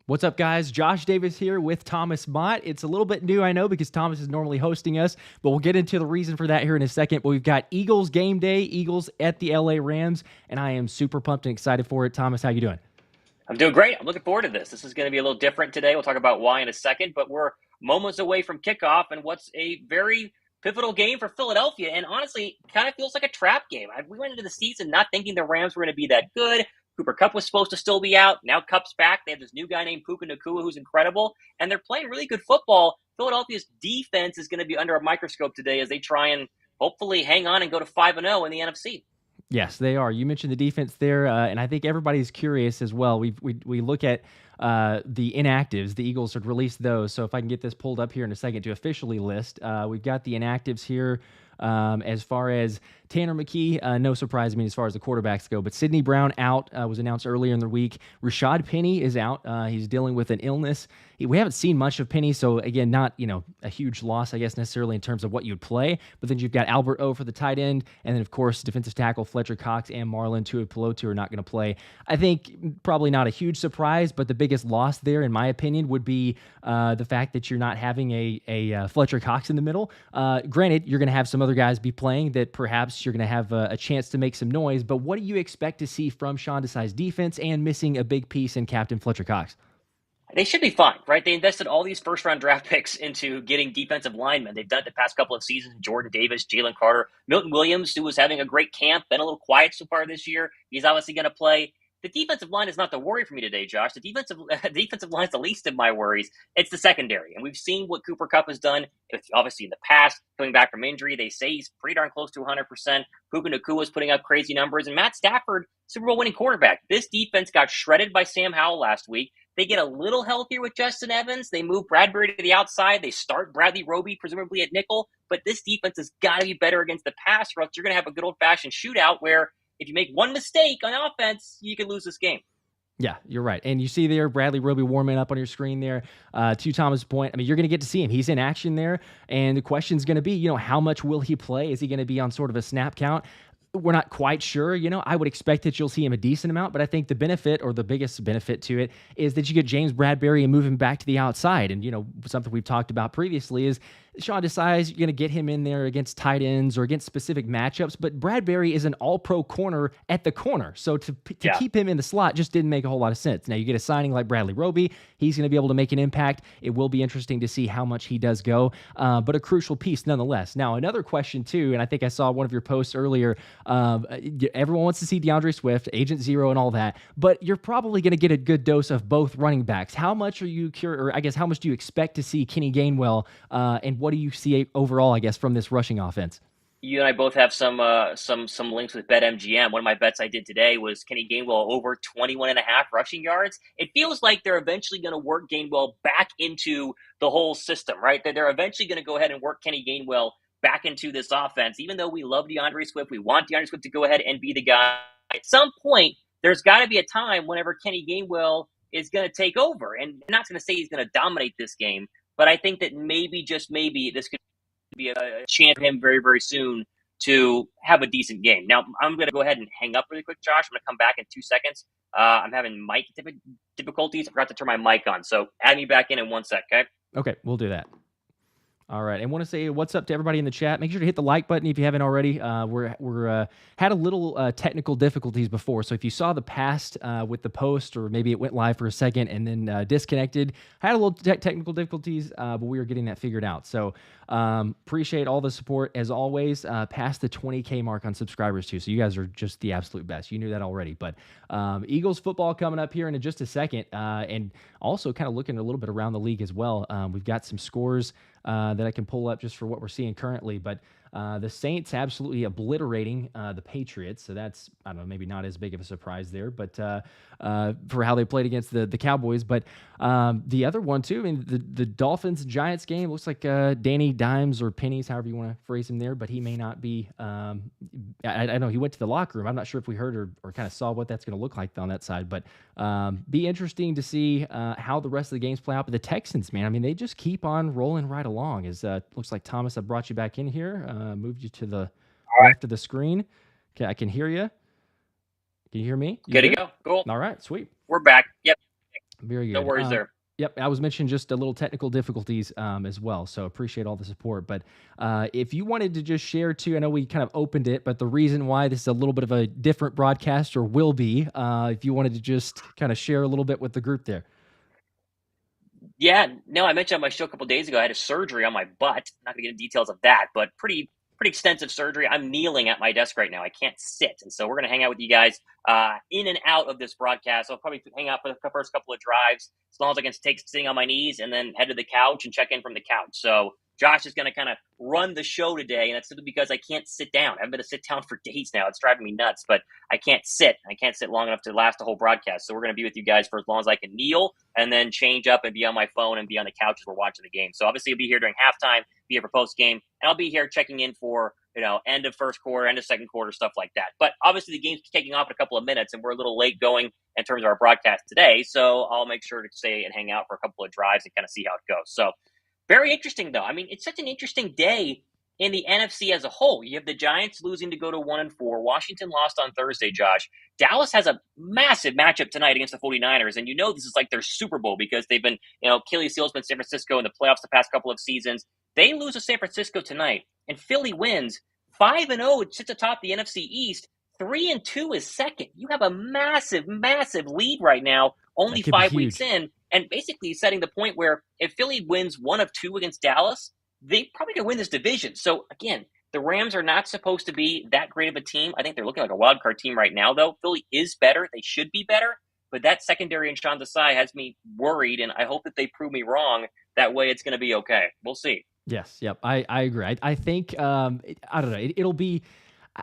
What's up, guys? Josh Davis here with Thomas Mott. It's a little bit new, I know, because Thomas is normally hosting us, but we'll get into the reason for that here in a second. But we've got Eagles game day, Eagles at the LA Rams, and I am super pumped and excited for it. Thomas, how you doing? I'm doing great. I'm looking forward to this. This is going to be a little different today. We'll talk about why in a second, but we're moments away from kickoff and what's a very pivotal game for Philadelphia. And honestly, kind of feels like a trap game. We went into the season not thinking the Rams were going to be that good. Cooper Kupp was supposed to still be out. Now Kupp's back. They have this new guy named Puka Nacua who's incredible, and they're playing really good football. Philadelphia's defense is going to be under a microscope today as they try and hopefully hang on and go to 5-0 in the NFC. Yes, they are. You mentioned the defense there, and I think everybody's curious as well. We look at the inactives. The Eagles had released those, so if I can get this pulled up here in a second to officially list, we've got the inactives here. As far as Tanner McKee, no surprise to me as far as the quarterbacks go, but Sidney Brown out, was announced earlier in the week. Rashad Penny is out. He's dealing with an illness. We haven't seen much of Penny, so again, not a huge loss, I guess, necessarily in terms of what you'd play. But then you've got Albert O for the tight end, and then of course defensive tackle Fletcher Cox and Marlon Tuipulotu are not going to play. I think probably not a huge surprise, but the biggest loss there, in my opinion, would be the fact that you're not having a Fletcher Cox in the middle. Granted, you're going to have some other guys be playing that perhaps you're going to have a chance to make some noise. But what do you expect to see from Sean Desai's defense and missing a big piece in Captain Fletcher Cox? They should be fine, right? They invested all these first-round draft picks into getting defensive linemen. They've done it the past couple of seasons. Jordan Davis, Jalen Carter, Milton Williams, who was having a great camp, been a little quiet so far this year. He's obviously going to play. The defensive line is not the worry for me today, Josh. The defensive line is the least of my worries. It's the secondary. And we've seen what Cooper Kupp has done, obviously in the past, coming back from injury. They say he's pretty darn close to 100%. Puka Nacua is putting up crazy numbers. And Matt Stafford, Super Bowl winning quarterback. This defense got shredded by Sam Howell last week. They get a little healthier with Justin Evans. They move Bradbury to the outside. They start Bradley Roby, presumably at nickel. But this defense has got to be better against the pass, or else you're going to have a good old-fashioned shootout where if you make one mistake on offense, you can lose this game. Yeah, you're right. And you see there Bradley Roby warming up on your screen there. To Thomas' point, I mean, you're going to get to see him. He's in action there. And the question's going to be, how much will he play? Is he going to be on sort of a snap count? We're not quite sure. I would expect that you'll see him a decent amount, but I think the benefit, or the biggest benefit to it, is that you get James Bradbury and move him back to the outside. And, something we've talked about previously is Sean Desai's going to get him in there against tight ends or against specific matchups, but Bradbury is an all-pro corner at the corner. So to keep him in the slot just didn't make a whole lot of sense. Now you get a signing like Bradley Roby. He's going to be able to make an impact. It will be interesting to see how much he does go, but a crucial piece nonetheless. Now, another question too, and I think I saw one of your posts earlier, everyone wants to see DeAndre Swift, Agent Zero and all that, but you're probably going to get a good dose of both running backs. How much are you or I guess how much do you expect to see Kenny Gainwell, and what do you see overall, I guess, from this rushing offense? You and I both have some links with BetMGM. One of my bets I did today was Kenny Gainwell over 21.5 rushing yards. It feels like they're eventually going to work Gainwell back into the whole system, right? That they're eventually going to go ahead and work Kenny Gainwell back into this offense. Even though we love DeAndre Swift, we want DeAndre Swift to go ahead and be the guy. At some point, there's got to be a time whenever Kenny Gainwell is going to take over. And I'm not going to say he's going to dominate this game, but I think that maybe, just maybe, this could be a chance for him very, very soon to have a decent game. Now, I'm going to go ahead and hang up really quick, Josh. I'm going to come back in 2 seconds. I'm having mic difficulties. I forgot to turn my mic on. So add me back in 1 sec, okay? Okay, we'll do that. All right, and want to say what's up to everybody in the chat. Make sure to hit the like button if you haven't already. We're had a little technical difficulties before, so if you saw the past with the post, or maybe it went live for a second and then disconnected, had a little technical difficulties, but we are getting that figured out. So appreciate all the support as always. Past the 20K mark on subscribers too, so you guys are just the absolute best. You knew that already, but Eagles football coming up here in just a second, and also kind of looking a little bit around the league as well. We've got some scores that I can pull up just for what we're seeing currently. But the Saints absolutely obliterating the Patriots. So that's, I don't know, maybe not as big of a surprise there, but for how they played against the Cowboys. But the other one, too, I mean, the Dolphins-Giants game, looks like Danny Dimes or Pennies, however you want to phrase him there, but he may not be. I know he went to the locker room. I'm not sure if we heard or kind of saw what that's going to look like on that side. But be interesting to see how the rest of the games play out. But the Texans, man, I mean, they just keep on rolling right along. Looks like, Thomas, I brought you back in here. Moved you to the left of the screen. Okay, I can hear you. Can you hear me? Good to go. Cool. All right, sweet. We're back. Yep. Very No good. worries there. Yep, I was mentioning just a little technical difficulties as well, so appreciate all the support. But if you wanted to just share too, I know we kind of opened it, but the reason why this is a little bit of a different broadcast, or will be, if you wanted to just kind of share a little bit with the group there. Yeah, no, I mentioned on my show a couple days ago, I had a surgery on my butt. I'm not going to get into details of that, but pretty extensive surgery. I'm kneeling at my desk right now. I can't sit. And so we're going to hang out with you guys in and out of this broadcast. I'll probably hang out for the first couple of drives, as long as I can take sitting on my knees and then head to the couch and check in from the couch. So Josh is going to kind of run the show today, and that's simply because I can't sit down. I've been to sit down for days now. It's driving me nuts, but I can't sit. I can't sit long enough to last the whole broadcast. So we're going to be with you guys for as long as I can kneel and then change up and be on my phone and be on the couch as we're watching the game. So obviously I'll be here during halftime, be here for post game, and I'll be here checking in for, end of first quarter, end of second quarter, stuff like that. But obviously the game's kicking off in a couple of minutes, and we're a little late going in terms of our broadcast today. So I'll make sure to stay and hang out for a couple of drives and kind of see how it goes. So very interesting, though. I mean, it's such an interesting day in the NFC as a whole. You have the Giants losing to go to 1-4. Washington lost on Thursday, Josh. Dallas has a massive matchup tonight against the 49ers, and this is like their Super Bowl because they've been, Achilles heel's been San Francisco in the playoffs the past couple of seasons. They lose to San Francisco tonight, and Philly wins 5-0. It sits atop the NFC East. 3-2 is second. You have a massive, massive lead right now, only 5 weeks in, and basically setting the point where if Philly wins 1 of 2 against Dallas, they probably can win this division. So again, the Rams are not supposed to be that great of a team. I think they're looking like a wild card team right now, though. Philly is better. They should be better. But that secondary in Sean Desai has me worried, and I hope that they prove me wrong. That way it's going to be okay. We'll see. Yes. Yep. I agree. I think, I don't know. It'll be,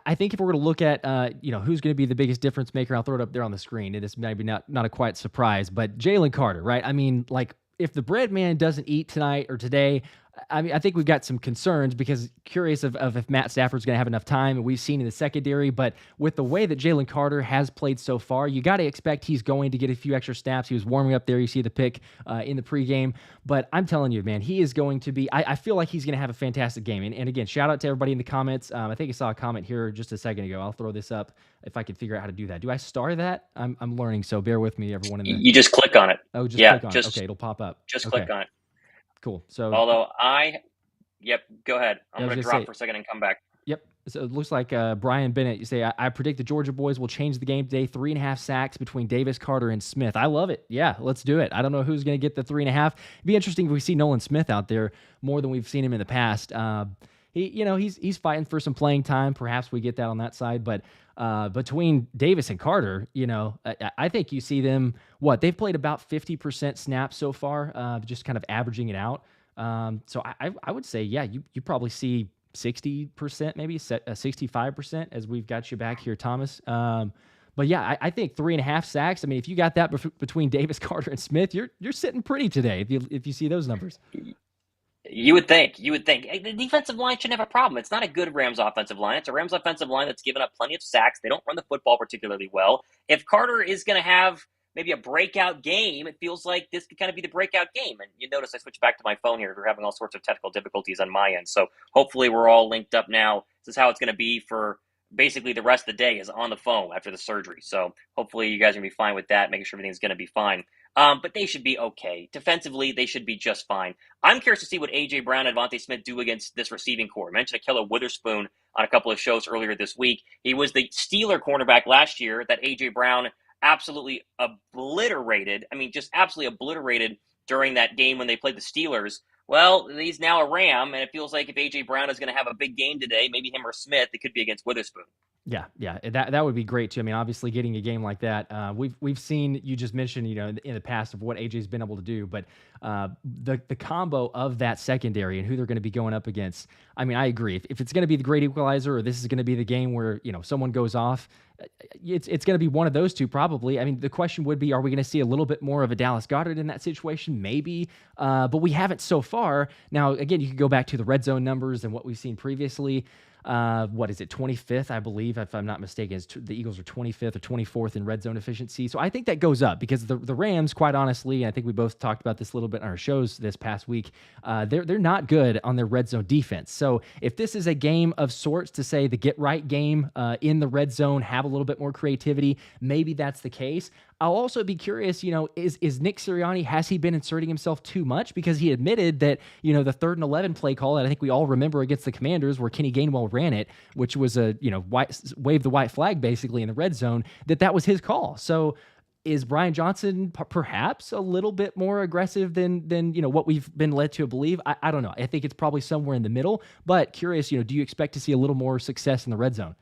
I think if we're going to look at, who's going to be the biggest difference maker, I'll throw it up there on the screen. It is maybe not a quite surprise, but Jalen Carter, right? I mean, like, if the bread man doesn't eat tonight or today, I mean, I think we've got some concerns because curious of if Matt Stafford's going to have enough time, and we've seen in the secondary. But with the way that Jalen Carter has played so far, you got to expect he's going to get a few extra snaps. He was warming up there. You see the pick in the pregame. But I'm telling you, man, he is going to be, I feel like he's going to have a fantastic game. And again, shout out to everybody in the comments. I think I saw a comment here just a second ago. I'll throw this up if I can figure out how to do that. Do I star that? I'm learning, so bear with me, everyone. You just click on it. Oh, click on it. Okay, it'll pop up. Just click on it. Cool. So, although go ahead. I'm going to drop for a second and come back. Yep. So it looks like Brian Bennett, you say, I predict the Georgia boys will change the game today. 3.5 sacks between Davis, Carter, and Smith. I love it. Yeah, let's do it. I don't know who's going to get the 3.5. It'd be interesting if we see Nolan Smith out there more than we've seen him in the past. He's fighting for some playing time. Perhaps we get that on that side. But between Davis and Carter, I think you see them, they've played about 50% snaps so far, just kind of averaging it out. So I would say, yeah, you probably see 60%, maybe 65% as we've got you back here, Thomas. But yeah, I think 3.5 sacks. I mean, if you got that between Davis, Carter, and Smith, you're sitting pretty today if you see those numbers. You would think. The defensive line shouldn't have a problem. It's not a good Rams offensive line. It's a Rams offensive line that's given up plenty of sacks. They don't run the football particularly well. If Carter is going to have maybe a breakout game, it feels like this could kind of be the breakout game. And you notice I switched back to my phone here. We're having all sorts of technical difficulties on my end. So hopefully we're all linked up now. This is how it's going to be for basically the rest of the day, is on the phone after the surgery. So hopefully you guys are going to be fine with that, making sure everything's going to be fine. But they should be okay. Defensively, they should be just fine. I'm curious to see what A.J. Brown and DeVonta Smith do against this receiving core. I mentioned Ahkello Witherspoon on a couple of shows earlier this week. He was the Steeler cornerback last year that A.J. Brown absolutely obliterated. I mean, just absolutely obliterated during that game when they played the Steelers. Well, he's now a Ram, and it feels like if A.J. Brown is going to have a big game today, maybe him or Smith, it could be against Witherspoon. Yeah, that would be great too. I mean, obviously, getting a game like that, we've seen. You just mentioned, in the past of what AJ's been able to do, but the combo of that secondary and who they're going to be going up against. I mean, I agree. If it's going to be the great equalizer, or this is going to be the game where someone goes off, it's going to be one of those two probably. I mean, the question would be, are we going to see a little bit more of a Dallas Goedert in that situation? Maybe, but we haven't so far. Now, again, you could go back to the red zone numbers and what we've seen previously. What is it, 25th, I believe, if I'm not mistaken. The Eagles are 25th or 24th in red zone efficiency. So I think that goes up because the Rams, quite honestly, I think we both talked about this a little bit on our shows this past week, they're not good on their red zone defense. So if this is a game of sorts to say the get-right game in the red zone, have a little bit more creativity, maybe that's the case. I'll also be curious, is Nick Sirianni, has he been inserting himself too much? Because he admitted that, the 3rd and 11 play call that I think we all remember against the Commanders where Kenny Gainwell ran it, which was wave the white flag basically in the red zone, that was his call. So is Brian Johnson perhaps a little bit more aggressive than what we've been led to believe? I don't know. I think it's probably somewhere in the middle, but curious, do you expect to see a little more success in the red zone?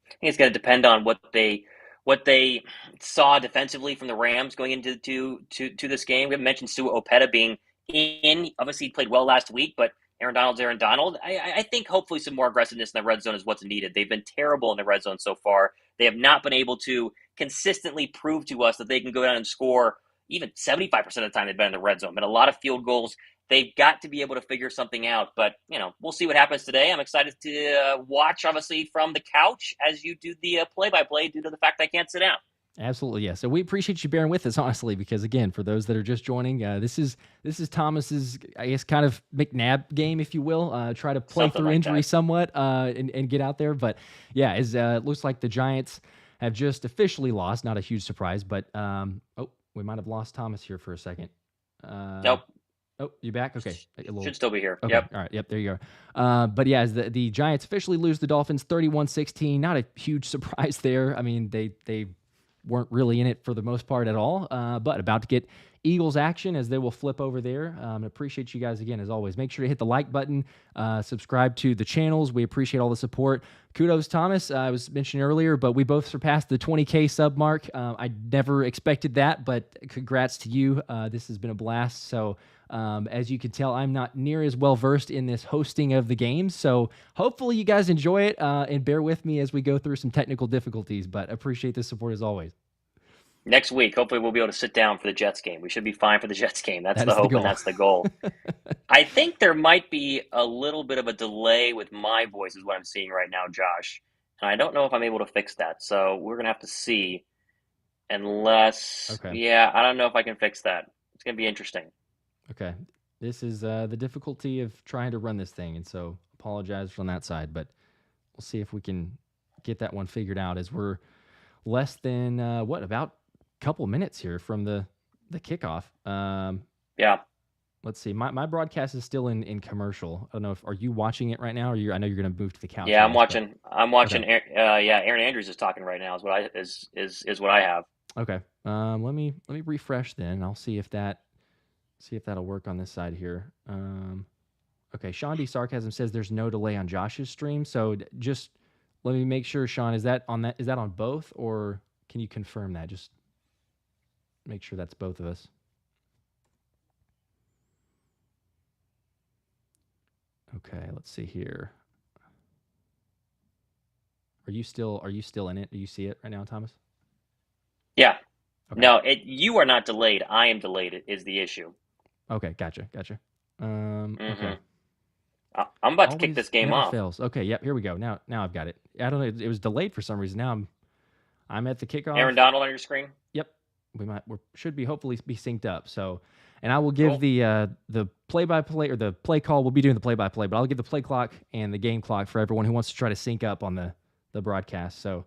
I think it's going to depend on what they saw defensively from the Rams going into to this game. We haven't mentioned Sua Opeta being in. Obviously, he played well last week, but Aaron Donald's Aaron Donald. I think hopefully some more aggressiveness in the red zone is what's needed. They've been terrible in the red zone so far. They have not been able to consistently prove to us that they can go down and score even 75% of the time they've been in the red zone. But a lot of field goals. They've got to be able to figure something out. But, we'll see what happens today. I'm excited to watch, obviously, from the couch as you do the play-by-play due to the fact I can't sit down. Absolutely, yeah. So we appreciate you bearing with us, honestly, because, again, for those that are just joining, this is Thomas's, I guess, kind of McNabb game, if you will. Try to play Something through like injury that. somewhat and get out there. But, yeah, it looks like the Giants have just officially lost. Not a huge surprise, but, we might have lost Thomas here for a second. Nope. Oh, you back? Okay. Should still be here. Okay. Yep. All right. Yep. There you are. But yeah, as the Giants officially lose the Dolphins 31-16, not a huge surprise there. I mean, they weren't really in it for the most part at all, but about to get Eagles action as they will flip over there. Appreciate you guys again, as always. Make sure to hit the like button, subscribe to the channels. We appreciate all the support. Kudos, Thomas. I was mentioning earlier, but we both surpassed the 20K sub mark. I never expected that, but congrats to you. This has been a blast. So, as you can tell, I'm not near as well versed in this hosting of the games, so hopefully you guys enjoy it and bear with me as we go through some technical difficulties, but appreciate the support as always. Next week, hopefully we'll be able to sit down for the Jets game. We should be fine for the Jets game. That's That the is the hope, goal. and that's the goal. I think there might be a little bit of a delay with my voice is what I'm seeing right now, Josh. And I don't know if I'm able to fix that, so we're going to have to see unless, Okay. yeah, I don't know if I can fix that. It's going to be interesting. Okay. This is the difficulty of trying to run this thing, and so apologize from that side, but we'll see if we can get that one figured out as we're less than, about a couple minutes here from the kickoff. Yeah. Let's see. My broadcast is still in commercial. I don't know are you watching it right now, or I know you're going to move to the couch. Yeah, next, I'm watching. Okay. Aaron Andrews is talking right now. Is what I have. Okay. Let me refresh then. I'll see if that'll work on this side here. Okay. Sean D. Sarcasm says there's no delay on Josh's stream. So just let me make sure, Sean, is that on both, or can you confirm that? Just make sure that's both of us. Okay. Let's see here. Are you still in it? Do you see it right now, Thomas? Yeah. Okay. No, you are not delayed. I am delayed is the issue. Okay, gotcha. Mm-hmm. Okay. I'm about to kick this game never off. Fails. Okay, yep, here we go. Now I've got it. I don't know, it was delayed for some reason. Now I'm at the kickoff. Aaron Donald on your screen? Yep. We should be hopefully be synced up. So, and I will give the play-by-play or the play call. We'll be doing the play-by-play, but I'll give the play clock and the game clock for everyone who wants to try to sync up on the broadcast. So,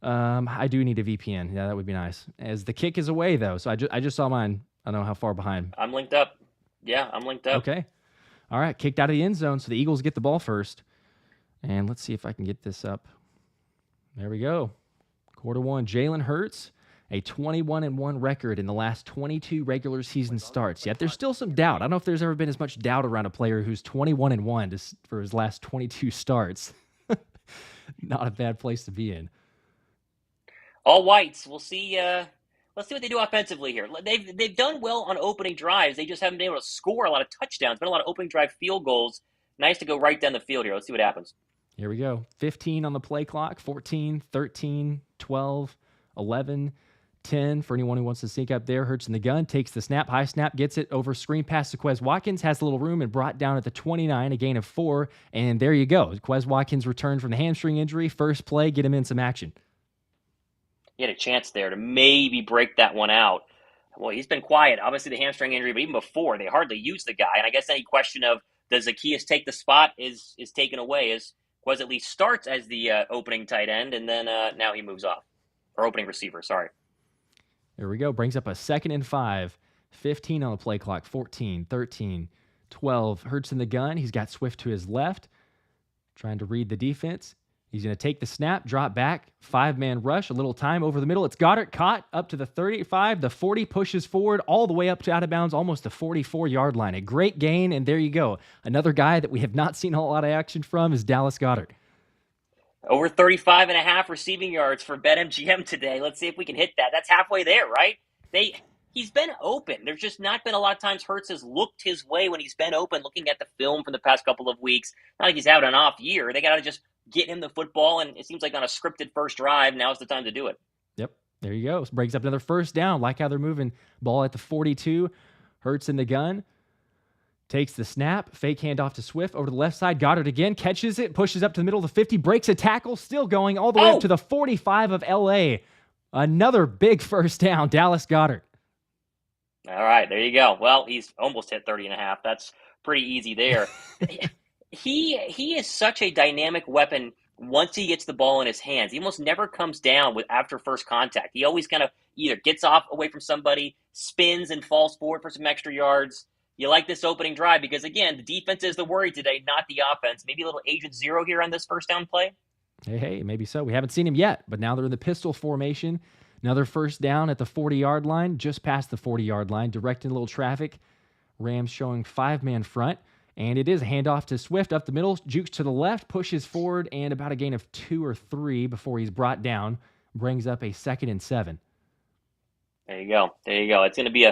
I do need a VPN. Yeah, that would be nice. As the kick is away though, so I just saw mine. I don't know how far behind. I'm linked up. Yeah, I'm linked up. Okay. All right, kicked out of the end zone, so the Eagles get the ball first. And let's see if I can get this up. There we go. Quarter one, Jalen Hurts, a 21-1 record in the last 22 regular season starts. Yet there's still some doubt. I don't know if there's ever been as much doubt around a player who's 21-1 for his last 22 starts. Not a bad place to be in. All whites. We'll see. Let's see what they do offensively here. They've done well on opening drives. They just haven't been able to score a lot of touchdowns. Been a lot of opening drive field goals. Nice to go right down the field here. Let's see what happens. Here we go. 15 on the play clock. 14, 13, 12, 11, 10 for anyone who wants to sync up there. Hurts in the gun. Takes the snap. High snap. Gets it over screen pass to Quez Watkins. Has a little room and brought down at the 29. A gain of 4. And there you go. Quez Watkins returned from the hamstring injury. First play. Get him in some action. He had a chance there to maybe break that one out. Well, he's been quiet. Obviously, the hamstring injury, but even before, they hardly used the guy. And I guess any question of does Zacchaeus take the spot is taken away as Quez at least starts as the opening tight end, and then now he moves off. Or opening receiver, sorry. There we go. Brings up a 2nd and 5. 15 on the play clock. 14, 13, 12. Hurts in the gun. He's got Swift to his left. Trying to read the defense. He's going to take the snap, drop back, 5-man rush, a little time over the middle. It's Goddard caught up to the 35, the 40, pushes forward all the way up to out of bounds, almost the 44-yard line. A great gain, and there you go. Another guy that we have not seen a lot of action from is Dallas Goedert. Over 35 and a half receiving yards for BetMGM today. Let's see if we can hit that. That's halfway there, right? He's been open. There's just not been a lot of times Hurts has looked his way when he's been open, looking at the film from the past couple of weeks. Not like he's having an off year. They got to just get him the football, and it seems like on a scripted first drive, now's the time to do it. Yep, there you go. Breaks up another first down. Like how they're moving. Ball at the 42. Hurts in the gun. Takes the snap. Fake handoff to Swift. Over to the left side. Goddard again. Catches it. Pushes up to the middle of the 50. Breaks a tackle. Still going all the way up to the 45 of L.A. Another big first down. Dallas Goedert. All right, there you go. Well, he's almost hit 30 and a half. That's pretty easy there. He is such a dynamic weapon once he gets the ball in his hands. He almost never comes down after first contact. He always kind of either gets off away from somebody, spins and falls forward for some extra yards. You like this opening drive because, again, the defense is the worry today, not the offense. Maybe a little agent zero here on this first down play. Hey, maybe so. We haven't seen him yet, but now they're in the pistol formation. Another first down at the 40-yard line, just past the 40-yard line, directing a little traffic. Rams showing 5-man front, and it is a handoff to Swift up the middle, jukes to the left, pushes forward, and about a gain of 2 or 3 before he's brought down. Brings up a 2nd and 7. There you go. It's going to be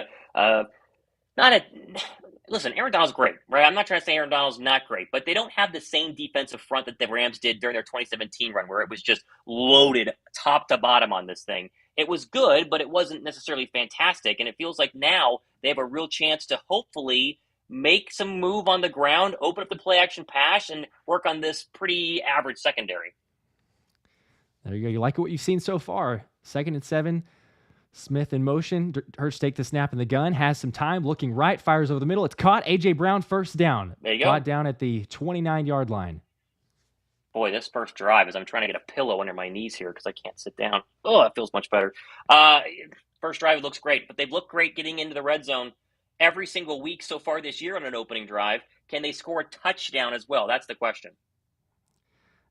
listen, Aaron Donald's great, right? I'm not trying to say Aaron Donald's not great, but they don't have the same defensive front that the Rams did during their 2017 run, where it was just loaded top to bottom on this thing. It was good, but it wasn't necessarily fantastic, and it feels like now they have a real chance to hopefully make some move on the ground, open up the play-action pass, and work on this pretty average secondary. There you go. You like what you've seen so far. 2nd and 7. Smith in motion. Hurts take the snap in the gun. Has some time. Looking right. Fires over the middle. It's caught. A.J. Brown first down. There you go. Caught down at the 29-yard line. Boy, this first drive, as I'm trying to get a pillow under my knees here because I can't sit down. Oh, it feels much better. First drive looks great, but they've looked great getting into the red zone every single week so far this year on an opening drive. Can they score a touchdown as well? That's the question.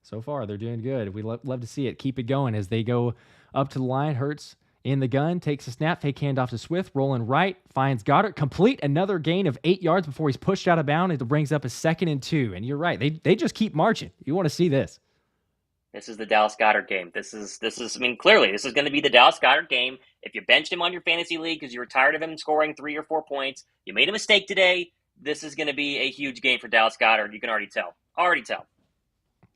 So far, they're doing good. We love to see it. Keep it going as they go up to the line. Hurts in the gun, takes a snap, fake handoff to Swift, rolling right, finds Goddard, complete, another gain of 8 yards before he's pushed out of bounds. It brings up a 2nd and 2. And you're right, they just keep marching. You want to see this. This is the Dallas Goedert game. This is. I mean, clearly, this is going to be the Dallas Goedert game. If you benched him on your fantasy league because you were tired of him scoring 3 or 4 points, you made a mistake today. This is going to be a huge game for Dallas Goedert. You can already tell.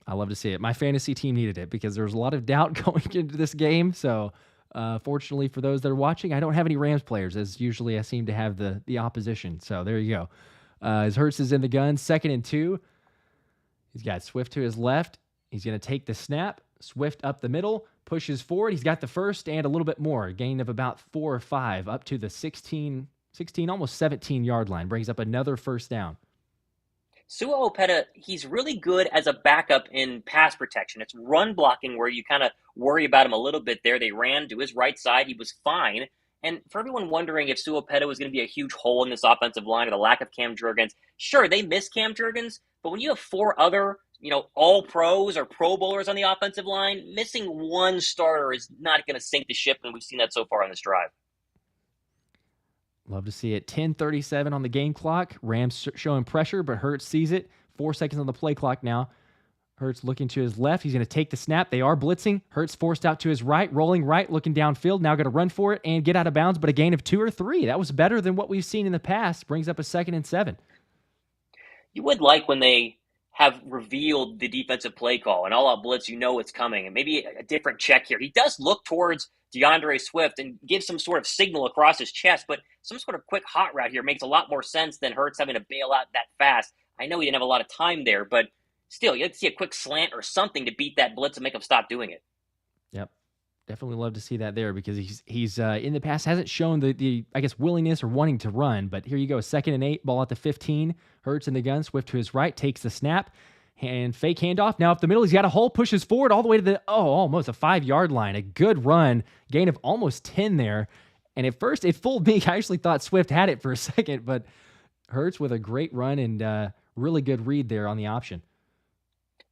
I love to see it. My fantasy team needed it because there was a lot of doubt going into this game. So, fortunately for those that are watching, I don't have any Rams players, as usually I seem to have the opposition. So there you go. As Hurts is in the gun, 2nd and 2. He's got Swift to his left. He's going to take the snap. Swift up the middle, pushes forward. He's got the first and a little bit more. A gain of about 4 or 5 up to the 16, almost 17-yard line. Brings up another first down. Sua Opeta, he's really good as a backup in pass protection. It's run blocking where you kind of worry about him a little bit there. They ran to his right side. He was fine. And for everyone wondering if Sua Opeta was going to be a huge hole in this offensive line or the lack of Cam Jurgens, sure, they miss Cam Jurgens, but when you have 4 other, all pros or pro bowlers on the offensive line, missing one starter is not going to sink the ship, and we've seen that so far on this drive. Love to see it. 10:37 on the game clock. Rams showing pressure, but Hurts sees it. 4 seconds on the play clock now. Hurts looking to his left. He's going to take the snap. They are blitzing. Hurts forced out to his right, rolling right, looking downfield. Now going to run for it and get out of bounds, but a gain of 2 or 3. That was better than what we've seen in the past. Brings up a 2nd and 7. You would like when they have revealed the defensive play call and all-out blitz, it's coming, and maybe a different check here. He does look towards DeAndre Swift and gives some sort of signal across his chest, but some sort of quick hot route here makes a lot more sense than Hurts having to bail out that fast. I know he didn't have a lot of time there, but still, you have to see a quick slant or something to beat that blitz and make him stop doing it. Yep. Definitely love to see that there because he's in the past hasn't shown the willingness or wanting to run, but here you go, 2nd and 8, ball at the 15. Hurts in the gun, Swift to his right, takes the snap, and fake handoff. Now up the middle, he's got a hole, pushes forward all the way to almost a 5-yard line. A good run, gain of almost 10 there, And at first, it fooled me. I actually thought Swift had it for a second, but Hurts with a great run and really good read there on the option.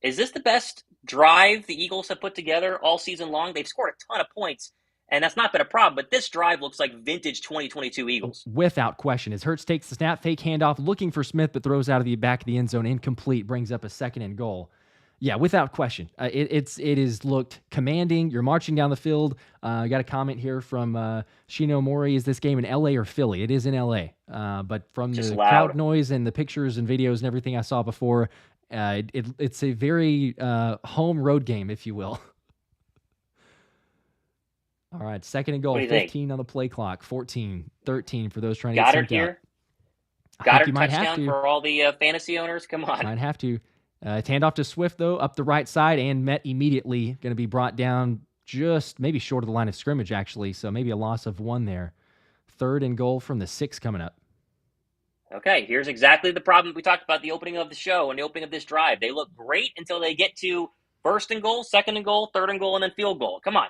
Is this the best drive the Eagles have put together all season long? They've scored a ton of points, and that's not been a problem, but this drive looks like vintage 2022 Eagles. Without question. As Hurts takes the snap, fake handoff, looking for Smith, but throws out of the back of the end zone, incomplete, brings up a 2nd and goal. Yeah, without question. It is looked commanding. You're marching down the field. I got a comment here from Shino Mori. Is this game in LA or Philly? It is in LA. But from Just the loud crowd noise and the pictures and videos and everything I saw before, it's a very home road game, if you will. All right, 2nd and goal, 15 think? on the play clock, 14, 13 for those trying to Goddard get here. Goddard touchdown for all the fantasy owners? Come on. Might have to. Handoff to Swift, though, up the right side, and met immediately. Going to be brought down just maybe short of the line of scrimmage, actually, so maybe a loss of 1 there. 3rd and goal from the 6 coming up. Okay, here's exactly the problem we talked about the opening of the show and the opening of this drive. They look great until they get to 1st and goal, 2nd and goal, 3rd and goal, and then field goal. Come on.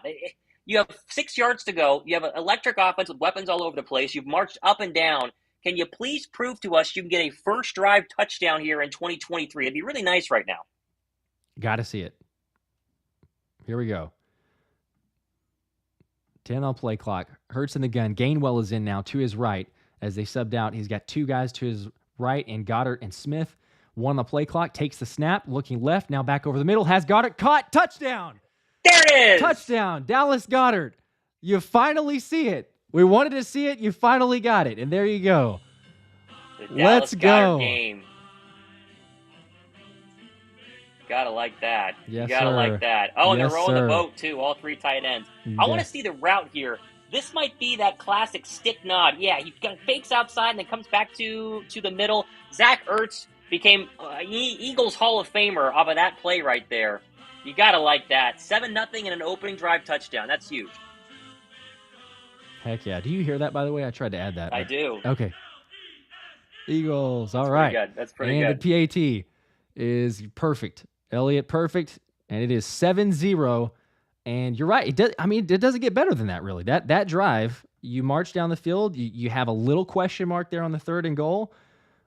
You have 6 yards to go. You have an electric offense with weapons all over the place. You've marched up and down. Can you please prove to us you can get a first drive touchdown here in 2023? It'd be really nice right now. Got to see it. Here we go. 10 on play clock. Hurts in the gun. Gainwell is in now to his right as they subbed out. He's got 2 guys to his right and Goddard and Smith. 1 on the play clock. Takes the snap. Looking left. Now back over the middle. Has Goddard caught. Touchdown. There it is. Touchdown. Dallas Goedert. You finally see it. We wanted to see it. You finally got it. And there you go. Let's go. Game. Gotta like that. Yes, you gotta sir. like that. Oh, and Yes, they're rowing sir. the boat, too. All 3 tight ends. I want to see the route here. This might be that classic stick nod. Yeah, he fakes outside and then comes back to the middle. Zach Ertz became Eagles Hall of Famer off of that play right there. You gotta like that. 7-0 in an opening drive touchdown. That's huge. Heck yeah. Do you hear that, by the way? I tried to add that. I do. Okay. Eagles. All right. That's pretty good. And the PAT is perfect. Elliott perfect. And it is 7-0. And you're right. It doesn't get better than that, really. That drive, you march down the field. You have a little question mark there on the 3rd and goal.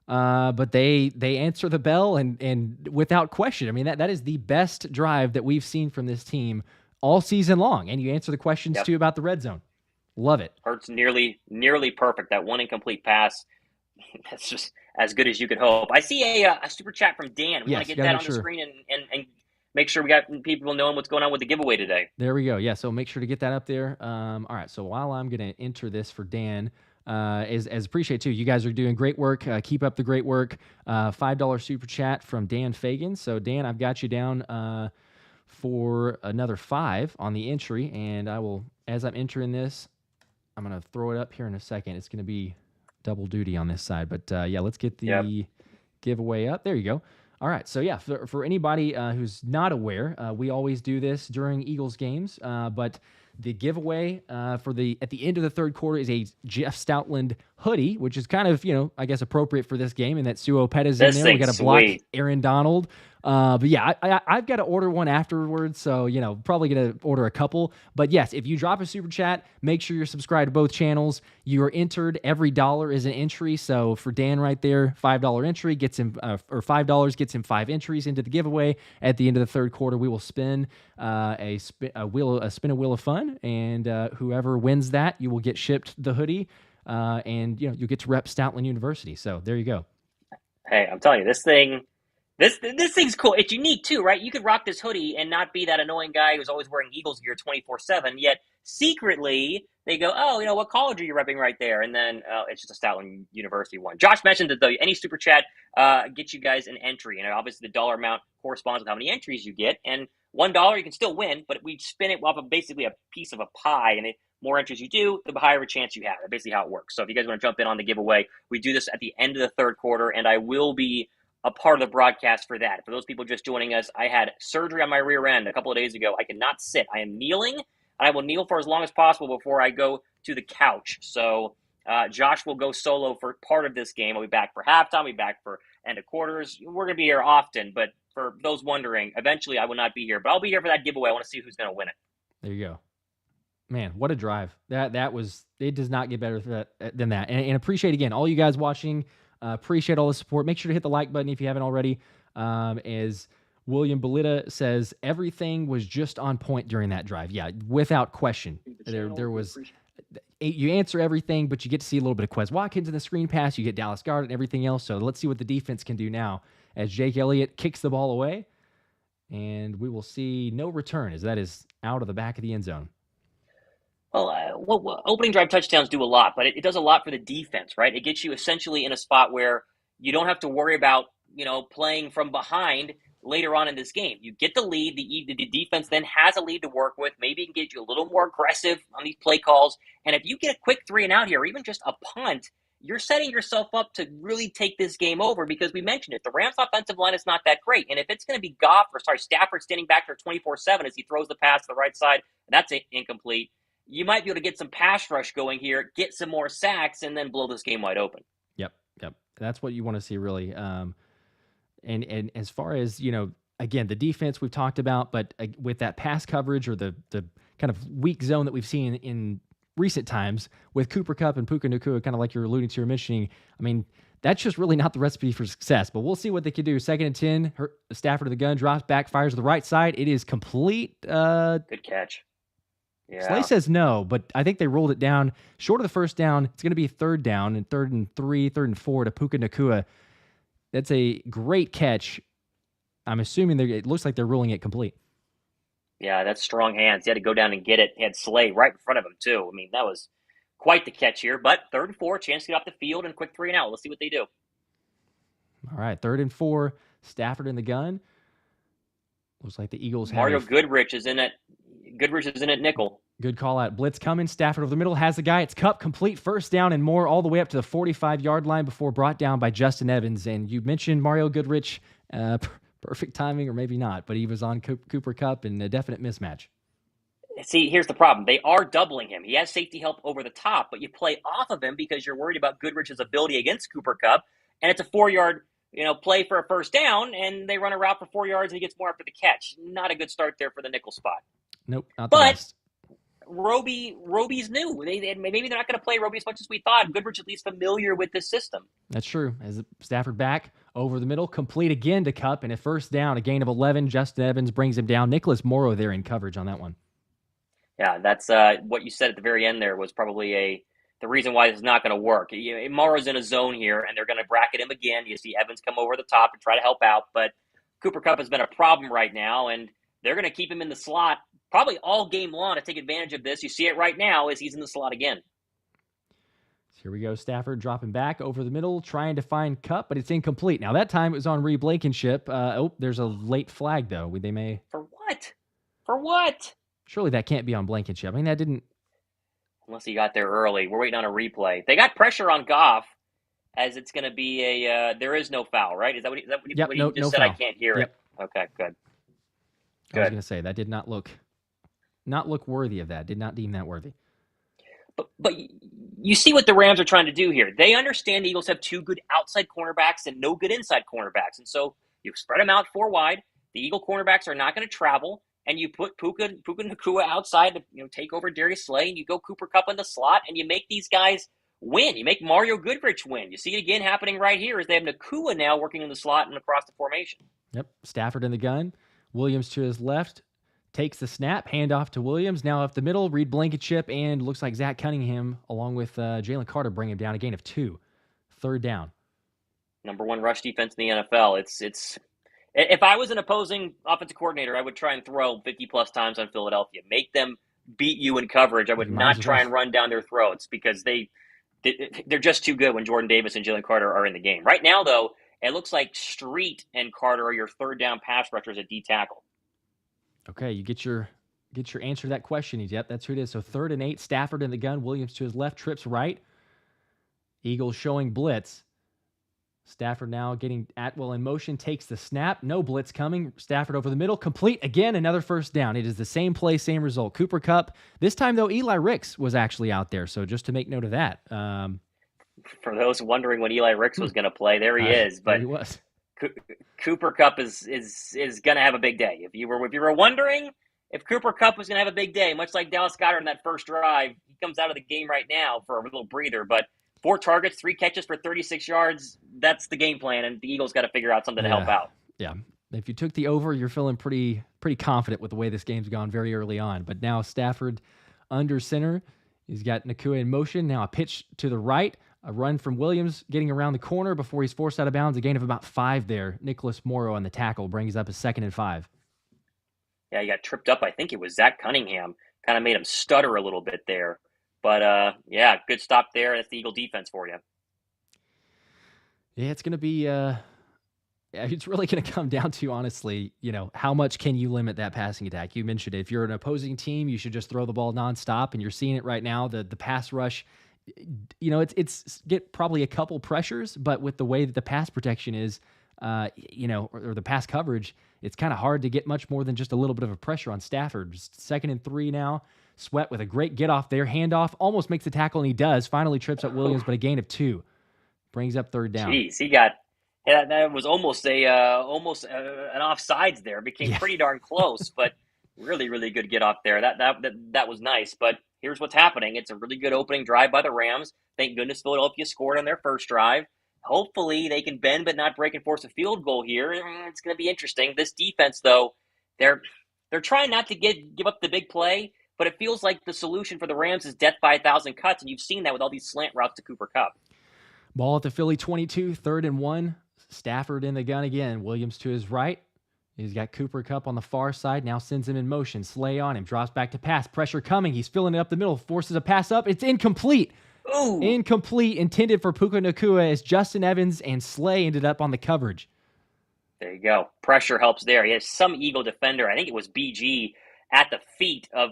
But they answer the bell and without question. I mean, that is the best drive that we've seen from this team all season long. And you answer the questions, too, about the red zone. Love it. Hurts nearly perfect. That 1 incomplete pass, that's just as good as you could hope. I see a super chat from Dan. We want to get that on the screen and make sure we got people knowing what's going on with the giveaway today. There we go. Yeah, so make sure to get that up there. All right, so while I'm going to enter this for Dan, as appreciate too, you guys are doing great work. Keep up the great work. $5 super chat from Dan Fagan. So Dan, I've got you down for another 5 on the entry, and I will, as I'm entering this, I'm going to throw it up here in a second. It's going to be double duty on this side. But, yeah, let's get the giveaway up. There you go. All right. So, yeah, for anybody who's not aware, we always do this during Eagles games. But the giveaway at the end of the 3rd quarter is a Jeff Stoutland hoodie, which is kind of, I guess appropriate for this game. And that Sue Opeta's in there. We got to block Aaron Donald. But yeah, I've got to order one afterwards, so probably gonna order a couple. But yes, if you drop a super chat, make sure you're subscribed to both channels. You are entered. Every dollar is an entry. So for Dan right there, $5 entry gets him, or $5 gets him 5 entries into the giveaway. At the end of the 3rd quarter, we will spin a wheel of fun, and whoever wins that, you will get shipped the hoodie, and you'll get to rep Stoutland University. So there you go. Hey, I'm telling you, this thing's cool. It's unique too, right? You could rock this hoodie and not be that annoying guy who's always wearing Eagles gear 24/7. Yet secretly they go, "Oh, what college are you repping right there?" And then it's just a Stoutland University one. Josh mentioned that any super chat gets you guys an entry, and obviously the dollar amount corresponds with how many entries you get. And $1 you can still win, but we spin it off of basically a piece of a pie, and the more entries you do, the higher a chance you have. That's basically how it works. So if you guys want to jump in on the giveaway, we do this at the end of the 3rd quarter, and I will be a part of the broadcast for that. For those people just joining us, I had surgery on my rear end a couple of days ago. I cannot sit. I am kneeling. I will kneel for as long as possible before I go to the couch. So Josh will go solo for part of this game. I'll be back for halftime. I'll be back for end of quarters. We're going to be here often, but for those wondering, eventually I will not be here. But I'll be here for that giveaway. I want to see who's going to win it. There you go. Man, what a drive. That was, it does not get better than that. And appreciate, again, all you guys watching. Appreciate all the support. Make sure to hit the like button if you haven't already. As William Belita says, everything was just on point during that drive. Yeah, without question. There was, you answer everything, but you get to see a little bit of Quez Watkins in the screen pass. You get Dallas Goedert and everything else. So let's see what the defense can do now as Jake Elliott kicks the ball away. And we will see no return as that is out of the back of the end zone. Well, opening drive touchdowns do a lot, but it does a lot for the defense, right? It gets you essentially in a spot where you don't have to worry about, playing from behind later on in this game. You get the lead. The defense then has a lead to work with. Maybe it can get you a little more aggressive on these play calls. And if you get a quick 3 and out here, or even just a punt, you're setting yourself up to really take this game over because we mentioned it. The Rams' offensive line is not that great. And if it's going to be Stafford standing back there 24/7 as he throws the pass to the right side, that's incomplete. You might be able to get some pass rush going here, get some more sacks, and then blow this game wide open. Yep. That's what you want to see, really. And as far as, again, the defense we've talked about, but with that pass coverage or the kind of weak zone that we've seen in recent times with Cooper Kupp and Puka Nacua, kind of like you're alluding to or mentioning, I mean, that's just really not the recipe for success. But we'll see what they can do. 2nd and 10, Stafford to the gun, drops back, fires to the right side. It is complete. Good catch. Yeah. Slay says no, but I think they ruled it down short of the first down. It's going to be 3rd down and 3rd and 3, 3rd and 4 to Puka Nacua. That's a great catch. I'm assuming it looks like they're ruling it complete. Yeah, that's strong hands. He had to go down and get it. He had Slay right in front of him, too. I mean, that was quite the catch here. But 3rd and 4, chance to get off the field and quick 3 and out. Let's see what they do. All right, 3rd and 4, Stafford in the gun. Looks like the Eagles Mario Goodrich is in it. Goodrich is in at nickel. Good call out. Blitz coming. Stafford over the middle has the guy. It's Kupp, complete 1st down and more, all the way up to the 45-yard line before brought down by Justin Evans. And you mentioned Mario Goodrich. Perfect timing, or maybe not, but he was on Cooper Kupp and a definite mismatch. See, here's the problem. They are doubling him. He has safety help over the top, but you play off of him because you're worried about Goodrich's ability against Cooper Kupp. And it's a 4-yard play for a 1st down, and they run a route for 4 yards, and he gets more after the catch. Not a good start there for the nickel spot. Nope, not the best. Roby's new. Maybe they're not going to play Roby as much as we thought. Goodrich at least familiar with this system. That's true. As Stafford back over the middle, complete again to Kupp, and a 1st down, a gain of 11. Justin Evans brings him down. Nicholas Morrow there in coverage on that one. Yeah, that's what you said at the very end there was probably the reason why this is not going to work. Morrow's in a zone here, and they're going to bracket him again. You see Evans come over the top and try to help out, but Cooper Kupp has been a problem right now, and they're going to keep him in the slot probably all game long to take advantage of this. You see it right now as he's in the slot again. So here we go. Stafford dropping back over the middle, trying to find Kupp, but it's incomplete. Now, that time it was on Reed Blankenship. There's a late flag, though. They may... For what? For what? Surely that can't be on Blankenship. I mean, that didn't... Unless he got there early. We're waiting on a replay. They got pressure on Goff as it's going to be a... there is no foul, right? Is that what he just said? Foul. I can't hear it. Okay, good. I was going to say, that did not look worthy of that. Did not deem that worthy. But you see what the Rams are trying to do here. They understand the Eagles have 2 good outside cornerbacks and no good inside cornerbacks. And so you spread them out 4 wide. The Eagle cornerbacks are not going to travel. And you put Puka Nacua outside to take over Darius Slay. And you go Cooper Kupp in the slot. And you make these guys win. You make Mario Goodrich win. You see it again happening right here as they have Nacua now working in the slot and across the formation. Yep. Stafford in the gun. Williams to his left. Takes the snap, handoff to Williams. Now up the middle, Reed Blankenship, and looks like Zach Cunningham, along with Jalen Carter, bring him down. A gain of 2. 3rd down. Number 1 rush defense in the NFL. It's if I was an opposing offensive coordinator, I would try and throw 50-plus times on Philadelphia. Make them beat you in coverage. I would not try and run down their throats because they're just too good when Jordan Davis and Jalen Carter are in the game. Right now, though, it looks like Street and Carter are your 3rd down pass rushers at D tackle. Okay, you get your answer to that question. Yep, that's who it is. So 3rd and 8, Stafford in the gun, Williams to his left, trips right. Eagles showing blitz. Stafford now getting Atwell in motion, takes the snap. No blitz coming. Stafford over the middle, complete. Again, another 1st down. It is the same play, same result. Cooper Kupp. This time, though, Eli Ricks was actually out there. So just to make note of that. For those wondering when Eli Ricks was going to play, there he is. But he was. Cooper Kupp is going to have a big day. If you were wondering, if Cooper Kupp was going to have a big day, much like Dallas Goedert in that first drive, he comes out of the game right now for a little breather. But 4 targets, 3 catches for 36 yards, that's the game plan, and the Eagles got to figure out something to help out. Yeah. If you took the over, you're feeling pretty confident with the way this game's gone very early on. But now Stafford under center. He's got Nacua in motion. Now a pitch to the right. A run from Williams getting around the corner before he's forced out of bounds. A gain of about 5 there. Nicholas Morrow on the tackle brings up a 2nd and 5. Yeah, he got tripped up. I think it was Zach Cunningham. Kind of made him stutter a little bit there. But, yeah, good stop there. That's the Eagle defense for you. Yeah, it's going to be it's really going to come down to, honestly, how much can you limit that passing attack? You mentioned it. If you're an opposing team, you should just throw the ball nonstop, and you're seeing it right now. The pass rush, it's get probably a couple pressures, but with the way that the pass protection is, or the pass coverage, it's kind of hard to get much more than just a little bit of a pressure on Stafford. Just 2nd and 3 now. Sweat with a great get off there. Handoff, almost makes the tackle, and he does. Finally trips up Williams, but a gain of 2. Brings up 3rd down. Jeez, that was almost an offsides there. Became pretty darn close, but really, really good get off there. That was nice. But here's what's happening. It's a really good opening drive by the Rams. Thank goodness Philadelphia scored on their first drive. Hopefully they can bend but not break and force a field goal here. It's going to be interesting. This defense, though, they're trying not to give up the big play, but it feels like the solution for the Rams is death by 1,000 cuts, and you've seen that with all these slant routes to Cooper Kupp. Ball at the Philly 22, 3rd and 1. Stafford in the gun again. Williams to his right. He's got Cooper Kupp on the far side. Now sends him in motion. Slay on him. Drops back to pass. Pressure coming. He's filling it up the middle. Forces a pass up. It's incomplete. Ooh. Incomplete. Intended for Puka Nacua as Justin Evans and Slay ended up on the coverage. There you go. Pressure helps there. He has some Eagle defender. I think it was BG at the feet of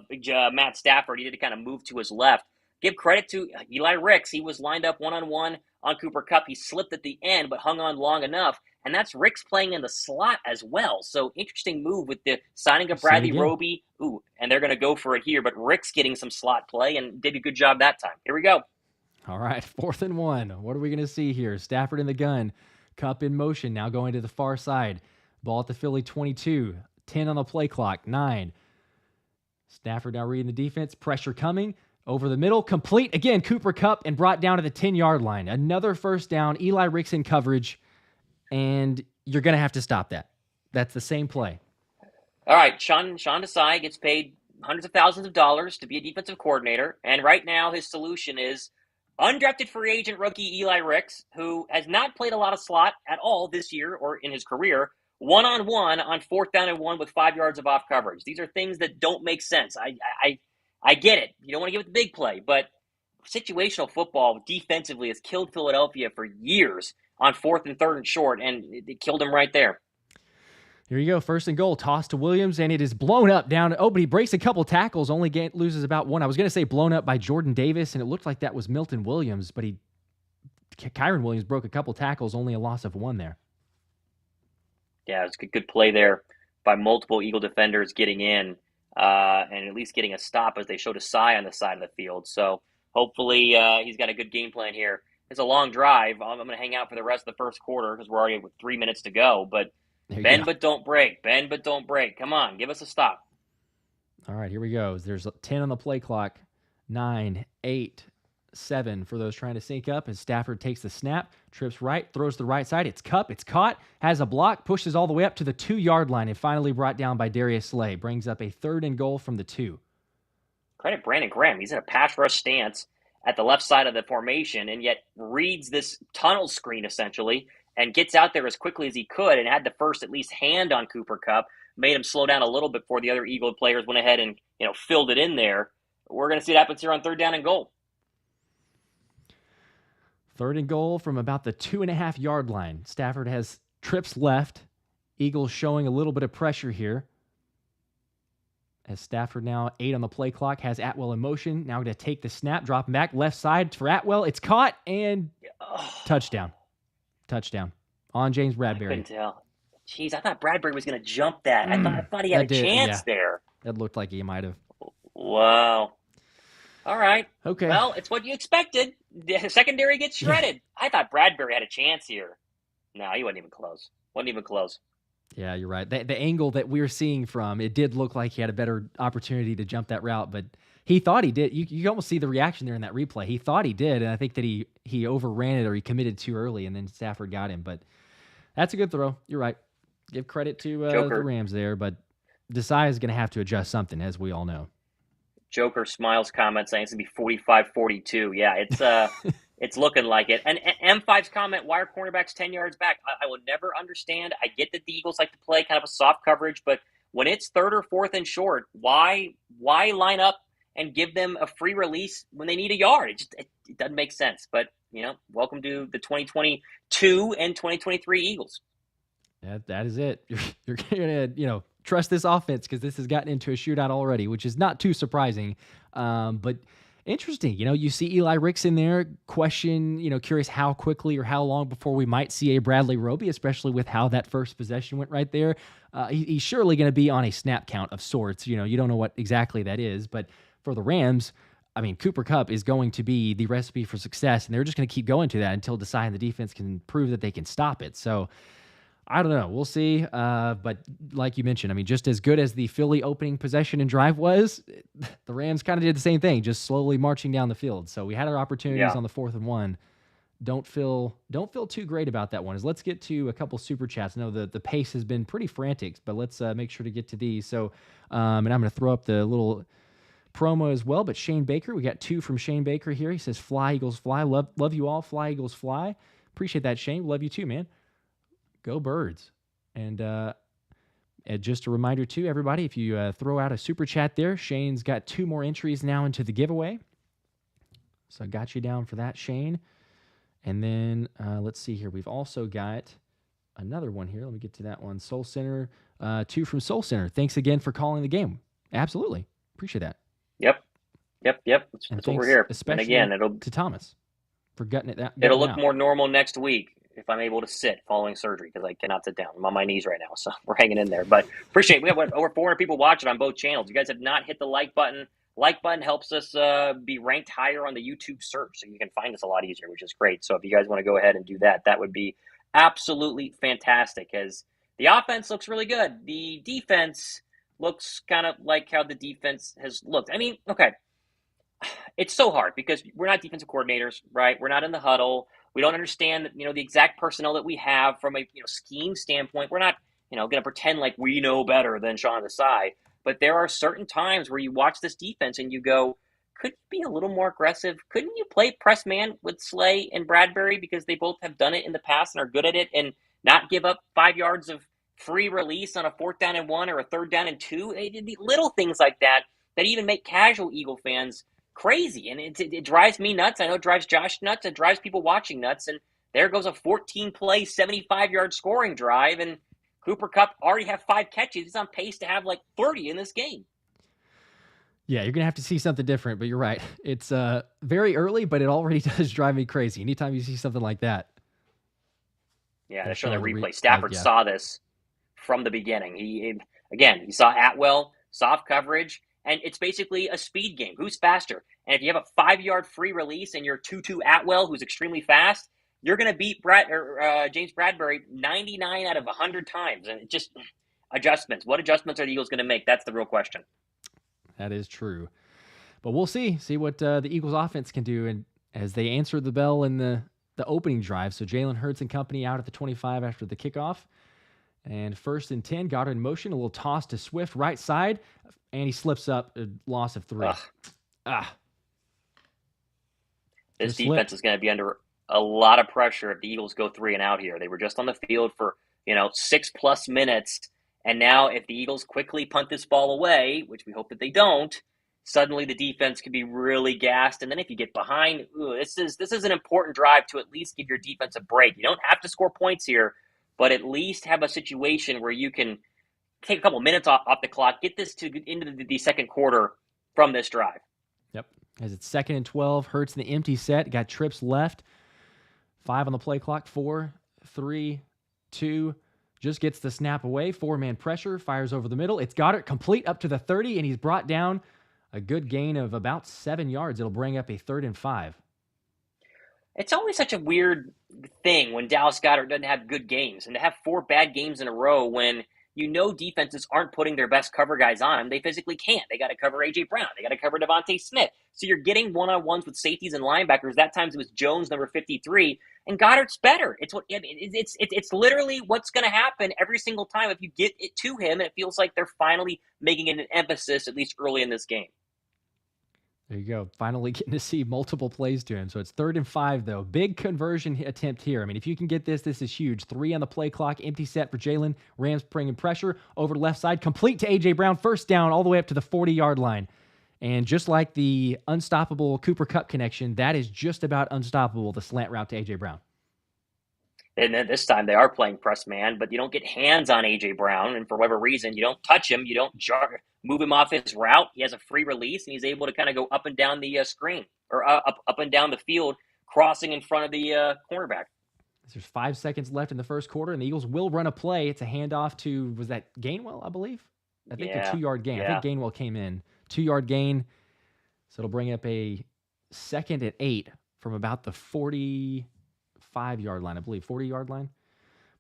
Matt Stafford. He did kind of move to his left. Give credit to Eli Ricks. He was lined up one-on-one on Cooper Kupp. He slipped at the end, but hung on long enough. And that's Ricks playing in the slot as well. So interesting move with the signing of Bradley Roby. Ooh, and they're going to go for it here. But Ricks getting some slot play and did a good job that time. Here we go. All right, 4th and 1. What are we going to see here? Stafford in the gun. Kupp in motion. Now going to the far side. Ball at the Philly 22. 10 on the play clock. 9. Stafford now reading the defense. Pressure coming. Over the middle, complete. Again, Cooper Kupp and brought down to the 10-yard line. Another 1st down. Eli Ricks in coverage, and you're going to have to stop that. That's the same play. All right, Sean Desai gets paid hundreds of thousands of dollars to be a defensive coordinator, and right now his solution is undrafted free agent rookie Eli Ricks, who has not played a lot of slot at all this year or in his career, one-on-one on 4th down and 1 with 5 yards of off coverage. These are things that don't make sense. I get it. You don't want to give it the big play, but situational football defensively has killed Philadelphia for years on 4th and 3rd and short, and it killed him right there. Here you go. 1st and goal. Toss to Williams, and it is blown up down. Oh, but he breaks a couple tackles, only loses about 1. I was going to say blown up by Jordan Davis, and it looked like that was Milton Williams, but Kyren Williams broke a couple tackles, only a loss of 1 there. Yeah, it was a good play there by multiple Eagle defenders getting in. And at least getting a stop as they showed a sigh on the side of the field. So hopefully he's got a good game plan here. It's a long drive. I'm going to hang out for the rest of the first quarter because we're already with 3 minutes to go. But bend but don't break. Bend but don't break. Come on, give us a stop. All right, here we go. There's 10 on the play clock. 9, 8, 7 for those trying to sync up as Stafford takes the snap, trips right, throws to the right side. It's Kupp. It's caught, has a block, pushes all the way up to the 2-yard line and finally brought down by Darius Slay. Brings up a 3rd and goal from the 2. Credit Brandon Graham. He's in a pass rush stance at the left side of the formation and yet reads this tunnel screen essentially and gets out there as quickly as he could and had the first at least hand on Cooper Kupp, made him slow down a little bit before the other Eagle players went ahead and filled it in there. We're going to see what happens here on 3rd down and goal. 3rd and goal from about the 2.5-yard line. Stafford has trips left. Eagles showing a little bit of pressure here. As Stafford now 8 on the play clock, has Atwell in motion. Now going to take the snap, drop him back left side for Atwell. It's caught and touchdown. Touchdown on James Bradbury. I couldn't tell. Jeez, I thought Bradbury was going to jump that. I thought he had a chance there. That looked like he might have. Wow. All right. Okay. Well, it's what you expected. The secondary gets shredded. I thought Bradbury had a chance here. No, he wasn't even close. Yeah, you're right. The angle that we're seeing from, it did look like he had a better opportunity to jump that route, but he thought he did. You almost see the reaction there in that replay. He thought he did, and I think that he overran it or he committed too early, and then Stafford got him. But that's a good throw. You're right. Give credit to the Rams there, but Desai is going to have to adjust something, as we all know. Joker Smiles comment saying it's going to be 45-42. Yeah, it's looking like it. And M5's comment, why are cornerbacks 10 yards back? I will never understand. I get that the Eagles like to play kind of a soft coverage, but when it's third or fourth and short, why line up and give them a free release when they need a yard? It doesn't make sense. But, welcome to the 2022 and 2023 Eagles. That is it. You're going to, trust this offense because this has gotten into a shootout already, which is not too surprising. But interesting, you see Eli Ricks in there, curious how quickly or how long before we might see a Bradley Roby, especially with how that first possession went right there. He's surely going to be on a snap count of sorts. You don't know what exactly that is, but for the Rams, I mean, Cooper Kupp is going to be the recipe for success, and they're just going to keep going to that until deciding the defense can prove that they can stop it. So I don't know. We'll see. But like you mentioned, I mean, just as good as the Philly opening possession and drive was, the Rams kind of did the same thing, just slowly marching down the field. So we had our opportunities on the 4th and 1. Don't feel too great about that one. Let's get to a couple super chats. I know the pace has been pretty frantic, but let's make sure to get to these. So, and I'm going to throw up the little promo as well. But Shane Baker, we got 2 from Shane Baker here. He says, "Fly Eagles fly. Love you all. Fly Eagles fly." Appreciate that, Shane. Love you too, man. Go Birds. And just a reminder too, everybody, if you throw out a super chat there, Shane's got 2 more entries now into the giveaway. So I got you down for that, Shane. And then let's see here. We've also got another one here. Let me get to that one. Soul Center, 2 from Soul Center. Thanks again for calling the game. Absolutely. Appreciate that. Yep. That's what we're here. Especially and again, to Thomas for gutting it out. It'll look more normal next week if I'm able to sit following surgery, because I cannot sit down. I'm on my knees right now, so we're hanging in there. But appreciate it. We have over 400 people watching on both channels. You guys have not hit the like button. Like button helps us be ranked higher on the YouTube search, so you can find us a lot easier, which is great. So if you guys want to go ahead and do that, that would be absolutely fantastic, as the offense looks really good. The defense looks kind of like how the defense has looked. I mean, okay, it's so hard because we're not defensive coordinators, right? We're not in the huddle. We don't understand, the exact personnel that we have from a scheme standpoint. We're not, going to pretend like we know better than Sean Desai. But there are certain times where you watch this defense and you go, could you be a little more aggressive? Couldn't you play press man with Slay and Bradbury, because they both have done it in the past and are good at it, and not give up 5 yards of free release on a 4th down and 1 or a 3rd down and 2? Little things like that even make casual Eagle fans crazy, and it drives me nuts. I know it drives Josh nuts. It drives people watching nuts. And there goes a 14-play, 75-yard scoring drive, and Cooper Kupp already have 5 catches. He's on pace to have like 30 in this game. Yeah, you're going to have to see something different, but you're right. It's very early, but it already does drive me crazy anytime you see something like that. Yeah, to show the replay. Stafford saw this from the beginning. He saw Atwell, soft coverage, and it's basically a speed game. Who's faster? And if you have a 5-yard free release and you're 2-2 Atwell, who's extremely fast, you're going to beat James Bradbury 99 out of 100 times. And it just adjustments. What adjustments are the Eagles going to make? That's the real question. That is true. But we'll see what the Eagles offense can do, and as they answer the bell in the opening drive. So Jalen Hurts and company out at the 25 after the kickoff. And 1st and 10, Goddard in motion, a little toss to Swift, right side, and he slips up, a loss of 3. This defense is going to be under a lot of pressure if the Eagles go 3 and out here. They were just on the field for 6+ minutes, and now if the Eagles quickly punt this ball away, which we hope that they don't, suddenly the defense could be really gassed. And then if you get behind, this is an important drive to at least give your defense a break. You don't have to score points here, but at least have a situation where you can take a couple minutes off the clock, get this into the second quarter from this drive. Yep. As it's 2nd and 12, Hurts in the empty set, got trips left. 5 on the play clock, 4, 3, 2, just gets the snap away. 4-man pressure, fires over the middle. It's Goddard complete up to the 30, and he's brought down a good gain of about 7 yards. It'll bring up a 3rd and 5. It's always such a weird thing when Dallas Goedert doesn't have good games, and to have 4 bad games in a row when defenses aren't putting their best cover guys on him. They physically can't. They got to cover A.J. Brown. They got to cover DeVonta Smith. So you're getting one-on-ones with safeties and linebackers. That times it was Jones, number 53, and Goddard's better. It's literally what's going to happen every single time if you get it to him, and it feels like they're finally making it an emphasis, at least early in this game. There you go. Finally getting to see multiple plays to him. So it's 3rd and 5, though. Big conversion attempt here. I mean, if you can get this is huge. 3 on the play clock. Empty set for Jalen. Rams bringing pressure over the left side. Complete to A.J. Brown. First down all the way up to the 40-yard line. And just like the unstoppable Cooper Kupp connection, that is just about unstoppable, the slant route to A.J. Brown. And then this time they are playing press man, but you don't get hands on A.J. Brown. And for whatever reason, you don't touch him. You don't move him off his route. He has a free release, and he's able to kind of go up and down the screen or up and down the field, crossing in front of the cornerback. There's 5 seconds left in the first quarter, and the Eagles will run a play. It's a handoff to, was that Gainwell, I believe? I think a 2-yard gain. Yeah. I think Gainwell came in. 2-yard gain. So it'll bring up a 2nd and 8 from about the 45-yard line, I believe, 40-yard line.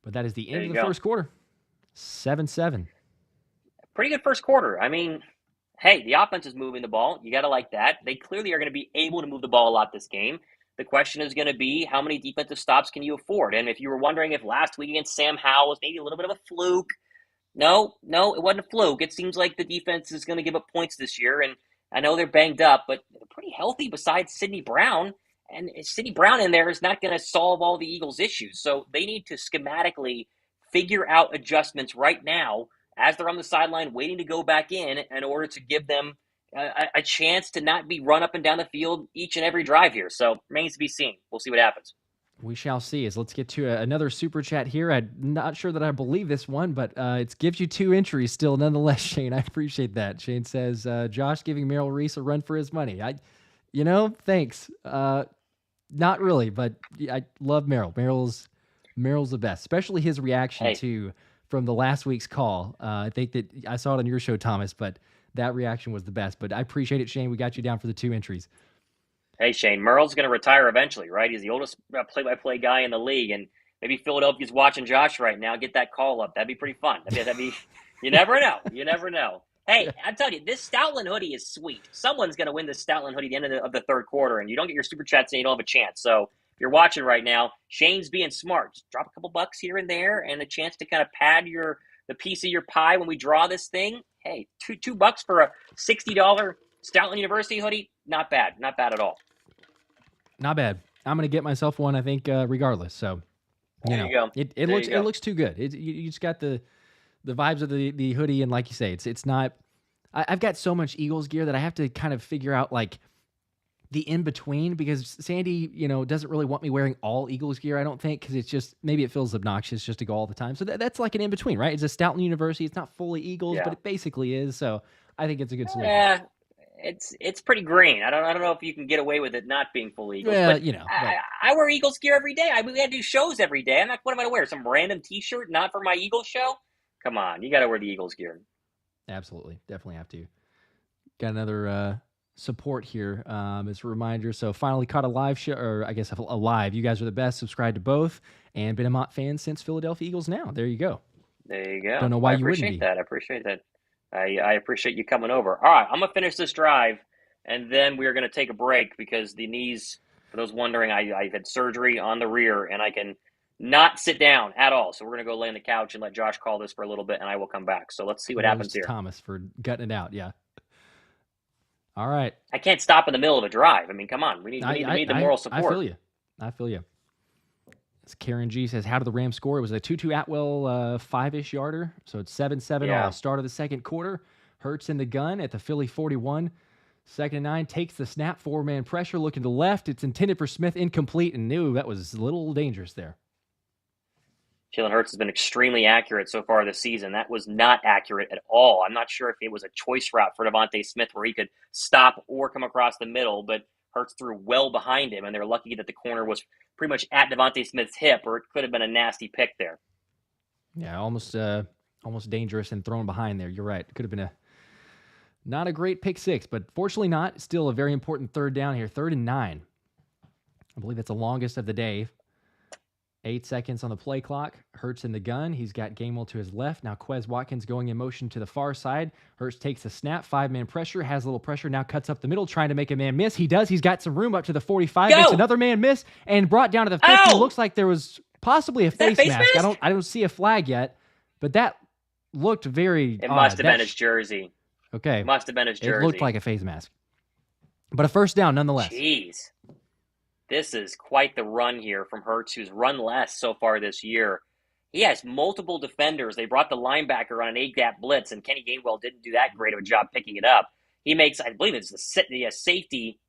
But that is the end of the first quarter. 7-7. Pretty good first quarter. I mean, hey, the offense is moving the ball. You got to like that. They clearly are going to be able to move the ball a lot this game. The question is going to be, how many defensive stops can you afford? And if you were wondering if last week against Sam Howell was maybe a little bit of a fluke, no, it wasn't a fluke. It seems like the defense is going to give up points this year. And I know they're banged up, but they're pretty healthy besides Sidney Brown. And Sidney Brown in there is not going to solve all the Eagles' issues. So they need to schematically figure out adjustments right now as they're on the sideline waiting to go back in order to give them a chance to not be run up and down the field each and every drive here. So remains to be seen. We'll see what happens. We shall see. Let's get to another super chat here. I'm not sure that I believe this one, but it gives you 2 entries still nonetheless, Shane. I appreciate that. Shane says, Josh giving Merrill Reese a run for his money. Thanks. Not really, but I love Merrill. Merrill's the best, especially his reaction from the last week's call. I think that I saw it on your show, Thomas, but that reaction was the best. But I appreciate it, Shane. We got you down for the 2 entries. Hey, Shane, Merrill's going to retire eventually, right? He's the oldest play-by-play guy in the league, and maybe Philadelphia's watching Josh right now. Get that call up. That'd be pretty fun. That'd be you never know. You never know. Hey, I'm telling you, this Stoutland hoodie is sweet. Someone's going to win this Stoutland hoodie at the end of the third quarter, and you don't get your super chats, and you don't have a chance. So if you're watching right now, Shane's being smart. Just drop a couple bucks here and there, and a chance to kind of pad the piece of your pie when we draw this thing. Hey, $2 for a $60 Stoutland University hoodie, not bad at all. Not bad. I'm going to get myself one, I think, regardless. So, there you go. It looks too good. You just got the vibes of the hoodie, and like you say, it's not. I've got so much Eagles gear that I have to kind of figure out like the in between, because Sandy, doesn't really want me wearing all Eagles gear. I don't think, because it's just maybe it feels obnoxious just to go all the time. So that's like an in between, right? It's a Stoutland University. It's not fully Eagles, but it basically is. So I think it's a good solution. Yeah. It's pretty green. I don't know if you can get away with it not being full Eagles. Well, but I wear Eagles gear every day. We got to do shows every day. What am I going to wear? Some random T-shirt not for my Eagles show? Come on, you got to wear the Eagles gear. Absolutely, definitely have to. Got another support here as a reminder. So finally caught a live show, or I guess a live. You guys are the best. Subscribe to both, and been a Mott fan since Philadelphia Eagles now. There you go. There you go. Don't know why you wouldn't be. I appreciate that. I appreciate you coming over. All right, I'm going to finish this drive, and then we're going to take a break because the knees, for those wondering, I've had surgery on the rear, and I can not sit down at all. So we're going to go lay on the couch and let Josh call this for a little bit, and I will come back. So let's see what happens here. Thomas for gutting it out, yeah. All right. I can't stop in the middle of a drive. I mean, come on. We need the moral support. I feel you. Karen G says, how did the Rams score? It was a Tutu Atwell 5-ish yarder. So it's 7-7 all. Start of the second quarter. Hurts in the gun at the Philly 41. 2nd and 9, takes the snap, 4-man pressure, looking to left. It's intended for Smith, incomplete, and knew that was a little dangerous there. Jalen Hurts has been extremely accurate so far this season. That was not accurate at all. I'm not sure if it was a choice route for DeVonta Smith where he could stop or come across the middle, but Hurts threw well behind him, and they're lucky that the corner was pretty much at DeVonta Smith's hip, or it could have been a nasty pick there. Yeah, almost dangerous and thrown behind there. You're right. It could have been not a great pick six, but fortunately not. Still a very important third down here. 3rd and 9. I believe it's the longest of the day. 8 seconds on the play clock. Hurts in the gun. He's got Gainwell to his left. Now Quez Watkins going in motion to the far side. Hurts takes the snap. 5-man pressure. Has a little pressure. Now cuts up the middle, trying to make a man miss. He does. He's got some room up to the 45. Makes another man miss and brought down to the 50. Ow! Looks like there was possibly a face mask. I don't see a flag yet, but that looked very It odd. must have been his jersey. Okay. It must have been his jersey. It looked like a face mask. But a first down nonetheless. Jeez. This is quite the run here from Hurts, who's run less so far this year. He has multiple defenders. They brought the linebacker on an 8-gap blitz, and Kenny Gainwell didn't do that great of a job picking it up. He makes, I believe it's the safety.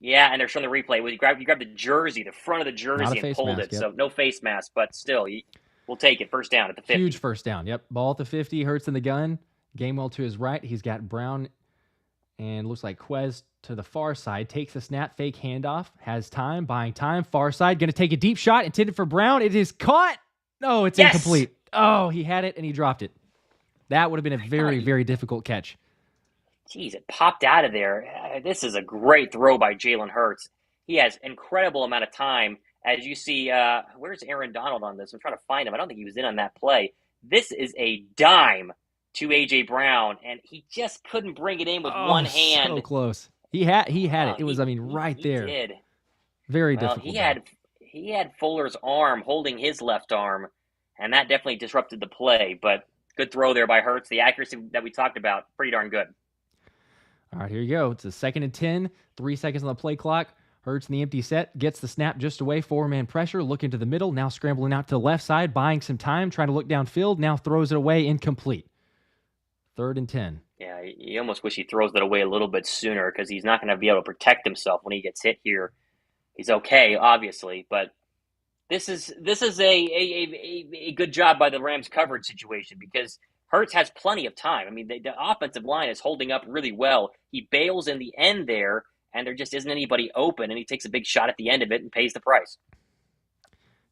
Yeah, and they're showing the replay. You grab the jersey, the front of the jersey, and pulled it. Yep. So no face mask, but still, we'll take it. First down at the 50. Huge first down. Yep. Ball at the 50. Hurts in the gun. Gainwell to his right. He's got Brown and looks like Quez to the far side. Takes a snap, fake handoff. Has time, buying time. Far side, going to take a deep shot. Intended for Brown. It is caught. No, it's incomplete. Oh, he had it and he dropped it. That would have been a very, very difficult catch. Jeez, it popped out of there. This is a great throw by Jalen Hurts. He has incredible amount of time. As you see, where's Aaron Donald on this? I'm trying to find him. I don't think he was in on that play. This is a dime to A.J. Brown, and he just couldn't bring it in with one hand. So close. He had it. It was, right there. He did. Very difficult. He had Fuller's arm holding his left arm, and that definitely disrupted the play. But good throw there by Hurts. The accuracy that we talked about, pretty darn good. All right, here you go. It's a 2nd and 10. 3 seconds on the play clock. Hurts in the empty set. Gets the snap just away. 4-man pressure. Looking to the middle. Now scrambling out to the left side. Buying some time. Trying to look downfield. Now throws it away. Incomplete. 3rd and 10. Yeah, you almost wish he throws that away a little bit sooner because he's not going to be able to protect himself when he gets hit here. He's okay, obviously, but this is a good job by the Rams coverage situation because Hurts has plenty of time. The offensive line is holding up really well. He bails in the end there, and there just isn't anybody open, and he takes a big shot at the end of it and pays the price.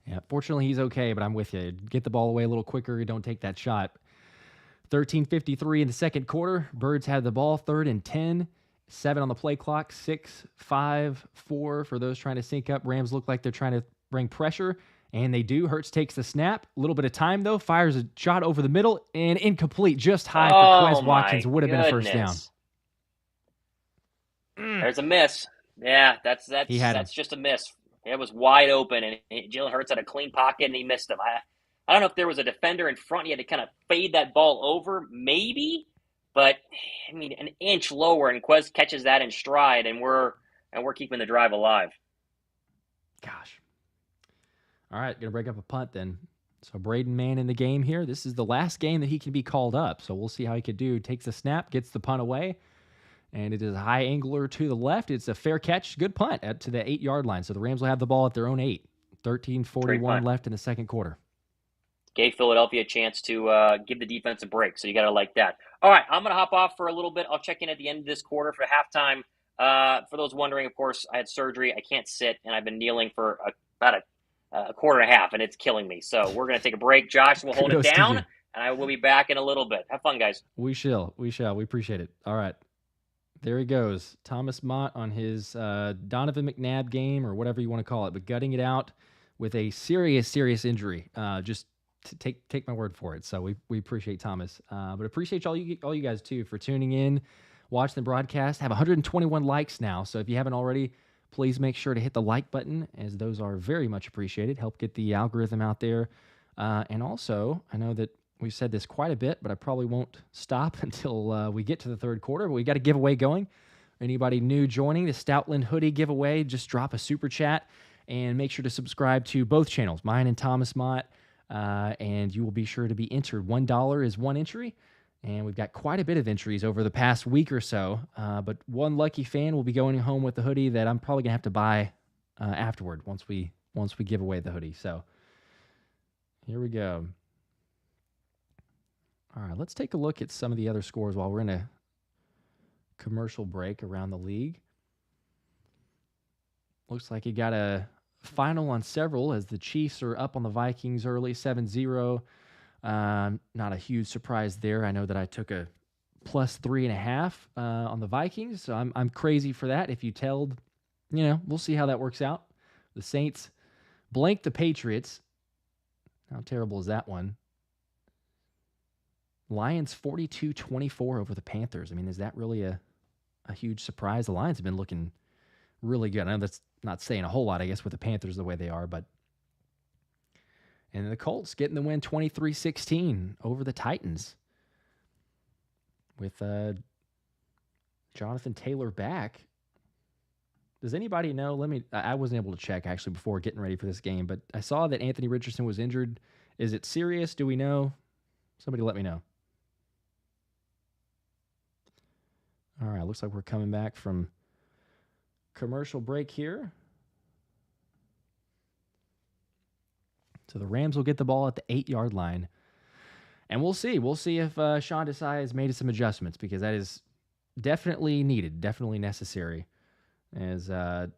Yeah, fortunately he's okay, but I'm with you. Get the ball away a little quicker. Don't take that shot. 13:53 in the second quarter. Birds had the ball. 3rd and 10. 7 on the play clock. 6, 5, 4 for those trying to sync up. Rams look like they're trying to bring pressure, and they do. Hurts takes the snap. A little bit of time, though. Fires a shot over the middle, and incomplete. Just high for Quez Watkins. Would have been a first down. There's a miss. Yeah, that's just a miss. It was wide open, and Jalen Hurts had a clean pocket, and he missed him. I don't know if there was a defender in front. He had to kind of fade that ball over, maybe. But, an inch lower, and Quez catches that in stride, and we're keeping the drive alive. Gosh. All right, going to break up a punt then. So Braden Mann in the game here. This is the last game that he can be called up. So we'll see how he could do. Takes the snap, gets the punt away, and it is a high angler to the left. It's a fair catch. Good punt to the 8-yard line. So the Rams will have the ball at their own 8. 13:41 left in the second quarter. Gave Philadelphia a chance to give the defense a break, so you got to like that. All right, I'm going to hop off for a little bit. I'll check in at the end of this quarter for halftime. For those wondering, of course, I had surgery. I can't sit, and I've been kneeling for about a quarter and a half, and it's killing me. So we're going to take a break. Josh will hold it down, and I will be back in a little bit. Have fun, guys. We shall. We appreciate it. All right. There he goes. Thomas Mott on his Donovan McNabb game, or whatever you want to call it, but gutting it out with a serious injury. Just take my word for it. So we appreciate Thomas, but appreciate all you guys too for tuning in, watching the broadcast. Have 121 likes now, so if you haven't already, please make sure to hit the like button, as those are very much appreciated. Help get the algorithm out there, and also I know that we've said this quite a bit, but I probably won't stop until we get to the third quarter. But we got a giveaway going. Anybody new joining the Stoutland hoodie giveaway, just drop a super chat and make sure to subscribe to both channels, mine and Thomas Mott. And you will be sure to be entered. $1 is one entry, and we've got quite a bit of entries over the past week or so. But one lucky fan will be going home with the hoodie that I'm probably gonna have to buy afterward once we give away the hoodie. So here we go. All right, let's take a look at some of the other scores while we're in a commercial break around the league. Looks like you got a final on several, as the Chiefs are up on the Vikings early, 7-0. Not a huge surprise there. I know that I took a plus 3.5 on the Vikings, so I'm crazy for that. If you tailed, we'll see how that works out. The Saints blanked the Patriots. How terrible is that one? Lions 42-24 over the Panthers. I mean, is that really a huge surprise? The Lions have been looking really good. I know that's not saying a whole lot, I guess, with the Panthers the way they are, but. And the Colts getting the win 23-16 over the Titans with Jonathan Taylor back. Does anybody know? I wasn't able to check actually before getting ready for this game, but I saw that Anthony Richardson was injured. Is it serious? Do we know? Somebody let me know. All right, looks like we're coming back from commercial break here. So the Rams will get the ball at the 8-yard line. And we'll see. We'll see if Sean Desai has made some adjustments, because that is definitely needed, definitely necessary. I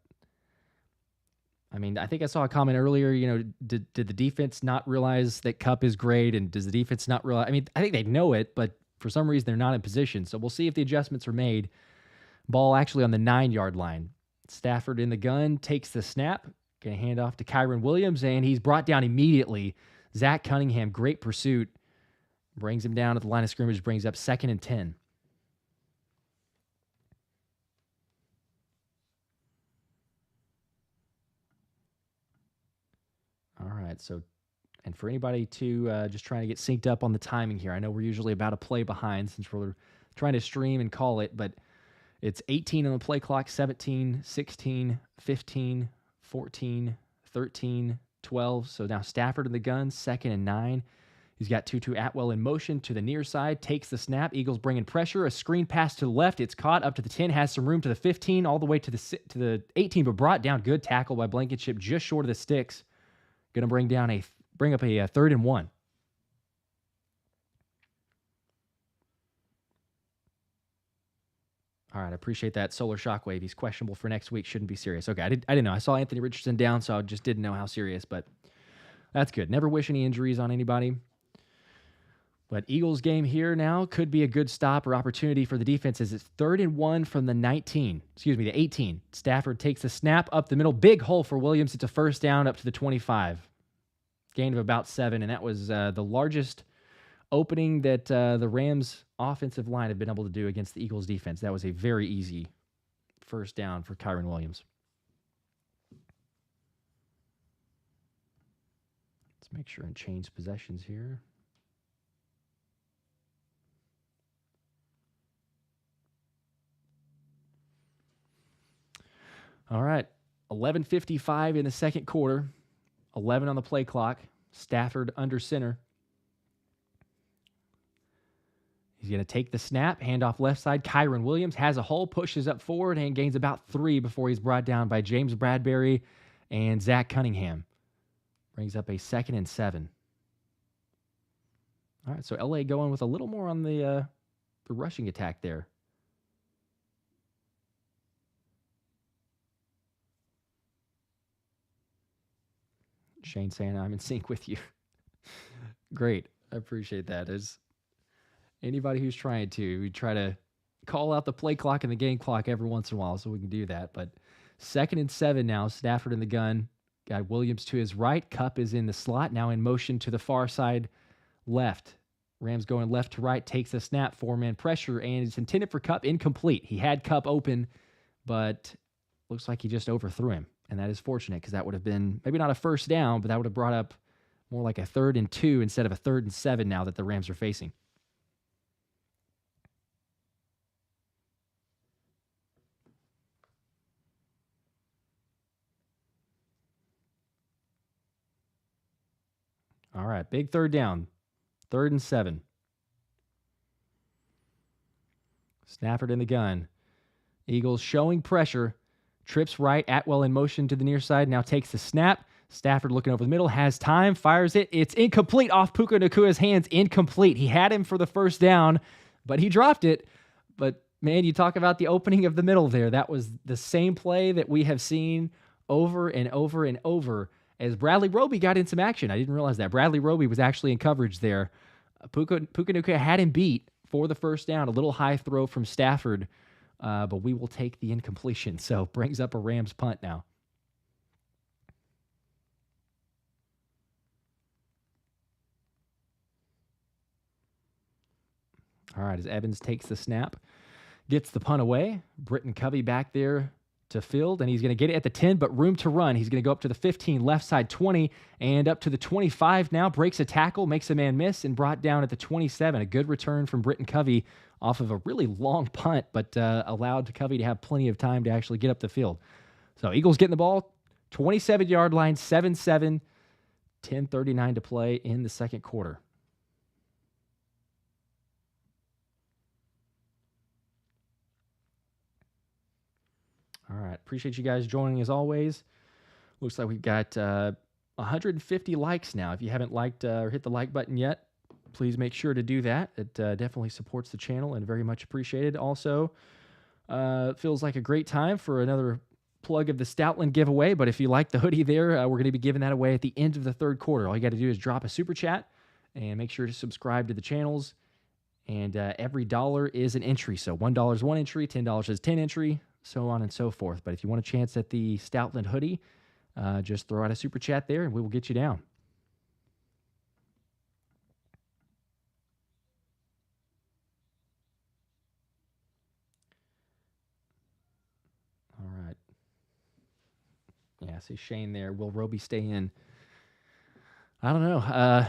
think I saw a comment earlier, did the defense not realize that Kupp is great? And does the defense not realize? I think they know it, but for some reason they're not in position. So we'll see if the adjustments are made. Ball actually on the 9-yard line. Stafford in the gun, takes the snap. Going to hand off to Kyren Williams, and he's brought down immediately. Zach Cunningham, great pursuit. Brings him down at the line of scrimmage, brings up 2nd and 10. All right, so, and for anybody just trying to get synced up on the timing here, I know we're usually about a play behind since we're trying to stream and call it, but it's 18 on the play clock, 17, 16, 15, 14, 13, 12. So now Stafford in the gun, 2nd and 9. He's got Tutu Atwell in motion to the near side, takes the snap. Eagles bringing pressure, a screen pass to the left. It's caught up to the 10, has some room to the 15, all the way to the 18, but brought down. Good tackle by Blankenship, just short of the sticks. Going to bring up a 3rd and 1. All right, I appreciate that. Solar Shockwave, he's questionable for next week. Shouldn't be serious. Okay, I didn't know. I saw Anthony Richardson down, so I just didn't know how serious, but that's good. Never wish any injuries on anybody. But Eagles game here now could be a good stop or opportunity for the defense as it's 3rd and 1 from the 18. Stafford takes the snap up the middle. Big hole for Williams. It's a 1st down up to the 25. Gain of about 7, and that was the largest opening that the Rams offensive line have been able to do against the Eagles defense. That was a very easy 1st down for Kyren Williams. Let's make sure and change possessions here. All right, 11:55 in the second quarter, 11 on the play clock. Stafford under center. He's going to take the snap, handoff left side. Kyren Williams has a hole, pushes up forward, and gains about 3 before he's brought down by James Bradbury and Zach Cunningham. Brings up a 2nd and 7. All right, so LA going with a little more on the rushing attack there. Shane saying I'm in sync with you. Great. I appreciate that. As anybody who's trying to, we try to call out the play clock and the game clock every once in a while so we can do that. But 2nd and 7 now. Stafford in the gun. Got Williams to his right. Kupp is in the slot. Now in motion to the far side left. Rams going left to right. Takes the snap. 4-man pressure. And it's intended for Kupp. Incomplete. He had Kupp open, but looks like he just overthrew him. And that is fortunate because that would have been maybe not a 1st down, but that would have brought up more like a 3rd and 2 instead of a 3rd and 7 now that the Rams are facing. All right, big 3rd down. 3rd and 7. Stafford in the gun. Eagles showing pressure. Trips right, Atwell in motion to the near side, now takes the snap. Stafford looking over the middle, has time, fires it. It's incomplete off Puka Nacua's hands, incomplete. He had him for the 1st down, but he dropped it. But, man, you talk about the opening of the middle there. That was the same play that we have seen over and over and over as Bradley Roby got in some action. I didn't realize that. Bradley Roby was actually in coverage there. Puka Nacua had him beat for the 1st down. A little high throw from Stafford. But we will take the incompletion. So brings up a Rams punt now. All right, as Evans takes the snap, gets the punt away. Britton Covey back there to field, and he's going to get it at the 10, but room to run. He's going to go up to the 15, left side 20, and up to the 25 now. Breaks a tackle, makes a man miss, and brought down at the 27. A good return from Britton Covey off of a really long punt, but allowed Covey to have plenty of time to actually get up the field. So Eagles getting the ball, 27-yard line, 7-7, 10:39 to play in the second quarter. All right. Appreciate you guys joining as always. Looks like we've got 150 likes now. If you haven't liked or hit the like button yet, please make sure to do that. It definitely supports the channel and very much appreciated. Also, feels like a great time for another plug of the Stoutland giveaway. But if you like the hoodie there, we're going to be giving that away at the end of the third quarter. All you got to do is drop a super chat and make sure to subscribe to the channels. And every dollar is an entry. So $1 is one entry, $10 is 10 entry, so on and so forth. But if you want a chance at the Stoutland hoodie, just throw out a super chat there and we will get you down. All right. Yeah, I see Shane there. Will Roby stay in? I don't know.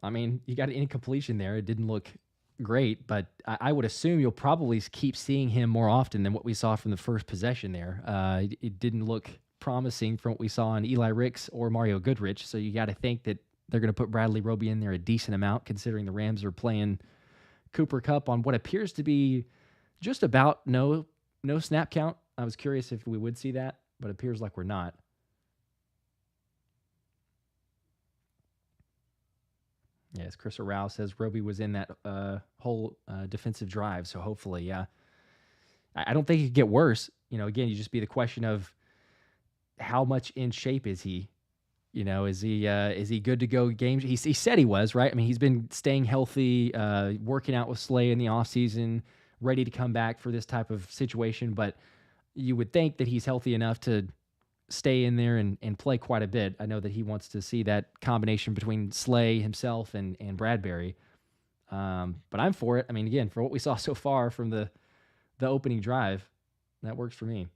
I mean, you got an incompletion there. It didn't look great, but I would assume you'll probably keep seeing him more often than what we saw from the first possession there. It didn't look promising from what we saw on Eli Ricks or Mario Goodrich, so you got to think that they're going to put Bradley Roby in there a decent amount, considering the Rams are playing Cooper Kupp on what appears to be just about no snap count. I was curious if we would see that, but it appears like we're not. Yes, Chris Arau says Roby was in that whole defensive drive, so hopefully, yeah. I don't think it could get worse. You know, again, you just be the question of how much in shape is he? You know, is he good to go games? He said he was, right? I mean, he's been staying healthy, working out with Slay in the offseason, ready to come back for this type of situation, but you would think that he's healthy enough to stay in there and play quite a bit. I know that he wants to see that combination between Slay himself and Bradbury. But I'm for it. I mean, again, for what we saw so far from the opening drive, that works for me.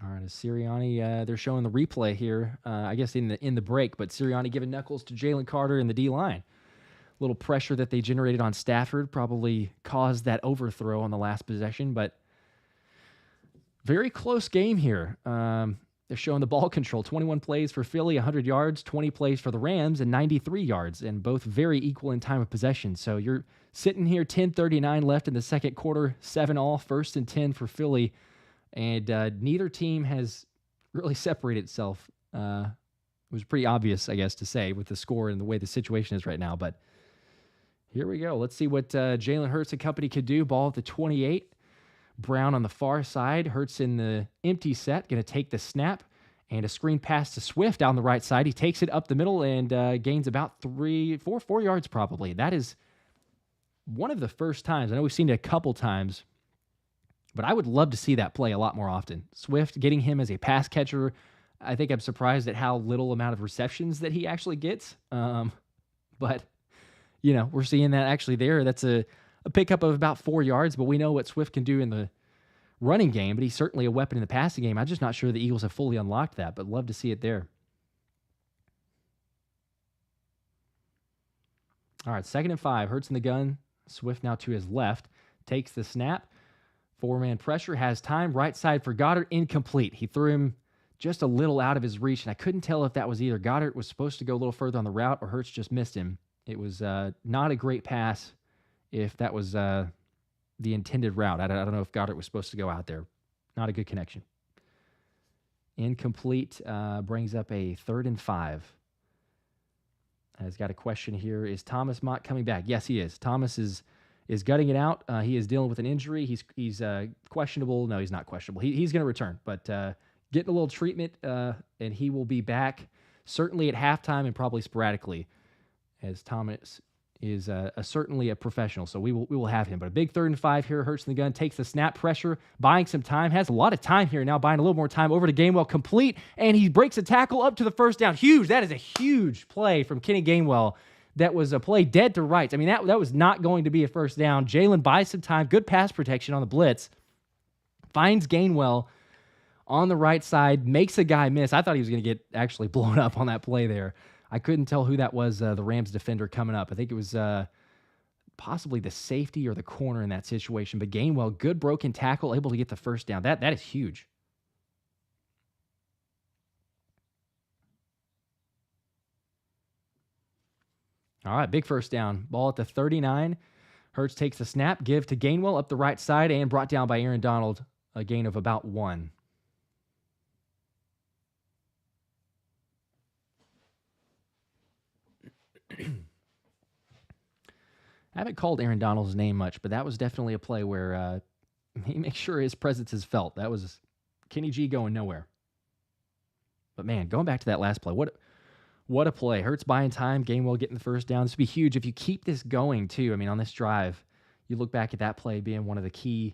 All right, is Sirianni, they're showing the replay here, I guess in the break, but Sirianni giving knuckles to Jalen Carter in the D-line. A little pressure that they generated on Stafford probably caused that overthrow on the last possession, but very close game here. They're showing the ball control, 21 plays for Philly, 100 yards, 20 plays for the Rams, and 93 yards, and both very equal in time of possession. So you're sitting here, 10:39 left in the second quarter, 7-all, 1st and 10 for Philly. And neither team has really separated itself. It was pretty obvious, I guess, to say with the score and the way the situation is right now. But here we go. Let's see what Jalen Hurts and company could do. Ball at the 28. Brown on the far side. Hurts in the empty set. Going to take the snap. And a screen pass to Swift down the right side. He takes it up the middle and gains about 4 yards probably. That is one of the first times. I know we've seen it a couple times, but I would love to see that play a lot more often. Swift getting him as a pass catcher. I think I'm surprised at how little amount of receptions that he actually gets. But, you know, we're seeing that actually there. That's a pickup of about 4 yards, but we know what Swift can do in the running game, but he's certainly a weapon in the passing game. I'm just not sure the Eagles have fully unlocked that, but love to see it there. All right, 2nd and 5. Hurts in the gun. Swift now to his left. Takes the snap. 4-man pressure, has time, right side for Goddard, incomplete. He threw him just a little out of his reach, and I couldn't tell if that was either Goddard was supposed to go a little further on the route or Hurts just missed him. It was not a great pass if that was the intended route. I don't know if Goddard was supposed to go out there. Not a good connection. Incomplete brings up a 3rd and 5. I've got a question here. Is Thomas Mott coming back? Yes, he is. Thomas is gutting it out. He is dealing with an injury. He's questionable. No, he's not questionable. He's going to return, but getting a little treatment, and he will be back certainly at halftime and probably sporadically as Thomas is certainly a professional, so we will have him. But a big 3rd and 5 here. Hurts in the gun, takes the snap, pressure, buying some time, has a lot of time here now, buying a little more time over to Gainwell, complete, and he breaks a tackle up to the first down. Huge. That is a huge play from Kenny Gainwell. That was a play dead to rights. I mean, that was not going to be a first down. Jalen buys some time, good pass protection on the blitz, finds Gainwell on the right side, makes a guy miss. I thought he was going to get actually blown up on that play there. I couldn't tell who that was, the Rams defender coming up. I think it was possibly the safety or the corner in that situation. But Gainwell, good broken tackle, able to get the first down. That is huge. All right, big first down. Ball at the 39. Hurts takes the snap, give to Gainwell up the right side, and brought down by Aaron Donald, a gain of about 1. I haven't called Aaron Donald's name much, but that was definitely a play where he makes sure his presence is felt. That was Kenny G going nowhere. But man, going back to that last play, what a play. Hurts buying time, Gainwell getting the first down. This would be huge if you keep this going too. I mean, on this drive, you look back at that play being one of the key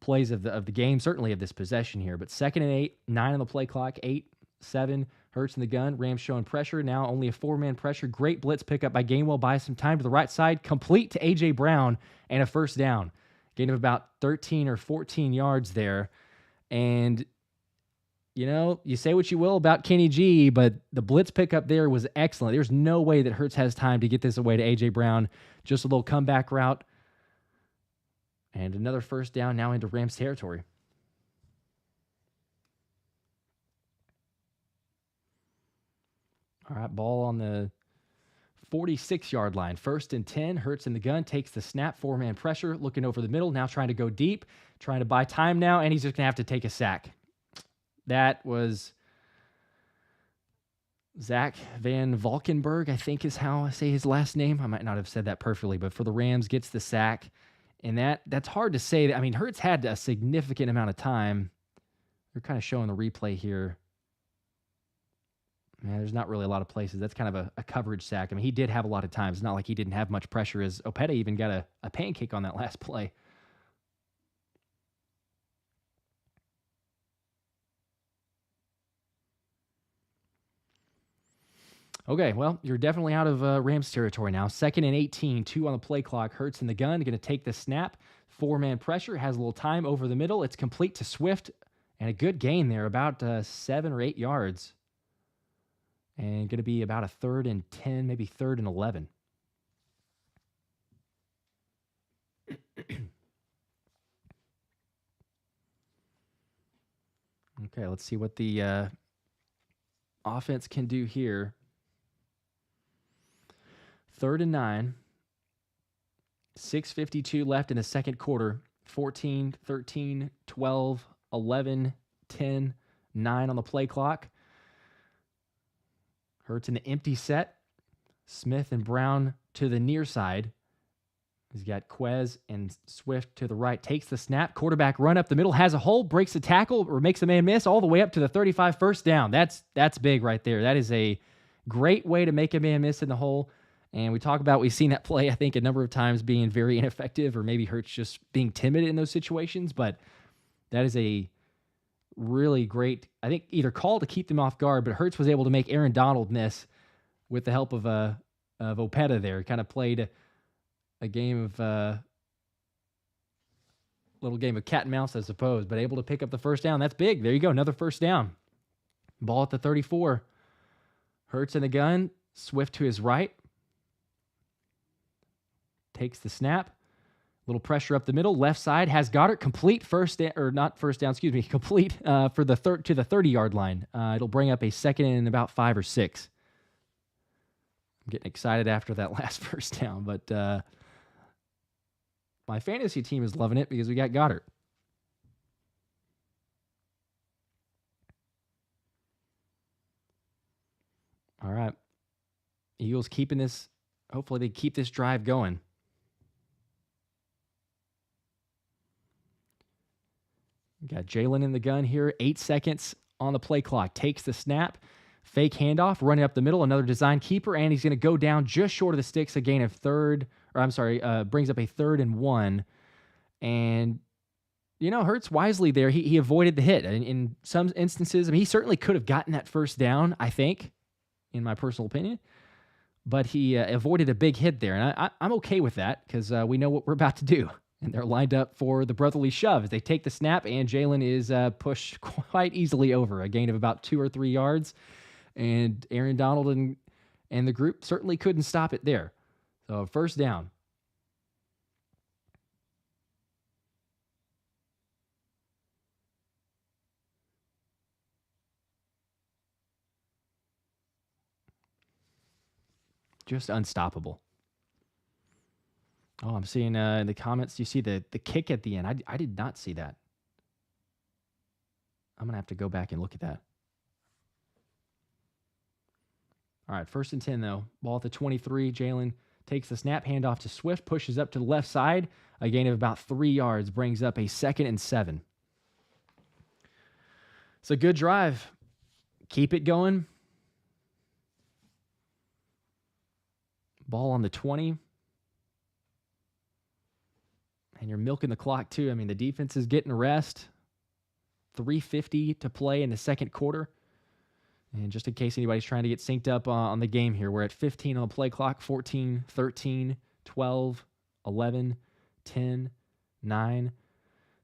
plays of the game, certainly of this possession here. But 2nd and 8, 9 on the play clock, 8, 7. Hurts in the gun. Rams showing pressure. Now only a 4-man pressure. Great blitz pickup by Gainwell. Buys some time to the right side. Complete to A.J. Brown and a first down. Gain of about 13 or 14 yards there. And, you know, you say what you will about Kenny G, but the blitz pickup there was excellent. There's no way that Hurts has time to get this away to A.J. Brown. Just a little comeback route. And another first down now into Rams territory. All right, ball on the 46-yard line. 1st and 10. Hurts in the gun, takes the snap, 4-man pressure, looking over the middle, now trying to go deep, trying to buy time now, and he's just going to have to take a sack. That was Zach Van Valkenburg, I think is how I say his last name. I might not have said that perfectly, but for the Rams, gets the sack. And that's hard to say. I mean, Hurts had a significant amount of time. They're kind of showing the replay here. Man, there's not really a lot of places. That's kind of a coverage sack. I mean, he did have a lot of time. It's not like he didn't have much pressure, as Opeta even got a pancake on that last play. Okay, well, you're definitely out of Rams territory now. 2nd and 18, 2 on the play clock. Hurts in the gun, going to take the snap. 4-man pressure, has a little time over the middle. It's complete to Swift, and a good gain there, about 7 or 8 yards. And going to be about a 3rd and 10, maybe 3rd and 11. Okay, let's see what the offense can do here. 3rd and 9. 6:52 left in the second quarter. 14, 13, 12, 11, 10, 9 on the play clock. Hurts in the empty set. Smith and Brown to the near side. He's got Quez and Swift to the right. Takes the snap. Quarterback run up the middle. Has a hole. Breaks a tackle or makes a man miss all the way up to the 35. First down. That's big right there. That is a great way to make a man miss in the hole. And we've seen that play, I think, a number of times being very ineffective, or maybe Hurts just being timid in those situations. But that is a really great, I think, either call to keep them off guard, but Hurts was able to make Aaron Donald miss with the help of Opeta there. Kind of played a game of little game of cat and mouse, I suppose, but able to pick up the first down. That's big. There you go, another first down. Ball at the 34. Hurts in the gun. Swift to his right. Takes the snap. Little pressure up the middle. Left side has Goddard complete complete for the to the 30-yard line. It'll bring up a 2nd and about 5 or 6. I'm getting excited after that last first down, but my fantasy team is loving it because we got Goddard. All right. Eagles keeping this. Hopefully they keep this drive going. We got Jalen in the gun here. 8 seconds on the play clock. Takes the snap. Fake handoff, running up the middle, another design keeper, and he's going to go down just short of the sticks, a gain of brings up a 3rd and 1. And, Hurts wisely there. He avoided the hit. And in some instances, he certainly could have gotten that first down, I think, in my personal opinion. But he avoided a big hit there. And I'm okay with that because we know what we're about to do. And they're lined up for the brotherly shove as they take the snap, and Jalen is pushed quite easily over, a gain of about 2 or 3 yards. And Aaron Donald and the group certainly couldn't stop it there. So first down. Just unstoppable. Oh, I'm seeing in the comments, you see the kick at the end. I did not see that. I'm going to have to go back and look at that. All right, 1st and 10, though. Ball at the 23. Jalen takes the snap, handoff to Swift, pushes up to the left side. A gain of about 3 yards, brings up a 2nd and 7. It's a good drive. Keep it going. Ball on the 20. And you're milking the clock, too. The defense is getting a rest. 3:50 to play in the second quarter. And just in case anybody's trying to get synced up on the game here, we're at 15 on the play clock, 14, 13, 12, 11, 10, 9.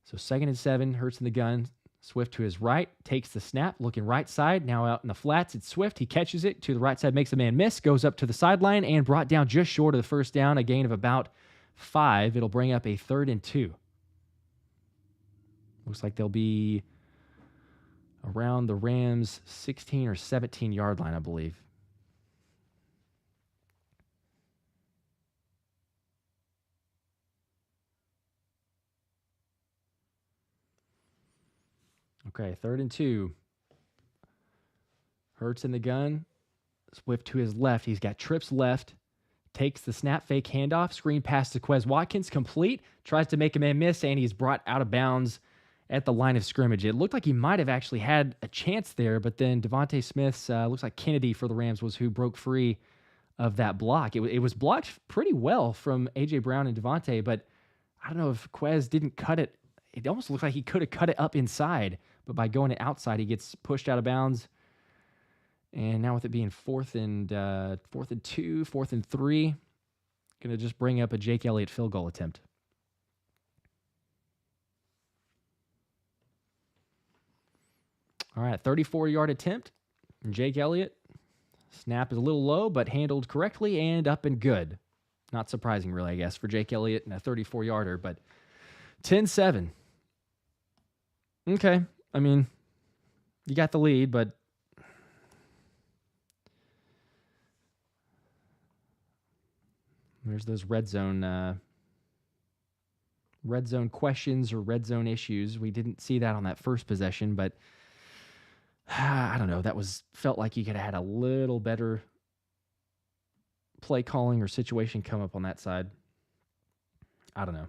So 2nd and 7, Hurts in the gun. Swift to his right, takes the snap, looking right side. Now out in the flats, it's Swift. He catches it to the right side, makes a man miss, goes up to the sideline, and brought down just short of the first down, a gain of about 5. It'll bring up a 3rd and 2. Looks like they'll be around the Rams' 16 or 17 yard line, I believe. Okay, 3rd and 2. Hurts in the gun. Swift to his left. He's got trips left. Takes the snap, fake handoff, screen pass to Quez Watkins, complete. Tries to make a man miss, and he's brought out of bounds at the line of scrimmage. It looked like he might have actually had a chance there, but then DeVonta Smith's, looks like Kennedy for the Rams was who broke free of that block. It was blocked pretty well from A.J. Brown and DeVonta, but I don't know if Quez didn't cut it. It almost looked like he could have cut it up inside, but by going it outside, he gets pushed out of bounds. And now with it being 4th and 2, 4th and 3, going to just bring up a Jake Elliott field goal attempt. All right, 34-yard attempt. Jake Elliott, snap is a little low, but handled correctly and up and good. Not surprising, really, I guess, for Jake Elliott and a 34-yarder, but 10-7. Okay, you got the lead, but there's those red zone questions or red zone issues. We didn't see that on that first possession, but I don't know. Felt like you could have had a little better play calling or situation come up on that side. I don't know.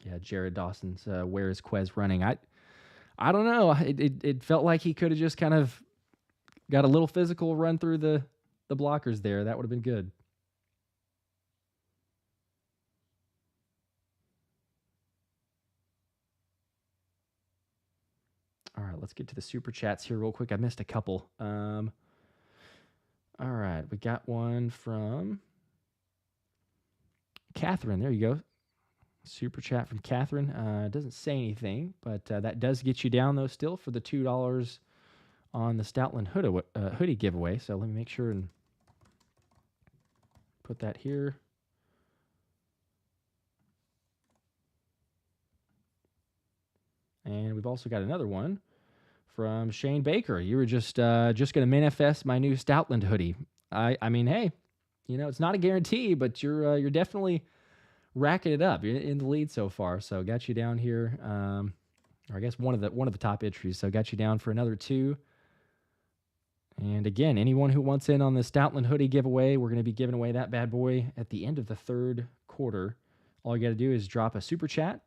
Yeah, Jared Dawson's where is Quez running? I don't know. It felt like he could have just kind of got a little physical run through the blockers there. That would have been good. All right, let's get to the super chats here real quick. I missed a couple. All right, we got one from Catherine. There you go. Super chat from Catherine. It doesn't say anything, but that does get you down, though, still for the $2 on the Stoutland hoodie giveaway. So let me make sure and put that here. And we've also got another one from Shane Baker. You were just going to manifest my new Stoutland hoodie. I mean, hey, it's not a guarantee, but you're definitely racking it up. You're in the lead so far, so got you down here. Or I guess one of the top entries. So got you down for another 2. And again, anyone who wants in on the Stoutland hoodie giveaway, we're going to be giving away that bad boy at the end of the third quarter. All you got to do is drop a super chat,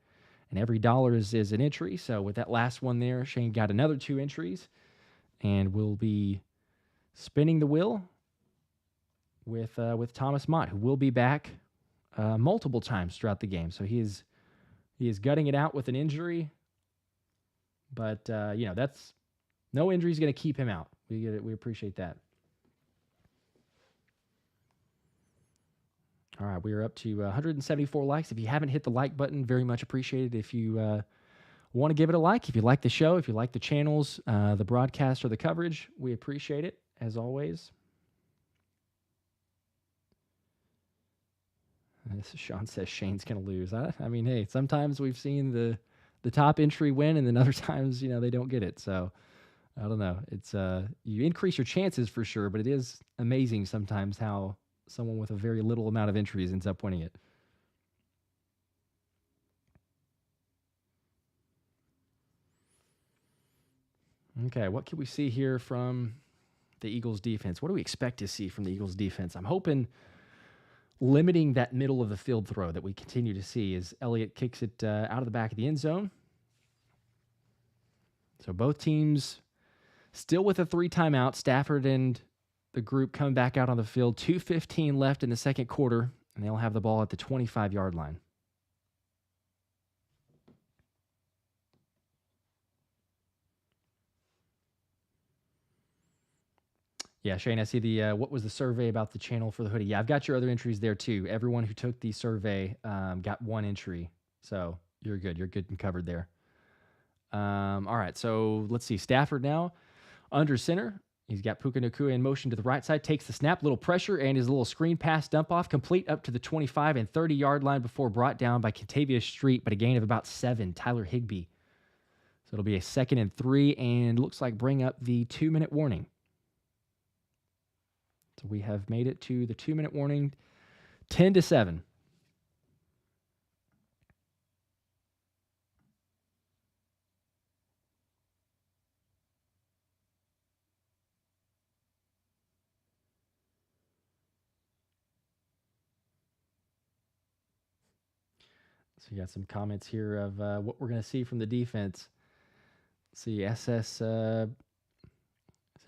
and every dollar is an entry. So with that last one there, Shane got another 2 entries. and we'll be spinning the wheel with Thomas Mott, who will be back multiple times throughout the game. So he is gutting it out with an injury, but that's no injury is going to keep him out. We appreciate that. All right, we are up to 174 likes. If you haven't hit the like button, very much appreciated. If you want to give it a like, if you like the show, if you like the channels, the broadcast, or the coverage, we appreciate it, as always. Sean says Shane's going to lose. I mean, hey, sometimes we've seen the top entry win, and then other times, they don't get it. So, I don't know. It's you increase your chances for sure, but it is amazing sometimes how someone with a very little amount of entries ends up winning it. Okay, what can we see here from the Eagles defense? What do we expect to see from the Eagles defense? I'm hoping limiting that middle of the field throw that we continue to see as Elliott kicks it out of the back of the end zone. So both teams still with a 3 timeout. Stafford and the group come back out on the field. 2:15 left in the second quarter, and they'll have the ball at the 25-yard line. Yeah, Shane, I see the what was the survey about the channel for the hoodie? Yeah, I've got your other entries there too. Everyone who took the survey got 1 entry, so you're good. You're good and covered there. All right, so let's see. Stafford now under center. He's got Puka Nacua in motion to the right side, takes the snap, little pressure, and his little screen pass dump off, complete up to the 25 and 30-yard line before brought down by Kentavious Street, but a gain of about 7, Tyler Higbee. So it'll be a 2nd and 3, and looks like bring up the 2-minute warning. So we have made it to the 2-minute warning, 10-7. So you got some comments here of what we're going to see from the defense. Let's see, SS says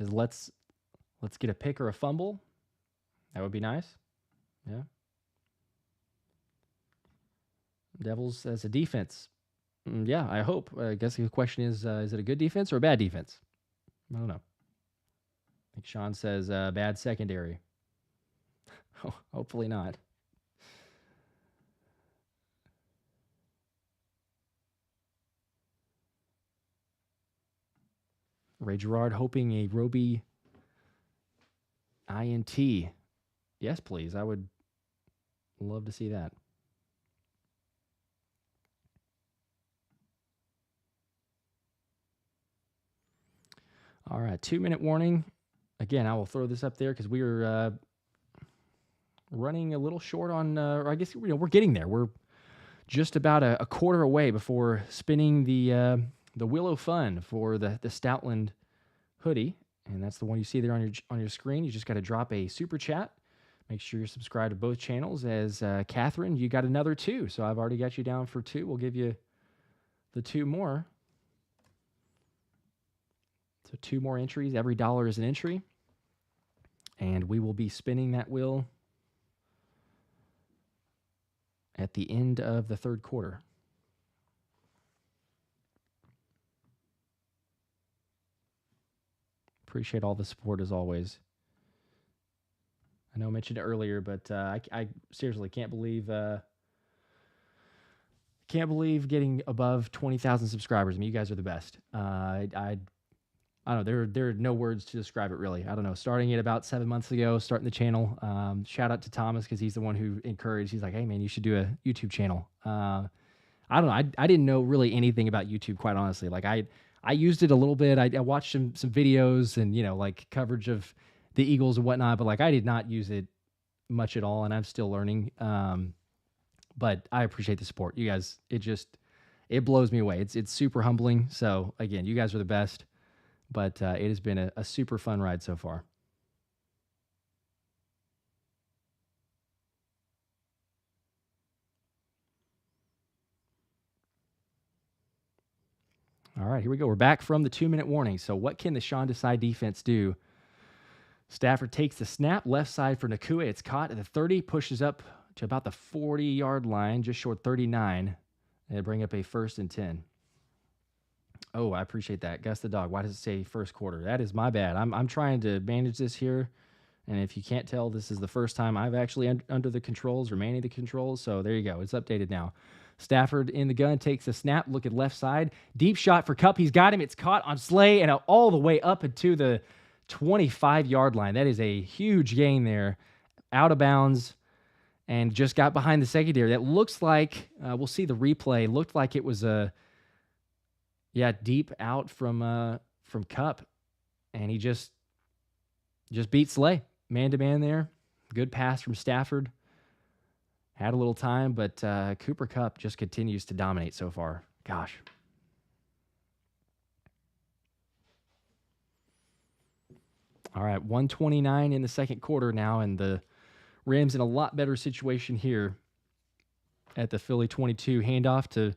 let's get a pick or a fumble. That would be nice. Yeah. Devils as a defense. Yeah, I hope. I guess the question is it a good defense or a bad defense? I don't know. I think Sean says bad secondary. Hopefully not. Ray Gerard hoping a Roby INT. Yes, please. I would love to see that. All right, 2-minute warning. Again, I will throw this up there because we are running a little short on, or I guess we're getting there. We're just about a quarter away before spinning the Willow Fun for the Stoutland hoodie, and that's the one you see there on your screen. You just got to drop a super chat. Make sure you're subscribed to both channels. As Catherine, you got another 2, so I've already got you down for 2. We'll give you the 2 more. So 2 more entries. Every $1 is an entry, and we will be spinning that wheel at the end of the third quarter. Appreciate all the support as always. I know I mentioned it earlier, but I seriously can't believe getting above 20,000 subscribers. I mean, you guys are the best. I don't know. There are no words to describe it really. I don't know. Starting it about 7 months ago, starting the channel. Shout out to Thomas because he's the one who encouraged. He's like, hey man, you should do a YouTube channel. I don't know. I didn't know really anything about YouTube, quite honestly. Like I used it a little bit. I watched some videos and like coverage of the Eagles and whatnot, but like I did not use it much at all, and I'm still learning. But I appreciate the support, you guys. It blows me away. It's super humbling. So again, you guys are the best. But it has been a super fun ride so far. All right, here we go. We're back from the 2-minute warning. So what can the Sean Desai defense do? Stafford takes the snap, left side for Nacua. It's caught at the 30, pushes up to about the 40-yard line, just short 39, and they bring up a 1st and 10. Oh, I appreciate that. Gus the dog. Why does it say first quarter? That is my bad. I'm trying to manage this here, and if you can't tell, this is the first time I've actually under the controls or manning the controls. So there you go. It's updated now. Stafford in the gun, takes the snap, look at left side. Deep shot for Kupp. He's got him. It's caught on Slay and all the way up into the 25-yard line. That is a huge gain there. Out of bounds and just got behind the secondary. That looks like, we'll see the replay, looked like it was deep out from Kupp. And he just beat Slay. Man-to-man there. Good pass from Stafford. Had a little time, but Cooper Kupp just continues to dominate so far. Gosh. All right, 1:29 in the second quarter now, and the Rams in a lot better situation here at the Philly 22. Handoff to,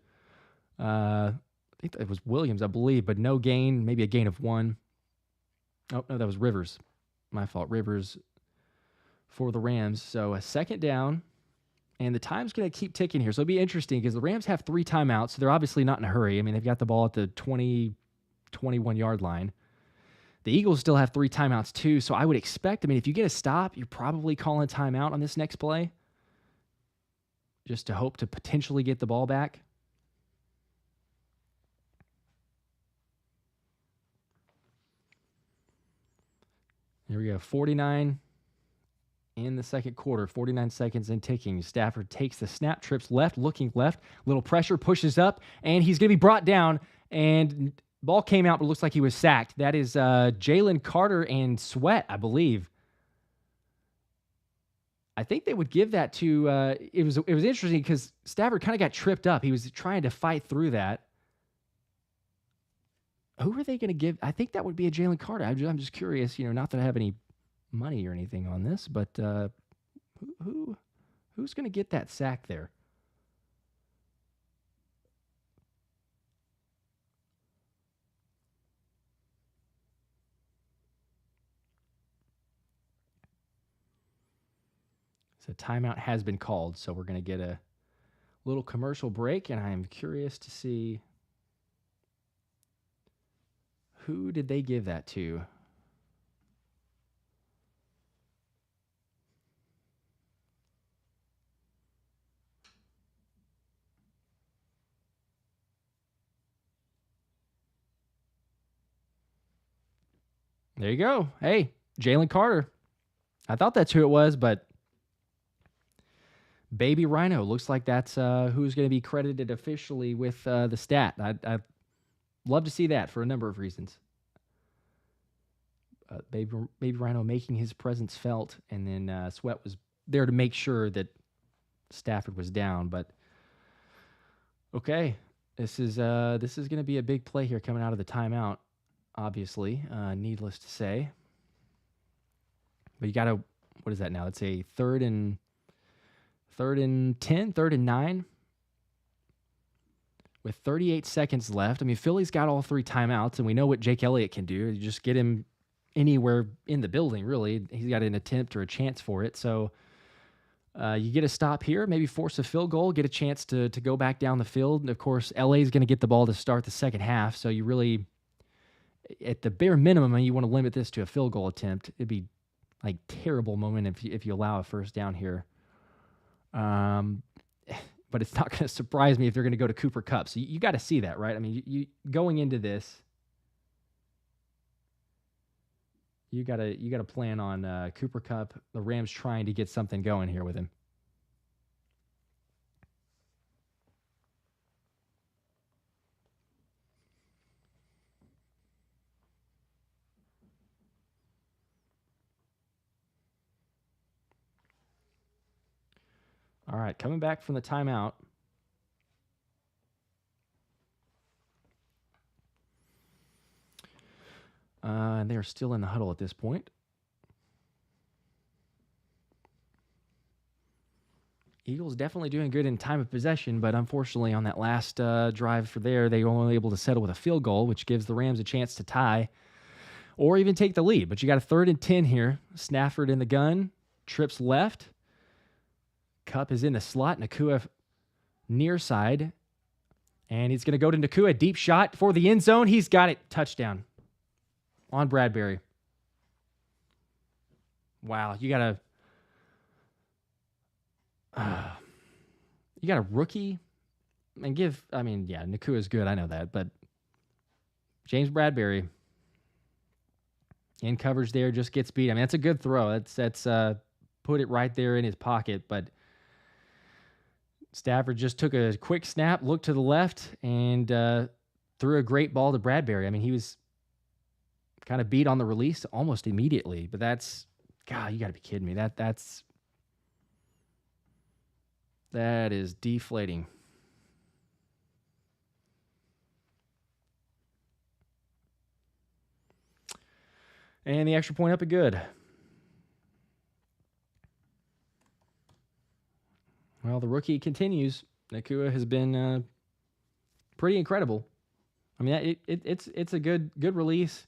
I think it was Williams, I believe, but no gain, maybe a gain of 1. Oh, no, that was Rivers. My fault. Rivers for the Rams. So a 2nd down. And the time's going to keep ticking here. So it'll be interesting because the Rams have 3 timeouts, so they're obviously not in a hurry. I mean, they've got the ball at the 20, 21-yard line. The Eagles still have 3 timeouts too, so I would expect, if you get a stop, you're probably calling timeout on this next play just to hope to potentially get the ball back. Here we go, 49 in the second quarter, 49 seconds and ticking. Stafford takes the snap, trips left, looking left, little pressure, pushes up, and he's going to be brought down, and ball came out, but it looks like he was sacked. That is Jalen Carter and Sweat, I believe. I think they would give that to, it was interesting because Stafford kind of got tripped up. He was trying to fight through that. Who are they going to give? I think that would be a Jalen Carter. I'm just curious, not that I have any money or anything on this, but who's going to get that sack there? So timeout has been called, so we're going to get a little commercial break, and I'm curious to see who did they give that to? There you go. Hey, Jalen Carter. I thought that's who it was, but Baby Rhino looks like that's who's going to be credited officially with the stat. I'd love to see that for a number of reasons. Baby Rhino making his presence felt, and then Sweat was there to make sure that Stafford was down. But okay, this is going to be a big play here coming out of the timeout. Obviously, needless to say. But you got to, what is that now? It's a 3rd and 10, 3rd and 9. With 38 seconds left. Philly's got all 3 timeouts, and we know what Jake Elliott can do. You just get him anywhere in the building, really. He's got an attempt or a chance for it. So you get a stop here, maybe force a field goal, get a chance to go back down the field. And, of course, LA is going to get the ball to start the second half, so you really, at the bare minimum, you want to limit this to a field goal attempt. It'd be like terrible moment if you allow a first down here. But it's not going to surprise me if they're going to go to Cooper Kupp. So you got to see that, right? You going into this, you got to plan on Cooper Kupp, the Rams trying to get something going here with him. All right, coming back from the timeout. And they're still in the huddle at this point. Eagles definitely doing good in time of possession, but unfortunately on that last drive for there, they were only able to settle with a field goal, which gives the Rams a chance to tie or even take the lead. But you got a 3rd and 10 here. Stafford in the gun, trips left. Kupp is in the slot. Nacua near side. And he's going to go to Nacua. Deep shot for the end zone. He's got it. Touchdown on Bradbury. Wow, you got a rookie and Nacua is good. I know that, but James Bradbury in coverage there just gets beat. I mean, that's a good throw. That's put it right there in his pocket, but Stafford just took a quick snap, looked to the left, and threw a great ball to Bradbury. I mean, he was kind of beat on the release almost immediately, but God, you got to be kidding me. That is deflating. And the extra point up and good. Well, the rookie continues. Nacua has been pretty incredible. I mean, it's a good release.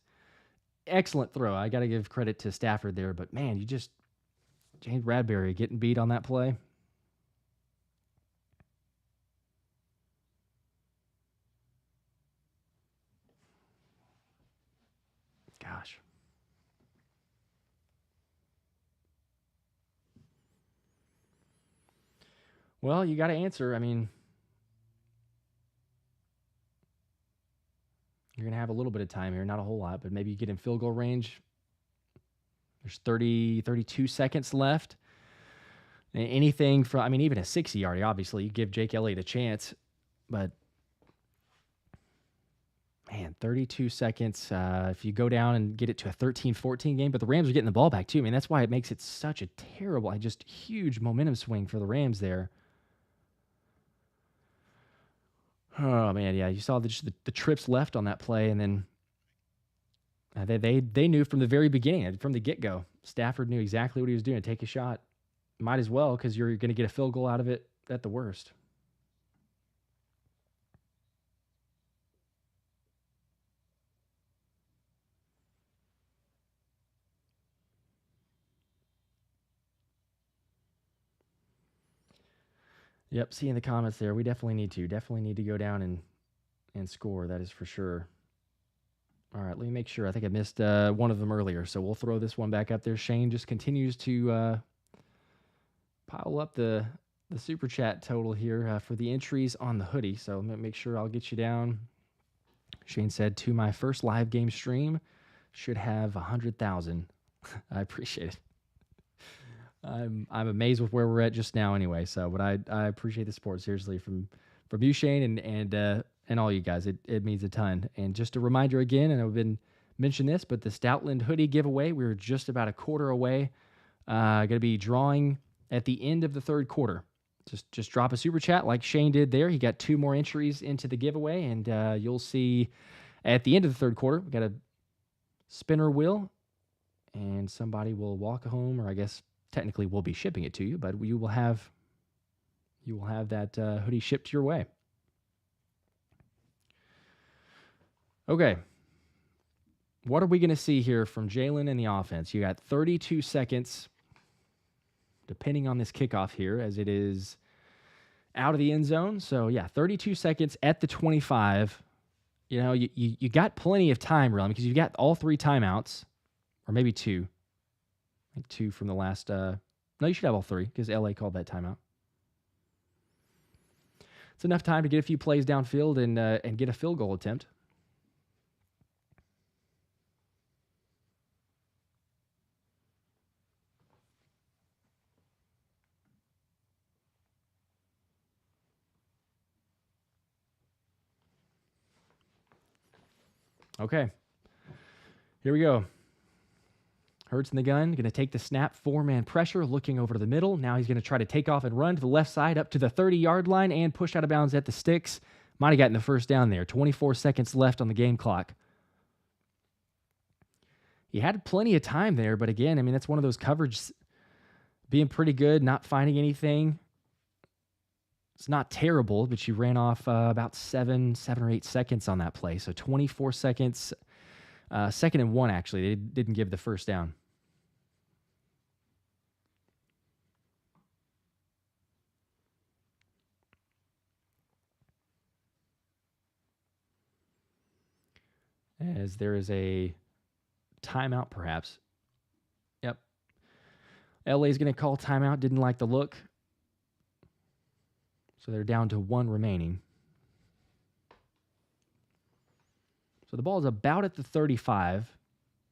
Excellent throw. I got to give credit to Stafford there, but man, James Bradbury getting beat on that play. Gosh. Well, you got to answer. I mean, you're going to have a little bit of time here, not a whole lot, but maybe you get in field goal range. There's 32 seconds left. Anything from, I mean, even a 60-yard, obviously, you give Jake Elliott a chance, but man, 32 seconds. If you go down and get it to a 13-14 game, but the Rams are getting the ball back too. I mean, that's why it makes it such a terrible, just huge momentum swing for the Rams there. Oh man, yeah, you saw the trips left on that play, and then they knew from the very beginning, from the get-go. Stafford knew exactly what he was doing. Take a shot, might as well, because you're going to get a field goal out of it at the worst. Yep, see in the comments there, we definitely need to go down and score. That is for sure. All right, let me make sure. I think I missed one of them earlier, so we'll throw this one back up there. Shane just continues to pile up the super chat total here for the entries on the hoodie. So let me make sure I'll get you down. Shane said, to my first live game stream, should have 100,000. I appreciate it. I'm amazed with where we're at just now anyway. So, but I appreciate the support seriously from you, Shane, and all you guys. It means a ton. And just a reminder again, and I've been mentioned this, but the Stoutland hoodie giveaway, we're just about a quarter away. Going to be drawing at the end of the third quarter. Just drop a super chat like Shane did there. He got 2 more entries into the giveaway, and you'll see at the end of the third quarter, we got a spinner wheel, and somebody will walk home, or I guess technically we'll be shipping it to you, but you will have that hoodie shipped your way. Okay. What are we going to see here from Jalen and the offense? You got 32 seconds, depending on this kickoff here, as it is out of the end zone. So, yeah, 32 seconds at the 25. You know, you got plenty of time, really, because you've got all 3 timeouts, or maybe 2. I think 2 from the last. No, you should have all 3 because LA called that timeout. It's enough time to get a few plays downfield and get a field goal attempt. Okay, here we go. Hurts in the gun, going to take the snap, 4-man pressure, looking over to the middle. Now he's going to try to take off and run to the left side up to the 30-yard line and push out of bounds at the sticks. Might have gotten the first down there. 24 seconds left on the game clock. He had plenty of time there, but again, I mean, that's one of those coverage being pretty good, not finding anything. It's not terrible, but you ran off about 7 or 8 seconds on that play. So 24 seconds, 2nd and 1, actually. They didn't give the first down. As there is a timeout, perhaps. Yep. LA is going to call timeout. Didn't like the look. So they're down to 1 remaining. So the ball is about at the 35.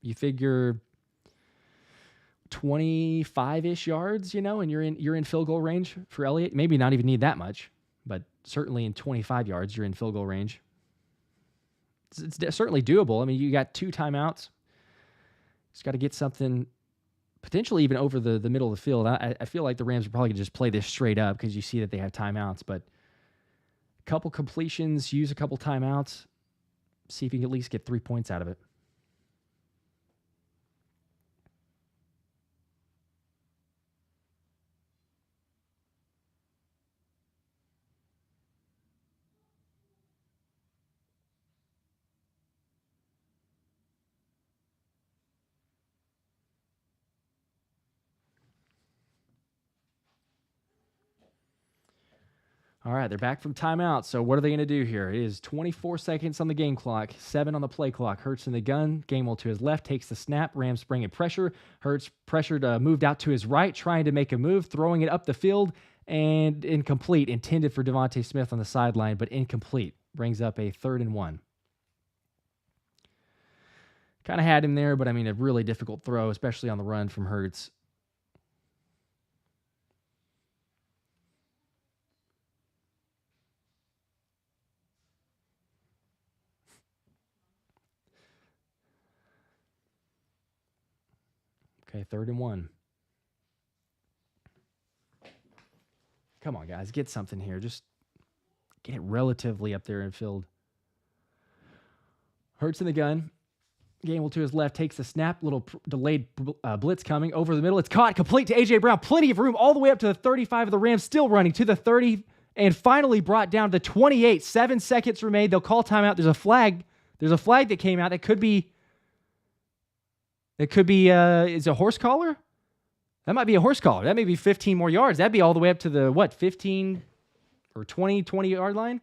You figure 25-ish yards, and you're in field goal range for Elliott. Maybe not even need that much, but certainly in 25 yards, you're in field goal range. It's certainly doable. I mean, you got 2 timeouts. Just got to get something potentially even over the middle of the field. I feel like the Rams are probably going to just play this straight up because you see that they have timeouts. But a couple completions, use a couple timeouts, see if you can at least get 3 points out of it. All right, they're back from timeout. So what are they going to do here? It is 24 seconds on the game clock, 7 on the play clock. Hurts in the gun. Gainwell to his left, takes the snap. Rams bring in pressure. Hurts pressured, moved out to his right, trying to make a move, throwing it up the field, and incomplete. Intended for DeVonta Smith on the sideline, but incomplete. Brings up a 3rd and 1. Kind of had him there, but I mean, a really difficult throw, especially on the run from Hurts. Okay, 3rd and 1. Come on, guys, get something here. Just get it relatively up there in field. Hurts in the gun. Gainwell to his left, takes the snap. Little delayed blitz coming over the middle. It's caught, complete to A.J. Brown. Plenty of room all the way up to the 35 of the Rams. Still running to the 30 and finally brought down to the 28. 7 seconds remain. They'll call timeout. There's a flag. There's a flag that came out that could be... is a horse collar? That might be a horse collar. That may be 15 more yards. That'd be all the way up to the, 15 or 20-yard line?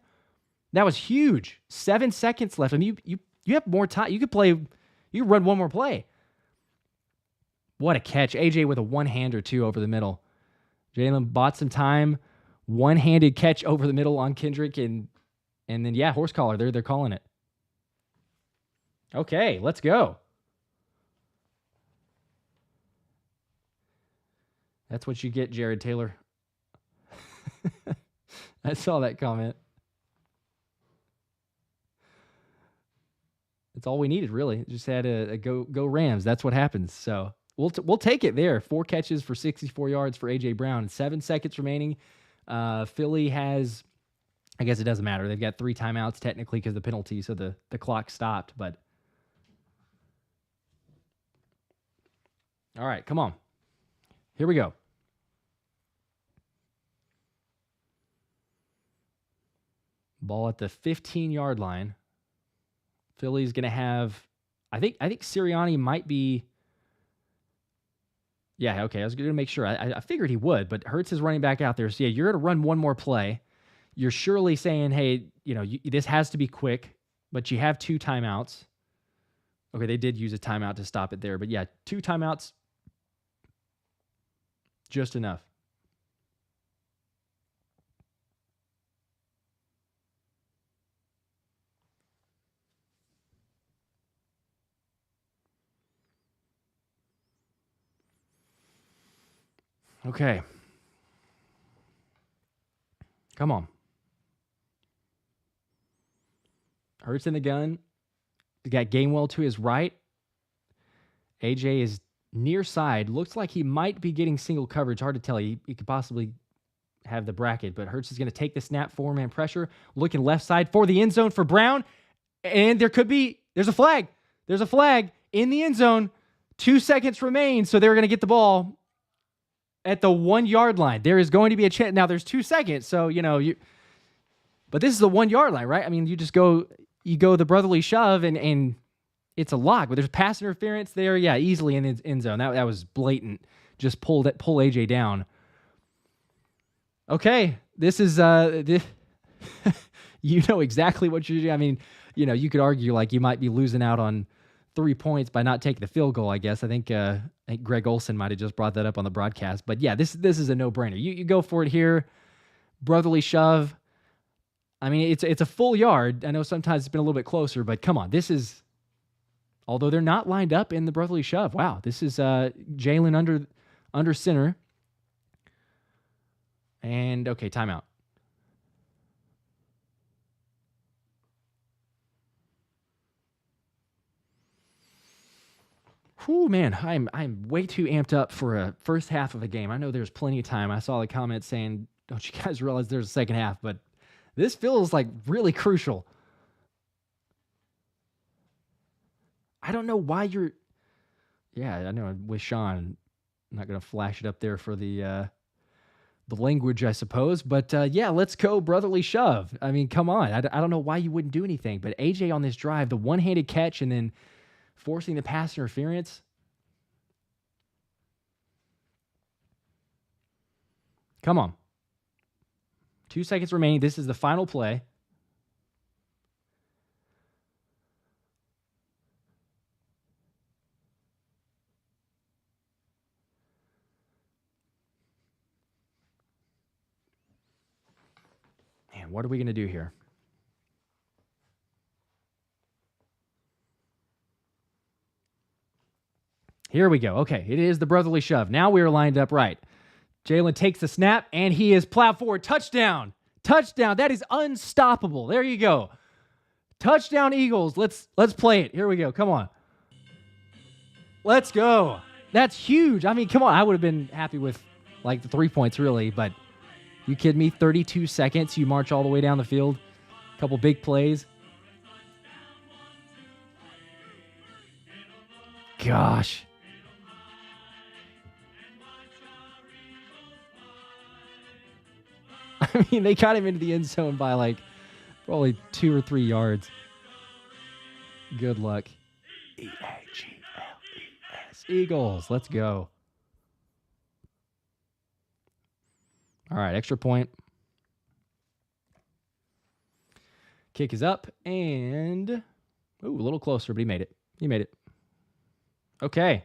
That was huge. 7 seconds left. I mean, you have more time. You could run one more play. What a catch. AJ with a one-hander, too, over the middle. Jalen bought some time. One-handed catch over the middle on Kendrick. And then, horse collar. They're calling it. Okay, let's go. That's what you get, Jared Taylor. I saw that comment. That's all we needed, really. Just had a go Rams. That's what happens. So we'll take it there. 4 catches for 64 yards for A.J. Brown. 7 seconds remaining. Philly has, I guess it doesn't matter. They've got 3 timeouts technically because of the penalty, so the clock stopped. But all right, come on. Here we go. Ball at the 15-yard line. Philly's going to have, I think Sirianni might be, I was going to make sure. I figured he would, but Hurts is running back out there. So, you're going to run one more play. You're surely saying, hey, this has to be quick, but you have 2 timeouts. Okay, they did use a timeout to stop it there, but 2 timeouts, just enough. Okay. Come on. Hurts in the gun. You got Gainwell to his right. AJ is near side. Looks like he might be getting single coverage. Hard to tell. He could possibly have the bracket, but Hurts is going to take the snap, 4-man pressure. Looking left side for the end zone for Brown. And there's a flag. There's a flag in the end zone. 2 seconds remain, so they're going to get the ball. at the 1 yard line. There is going to be a chance. Now there's 2 seconds, so but this is the 1 yard line, right? I mean, you go the brotherly shove and it's a lock. But there's pass interference there, yeah, easily in the end zone. That was blatant. Just pull AJ down. Okay, this is you know exactly what you're doing. I mean, you could argue like you might be losing out on 3 points by not taking the field goal, I guess. I think Greg Olson might have just brought that up on the broadcast. But yeah, this is a no-brainer. You go for it here. Brotherly shove. I mean, it's a full yard. I know sometimes it's been a little bit closer, but come on. This is, although they're not lined up in the brotherly shove. Wow, this is Jalen under center. And, okay, timeout. Whew, man, I'm way too amped up for a first half of a game. I know there's plenty of time. I saw the comments saying, don't you guys realize there's a second half? But this feels like really crucial. I don't know why you're... Yeah, I know with Sean, I'm not going to flash it up there for the language, I suppose. But yeah, let's go brotherly shove. I mean, come on. I don't know why you wouldn't do anything. But AJ on this drive, the one-handed catch and then forcing the pass interference. Come on. 2 seconds remaining. This is the final play. Man, what are we going to do here? Here we go. Okay, it is the brotherly shove. Now we are lined up right. Jalen takes the snap, and he is plowed forward. Touchdown. Touchdown. That is unstoppable. There you go. Touchdown, Eagles. Let's play it. Here we go. Come on. Let's go. That's huge. I mean, come on. I would have been happy with, like, the 3 points, really. But you kidding me? 32 seconds. You march all the way down the field. A couple big plays. Gosh. I mean, they got him into the end zone by like probably 2 or 3 yards. Good luck. Eagles. Eagles. Let's go. All right, extra point. Kick is up and ooh, a little closer, but he made it. He made it. Okay.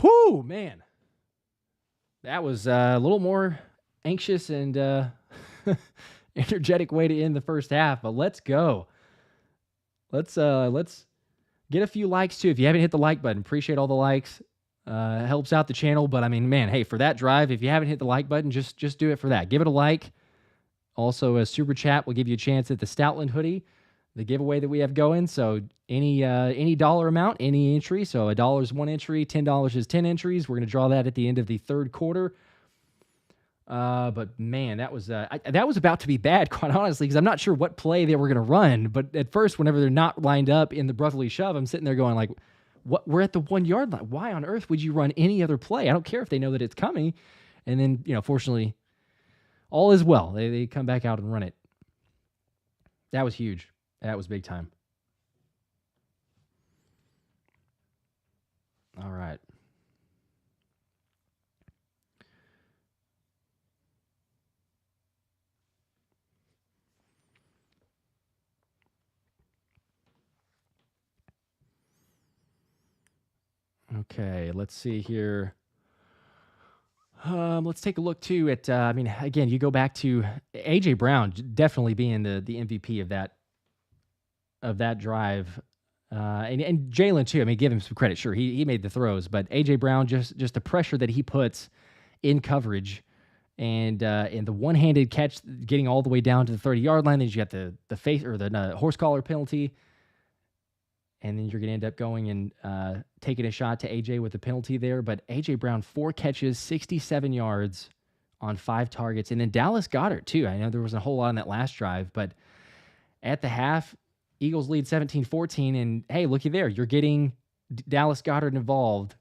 Whoo, man. That was a little more anxious and energetic way to end the first half, but let's go. Let's get a few likes too. If you haven't hit the like button, appreciate all the likes. Helps out the channel, but I mean, man, hey, for that drive, if you haven't hit the like button, just do it for that. Give it a like. Also, a super chat will give you a chance at the Stoutland hoodie, the giveaway that we have going. So any dollar amount, any entry. So $1 is 1 entry, $10 is 10 entries. We're going to draw that at the end of the third quarter. But man, that was about to be bad, quite honestly, because I'm not sure what play they were going to run. But at first, whenever they're not lined up in the brotherly shove, I'm sitting there going like, "What? We're at the 1 yard line. Why on earth would you run any other play? I don't care if they know that it's coming." And then, fortunately, all is well. They come back out and run it. That was huge. That was big time. All right. Okay, let's see here. Let's take a look too at. Again, you go back to AJ Brown definitely being the MVP of that drive, and Jalen too. I mean, give him some credit. Sure, he made the throws, but AJ Brown just the pressure that he puts in coverage, and the one-handed catch, getting all the way down to the 30-yard line. Then you got the face or the horse collar penalty. And then you're going to end up going and taking a shot to AJ with the penalty there. But AJ Brown, 4 catches, 67 yards on 5 targets. And then Dallas Goedert, too. I know there wasn't a whole lot on that last drive. But at the half, Eagles lead 17-14. And, hey, looky there. You're getting Dallas Goedert involved.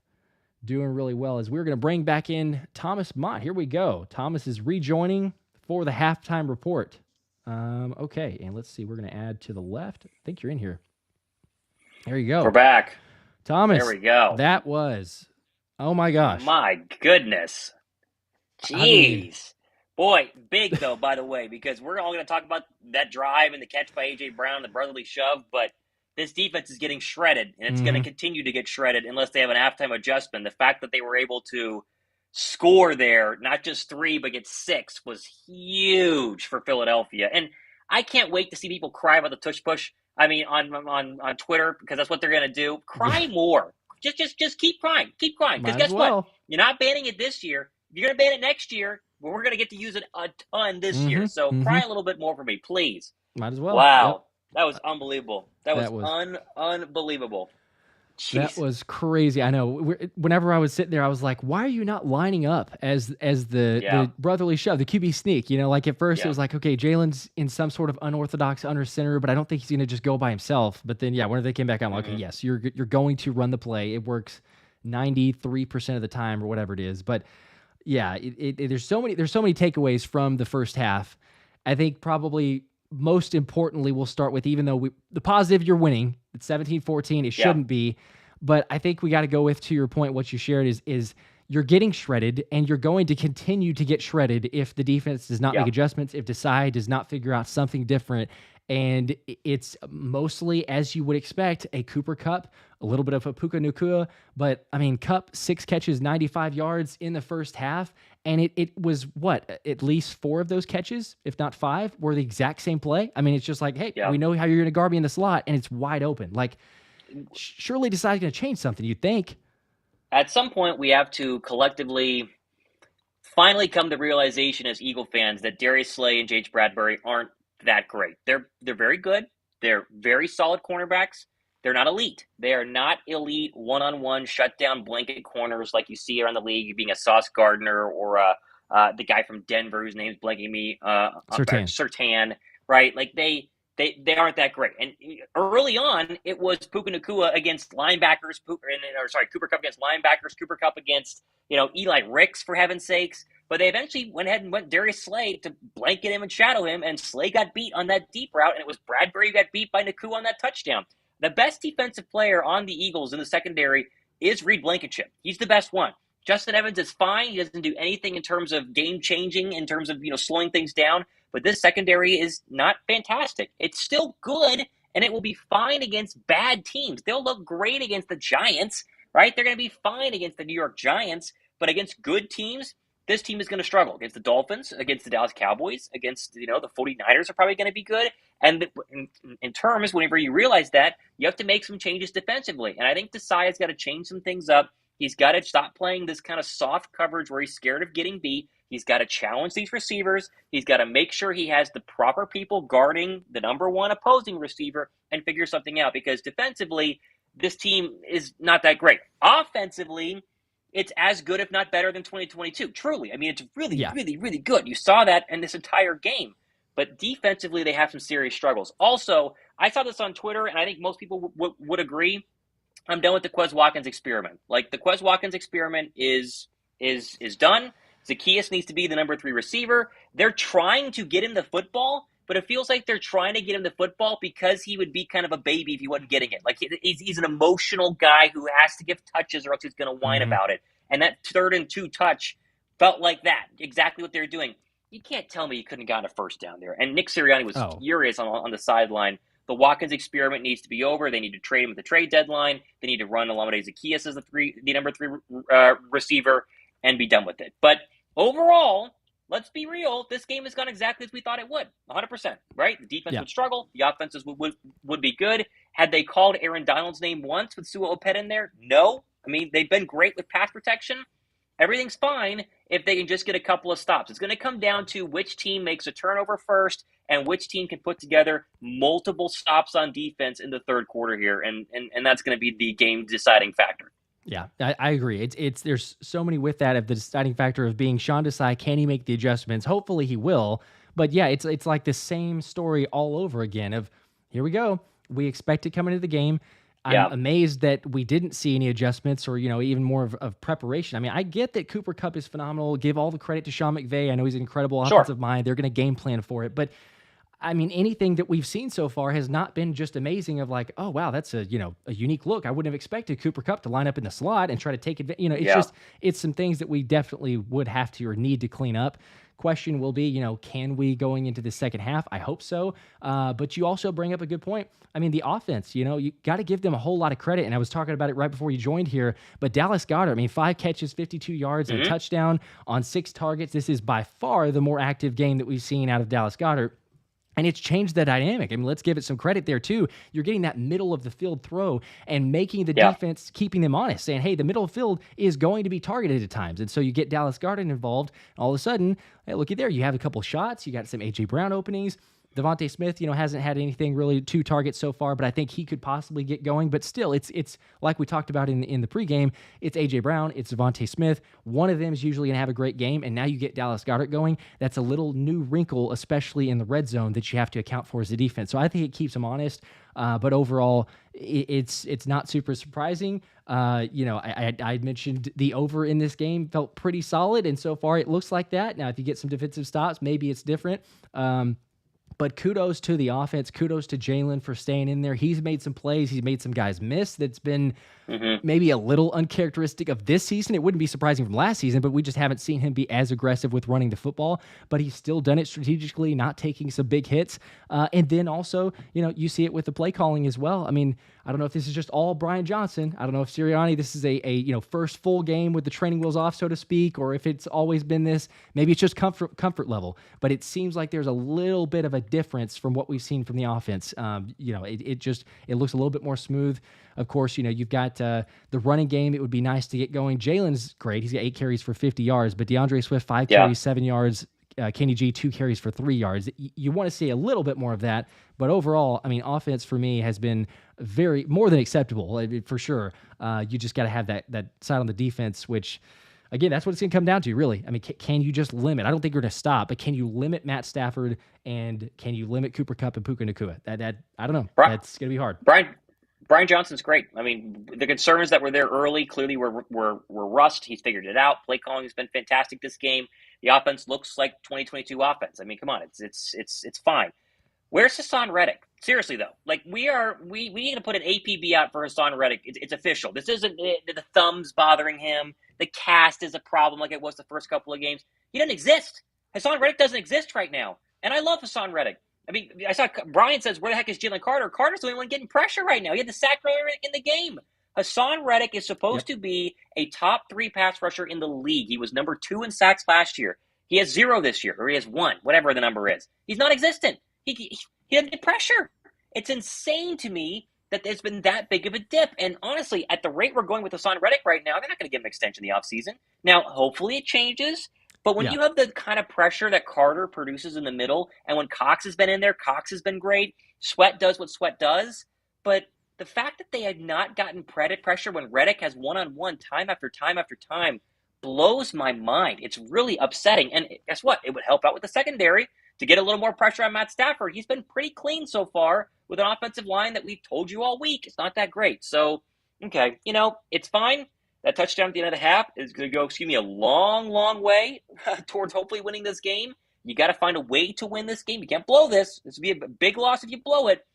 doing really well. As we're going to bring back in Thomas Mott. Here we go. Thomas is rejoining for the halftime report. Okay, and let's see. We're going to add to the left. I think you're in here. There you go. We're back. Thomas. There we go. That was, oh my gosh. My goodness. Jeez. Boy, big though, by the way, because we're all going to talk about that drive and the catch by A.J. Brown, the brotherly shove, but this defense is getting shredded, and it's going to continue to get shredded unless they have an halftime adjustment. The fact that they were able to score there, not just 3, but get 6, was huge for Philadelphia. And I can't wait to see people cry about the tush push. I mean, on Twitter, because that's what they're going to do. Cry more. Just keep crying. Keep crying. Because guess what? You're not banning it this year. You're going to ban it next year, but we're going to get to use it a ton this year. So cry a little bit more for me, please. Might as well. Wow. Yep. That was unbelievable. That was unbelievable. Jeez. That was crazy. I know. Whenever I was sitting there, I was like, why are you not lining up as the brotherly shove, the QB sneak? You know, like at first it was like, okay, Jalen's in some sort of unorthodox under center, but I don't think he's going to just go by himself. But then, whenever they came back, I'm like, okay, yes, you're going to run the play. It works 93% of the time or whatever it is. But yeah, there's so many takeaways from the first half. I think probably most importantly, we'll start with, even though the positive, you're winning. It's 17-14. It shouldn't be. But I think we got to go with, to your point, what you shared is you're getting shredded, and you're going to continue to get shredded if the defense does not make adjustments, if Desai does not figure out something different. And it's mostly, as you would expect, a Cooper Kupp, a little bit of a Puka Nacua. But, I mean, Kupp, 6 catches, 95 yards in the first half. And it was, what, at least 4 of those catches, if not 5, were the exact same play. I mean, it's just like, hey, we know how you're going to guard me in the slot, and it's wide open. Like, surely Desai's going to change something, you'd think. At some point, we have to collectively finally come to the realization as Eagle fans that Darius Slay and J.H. Bradbury aren't that great. They're very good. They're very solid cornerbacks. They're not elite. They are not elite one-on-one shutdown blanket corners like you see around the league, being a Sauce Gardner or the guy from Denver whose name's blanking me, Surtain, right? Like they aren't that great. And early on, it was Puka Nacua against linebackers, Cooper Kupp against linebackers, Cooper Kupp against Eli Ricks, for heaven's sakes. But they eventually went ahead and went Darius Slay to blanket him and shadow him, and Slay got beat on that deep route, and it was Bradbury who got beat by Nacua on that touchdown. The best defensive player on the Eagles in the secondary is Reed Blankenship. He's the best one. Justin Evans is fine. He doesn't do anything in terms of game-changing, in terms of slowing things down. But this secondary is not fantastic. It's still good, and it will be fine against bad teams. They'll look great against the Giants, right? They're going to be fine against the New York Giants. But against good teams, this team is going to struggle. Against the Dolphins, against the Dallas Cowboys, against the 49ers are probably going to be good. And in terms, whenever you realize that, you have to make some changes defensively. And I think Desai has got to change some things up. He's got to stop playing this kind of soft coverage where he's scared of getting beat. He's got to challenge these receivers. He's got to make sure he has the proper people guarding the number one opposing receiver and figure something out. Because defensively, this team is not that great. Offensively, it's as good, if not better, than 2022. Truly. I mean, it's really, really, really good. You saw that in this entire game. But defensively, they have some serious struggles. Also, I saw this on Twitter, and I think most people would agree. I'm done with the Quez Watkins experiment. Like, the Quez Watkins experiment is done. Zacchaeus needs to be the number 3 receiver. They're trying to get him the football, but it feels like they're trying to get him the football because he would be kind of a baby if he wasn't getting it. Like, he's an emotional guy who has to give touches or else he's going to whine about it. And that 3rd and 2 touch felt like that, exactly what they were doing. You can't tell me he couldn't have gotten a first down there. And Nick Sirianni was furious on the sideline. The Watkins experiment needs to be over. They need to trade him at the trade deadline. They need to run Olamide Zacchaeus as the number 3 receiver and be done with it. But overall, let's be real. This game has gone exactly as we thought it would. 100%, right? The defense would struggle. The offenses would be good. Had they called Aaron Donald's name once with Sua Opeta in there? No. I mean, they've been great with pass protection. Everything's fine if they can just get a couple of stops. It's going to come down to which team makes a turnover first and which team can put together multiple stops on defense in the third quarter here, and that's going to be the game-deciding factor. Yeah, I agree. It's there's so many with that of the deciding factor of being Sean Desai. Can he make the adjustments? Hopefully he will. But yeah, it's like the same story all over again of here we go. We expect it coming into the game. I'm amazed that we didn't see any adjustments or, even more of preparation. I mean, I get that Cooper Kupp is phenomenal. Give all the credit to Sean McVay. I know he's an incredible offensive mind. They're going to game plan for it. But I mean, anything that we've seen so far has not been just amazing of like, oh, wow, that's a unique look. I wouldn't have expected Cooper Kupp to line up in the slot and try to take advantage. It's some things that we definitely would have to or need to clean up. Question will be, can we going into the second half? I hope so. But you also bring up a good point. I mean, the offense, you got to give them a whole lot of credit. And I was talking about it right before you joined here. But Dallas Goedert, I mean, 5 catches, 52 yards, and a touchdown on 6 targets. This is by far the more active game that we've seen out of Dallas Goedert. And it's changed the dynamic. I mean, let's give it some credit there, too. You're getting that middle of the field throw and making the defense, keeping them honest, saying, hey, the middle of the field is going to be targeted at times. And so you get Dallas Goedert involved. All of a sudden, hey, looky there, you have a couple shots. You got some A.J. Brown openings. DeVonta Smith, hasn't had anything really 2 targets so far, but I think he could possibly get going. But still, it's like we talked about in the pregame. It's A.J. Brown, it's DeVonta Smith. One of them is usually going to have a great game, and now you get Dallas Goedert going. That's a little new wrinkle, especially in the red zone, that you have to account for as a defense. So I think it keeps them honest. But overall, it's not super surprising. I mentioned the over in this game felt pretty solid, and so far it looks like that. Now, if you get some defensive stops, maybe it's different. But kudos to the offense. Kudos to Jalen for staying in there. He's made some plays. He's made some guys miss. That's been maybe a little uncharacteristic of this season. It wouldn't be surprising from last season, but we just haven't seen him be as aggressive with running the football. But he's still done it strategically, not taking some big hits. And then also, you see it with the play calling as well. I mean, I don't know if this is just all Brian Johnson. I don't know if Sirianni, this is a first full game with the training wheels off, so to speak, or if it's always been this. Maybe it's just comfort level. But it seems like there's a little bit of a difference from what we've seen from the offense. It looks a little bit more smooth. Of course, you've got the running game. It would be nice to get going. Jalen's great. He's got 8 carries for 50 yards, but DeAndre Swift, 5 carries, 7 yards. Kenny G, 2 carries for 3 yards. You want to see a little bit more of that, but overall, I mean, offense for me has been more than acceptable, for sure. You just got to have that side on the defense, which, again, that's what it's going to come down to, really. I mean, can you just limit? I don't think you're going to stop, but can you limit Matt Stafford and can you limit Cooper Kupp and Puka Nacua? That I don't know. That's going to be hard. Brian Johnson's great. I mean, the concerns that were there early clearly were rust. He's figured it out. Play calling has been fantastic this game. The offense looks like 2022 offense. I mean, come on, it's fine. Where's Haason Reddick? Seriously though, like we need to put an APB out for Haason Reddick. It's official. This isn't the thumbs bothering him. The cast is a problem like it was the first couple of games. He doesn't exist. Haason Reddick doesn't exist right now, and I love Haason Reddick. I mean, I saw Brian says, where the heck is Jalen Carter? Carter's the only one getting pressure right now. He had the sack earlier in the game. Haason Reddick is supposed to be a top 3 pass rusher in the league. He was number 2 in sacks last year. He has 0 this year, or he has 1, whatever the number is. He's non-existent. He doesn't get pressure. It's insane to me that there's been that big of a dip. And honestly, at the rate we're going with Haason Reddick right now, they're not going to give him an extension in the offseason. Now, hopefully it changes. But when you have the kind of pressure that Carter produces in the middle, and when Cox has been in there, Cox has been great. Sweat does what Sweat does. But the fact that they had not gotten pressure when Reddick has one-on-one time after time after time blows my mind. It's really upsetting. And guess what? It would help out with the secondary to get a little more pressure on Matt Stafford. He's been pretty clean so far with an offensive line that we've told you all week. It's not that great. So, okay, it's fine. That touchdown at the end of the half is going to go, a long, long way towards hopefully winning this game. You got to find a way to win this game. You can't blow this. This would be a big loss if you blow it.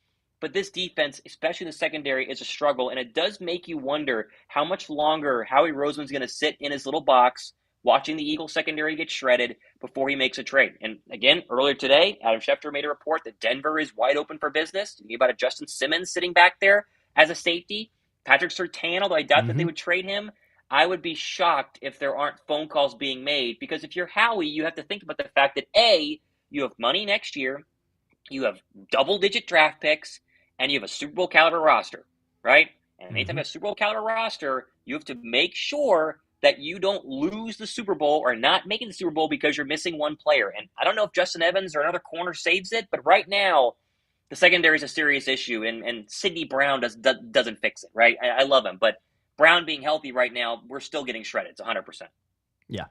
But this defense, especially the secondary, is a struggle. And it does make you wonder how much longer Howie Roseman's going to sit in his little box watching the Eagles secondary get shredded before he makes a trade. And again, earlier today, Adam Schefter made a report that Denver is wide open for business. You about a Justin Simmons sitting back there as a safety. Patrick Surtain, although I doubt that they would trade him. I would be shocked if there aren't phone calls being made, because if you're Howie, you have to think about the fact that A, you have money next year, you have double-digit draft picks, and you have a Super Bowl caliber roster, right? And anytime you have a Super Bowl caliber roster, you have to make sure that you don't lose the Super Bowl or not making the Super Bowl because you're missing one player. And I don't know if Justin Evans or another corner saves it, but right now, the secondary is a serious issue, and Sidney Brown doesn't fix it, right? I love him, but Brown being healthy right now, we're still getting shredded. It's 100%. Yeah.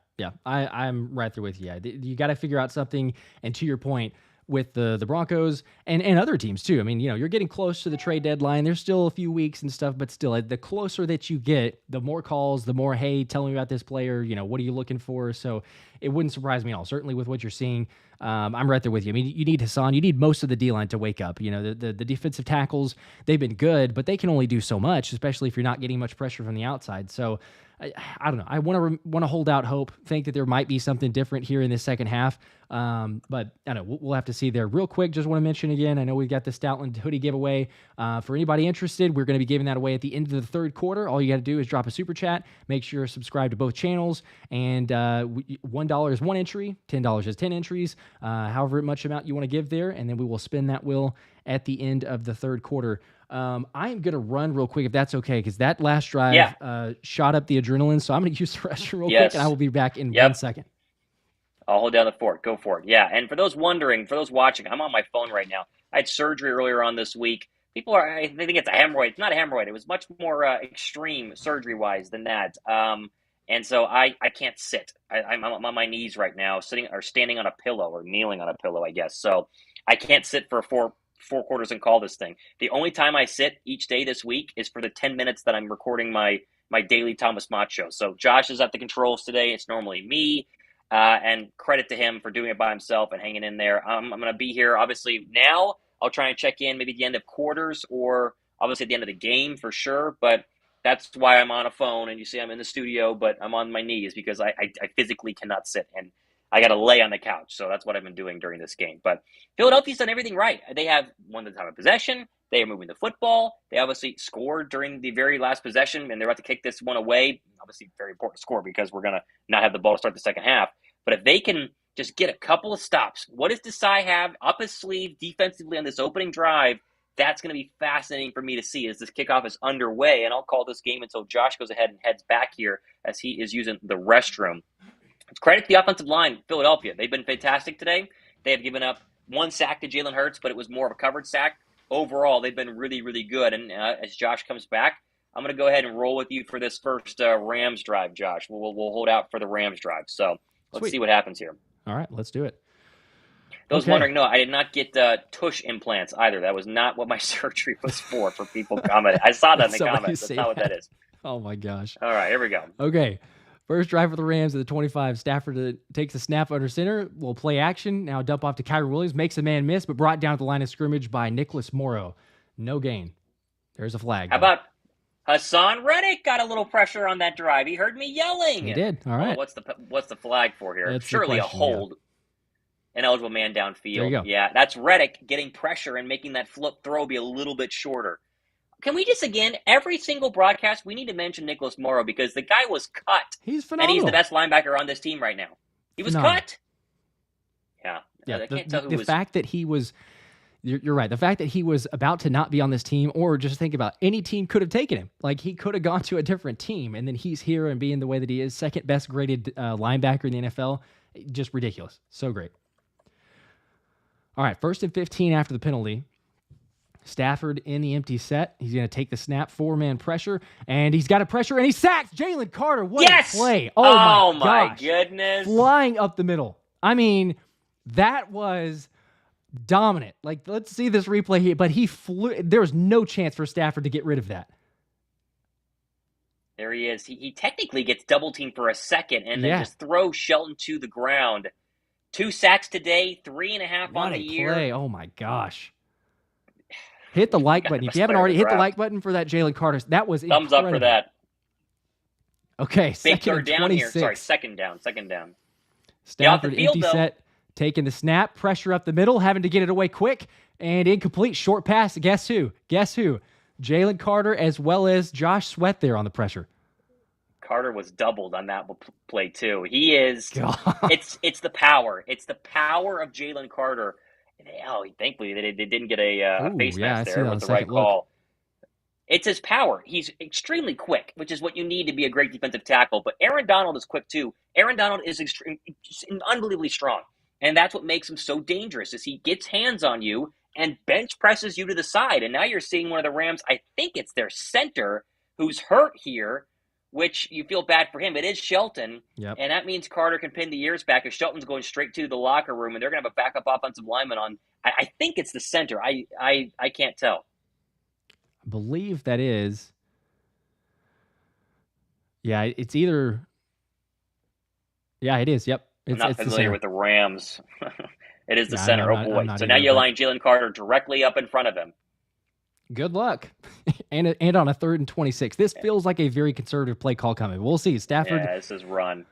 I'm right there with you. You got to figure out something. And to your point, with the Broncos and other teams too. I mean, you're getting close to the trade deadline. There's still a few weeks and stuff, but still, the closer that you get, the more calls, the more, hey, tell me about this player. What are you looking for? So it wouldn't surprise me at all. Certainly with what you're seeing, I'm right there with you. I mean, you need Haason. You need most of the D-line to wake up. The defensive tackles, they've been good, but they can only do so much, especially if you're not getting much pressure from the outside. So I don't know. I want to hold out hope, think that there might be something different here in this second half. But I don't know. We'll have to see there. Real quick, just want to mention again, I know we've got the Stoutland hoodie giveaway. For anybody interested, we're going to be giving that away at the end of the third quarter. All you got to do is drop a super chat. Make sure you're subscribed to both channels. And $1 is 1 entry, $10 is 10 entries, however much amount you want to give there. And then we will spin that wheel at the end of the third quarter. I am going to run real quick if that's okay, because that last drive shot up the adrenaline. So I'm going to use the restroom real quick, and I will be back in 1 second. I'll hold down the fort. Go for it. Yeah, and for those wondering, for those watching, I'm on my phone right now. I had surgery earlier on this week. They think it's a hemorrhoid. It's not a hemorrhoid. It was much more extreme surgery-wise than that. And so I can't sit. I'm on my knees right now, sitting or standing on a pillow or kneeling on a pillow, I guess. So I can't sit for four quarters and call this thing. The only time I sit each day this week is for the 10 minutes that I'm recording my daily Thomas Mott show. So Josh is at the controls today. It's normally me. And credit to him for doing it by himself and hanging in there. I'm going to be here, obviously, now. I'll try and check in maybe at the end of quarters or obviously at the end of the game for sure. But that's why I'm on a phone. And you see I'm in the studio, but I'm on my knees because I physically cannot sit. And I got to lay on the couch. So that's what I've been doing during this game. But Philadelphia's done everything right. They have won the time of possession. They are moving the football. They obviously scored during the very last possession, and they're about to kick this one away. Obviously, very important to score because we're going to not have the ball start the second half. But if they can just get a couple of stops, what does Desai have up his sleeve defensively on this opening drive? That's going to be fascinating for me to see as this kickoff is underway. And I'll call this game until Josh goes ahead and heads back here as he is using the restroom. Credit to the offensive line, Philadelphia. They've been fantastic today. They have given up 1 sack to Jalen Hurts, but it was more of a covered sack. Overall, they've been really, really good. And as Josh comes back, I'm going to go ahead and roll with you for this first Rams drive, Josh. We'll hold out for the Rams drive. So let's see what happens here. All right, let's do it. Those wondering, no, I did not get tush implants either. That was not what my surgery was for people commenting. I saw that in the comments. That's not what that is. Oh, my gosh. All right, here we go. Okay. First drive for the Rams at the 25. Stafford takes the snap under center. Will play action. Now dump off to Kyren Williams. Makes a man miss, but brought down at the line of scrimmage by Nicholas Morrow. No gain. There's a flag. How about Haason Reddick got a little pressure on that drive? He heard me yelling. He did. All right. What's the flag for here? That's surely a hold. Yeah. An eligible man downfield. There you go. Yeah, that's Reddick getting pressure and making that flip throw be a little bit shorter. Can we just, again, every single broadcast, we need to mention Nicholas Morrow because the guy was cut. He's phenomenal. And he's the best linebacker on this team right now. He was cut. Yeah. I can't tell who the was. fact that he was, you're right. The fact that he was about to not be on this team, or just think about any team could have taken him. Like he could have gone to a different team, and then he's here and being the way that he is, second best graded linebacker in the NFL. Just ridiculous. So great. All right, 1st and 15 after the penalty. Stafford in the empty set. He's going to take the snap, 4-man pressure, and he's got a pressure, and he sacks Jalen Carter. What a play. Oh my goodness. Flying up the middle. I mean, that was dominant. Like, let's see this replay here, but he flew. There was no chance for Stafford to get rid of that. There he is. He technically gets double teamed for a second and then just throws Shelton to the ground. 2 sacks today, 3.5 on the year. Play. Oh my gosh. Hit the like button. If you haven't already, hit the like button for that Jalen Carter. That was thumbs up for that. Okay, big third down here. Sorry, second down. Stafford empty set, taking the snap, pressure up the middle, having to get it away quick, and incomplete. Short pass. Guess who? Jalen Carter as well as Josh Sweat there on the pressure. Carter was doubled on that play too. He is. It's the power. It's the power of Jalen Carter. Thankfully they didn't get a face mask there with the right call. It's his power. He's extremely quick, which is what you need to be a great defensive tackle. But Aaron Donald is quick too. Aaron Donald is unbelievably strong, and that's what makes him so dangerous. Is he gets hands on you and bench presses you to the side, and now you're seeing one of the Rams. I think it's their center who's hurt here. which you feel bad for him. It is Shelton, Yep. and that means Carter can pin the ears back if Shelton's going straight to the locker room, and they're going to have a backup offensive lineman on. I think it's the center. I can't tell. I believe that is. Yeah, it's either. Yeah, it is. Yep. I'm not familiar with the Rams. It is the Yeah, center. I'm Oh, boy. not So either, now you but line Jalen Carter directly up in front of him. good luck. and on a 3rd and 26. This feels like a very conservative play call coming. We'll see. Stafford Yeah, this is run.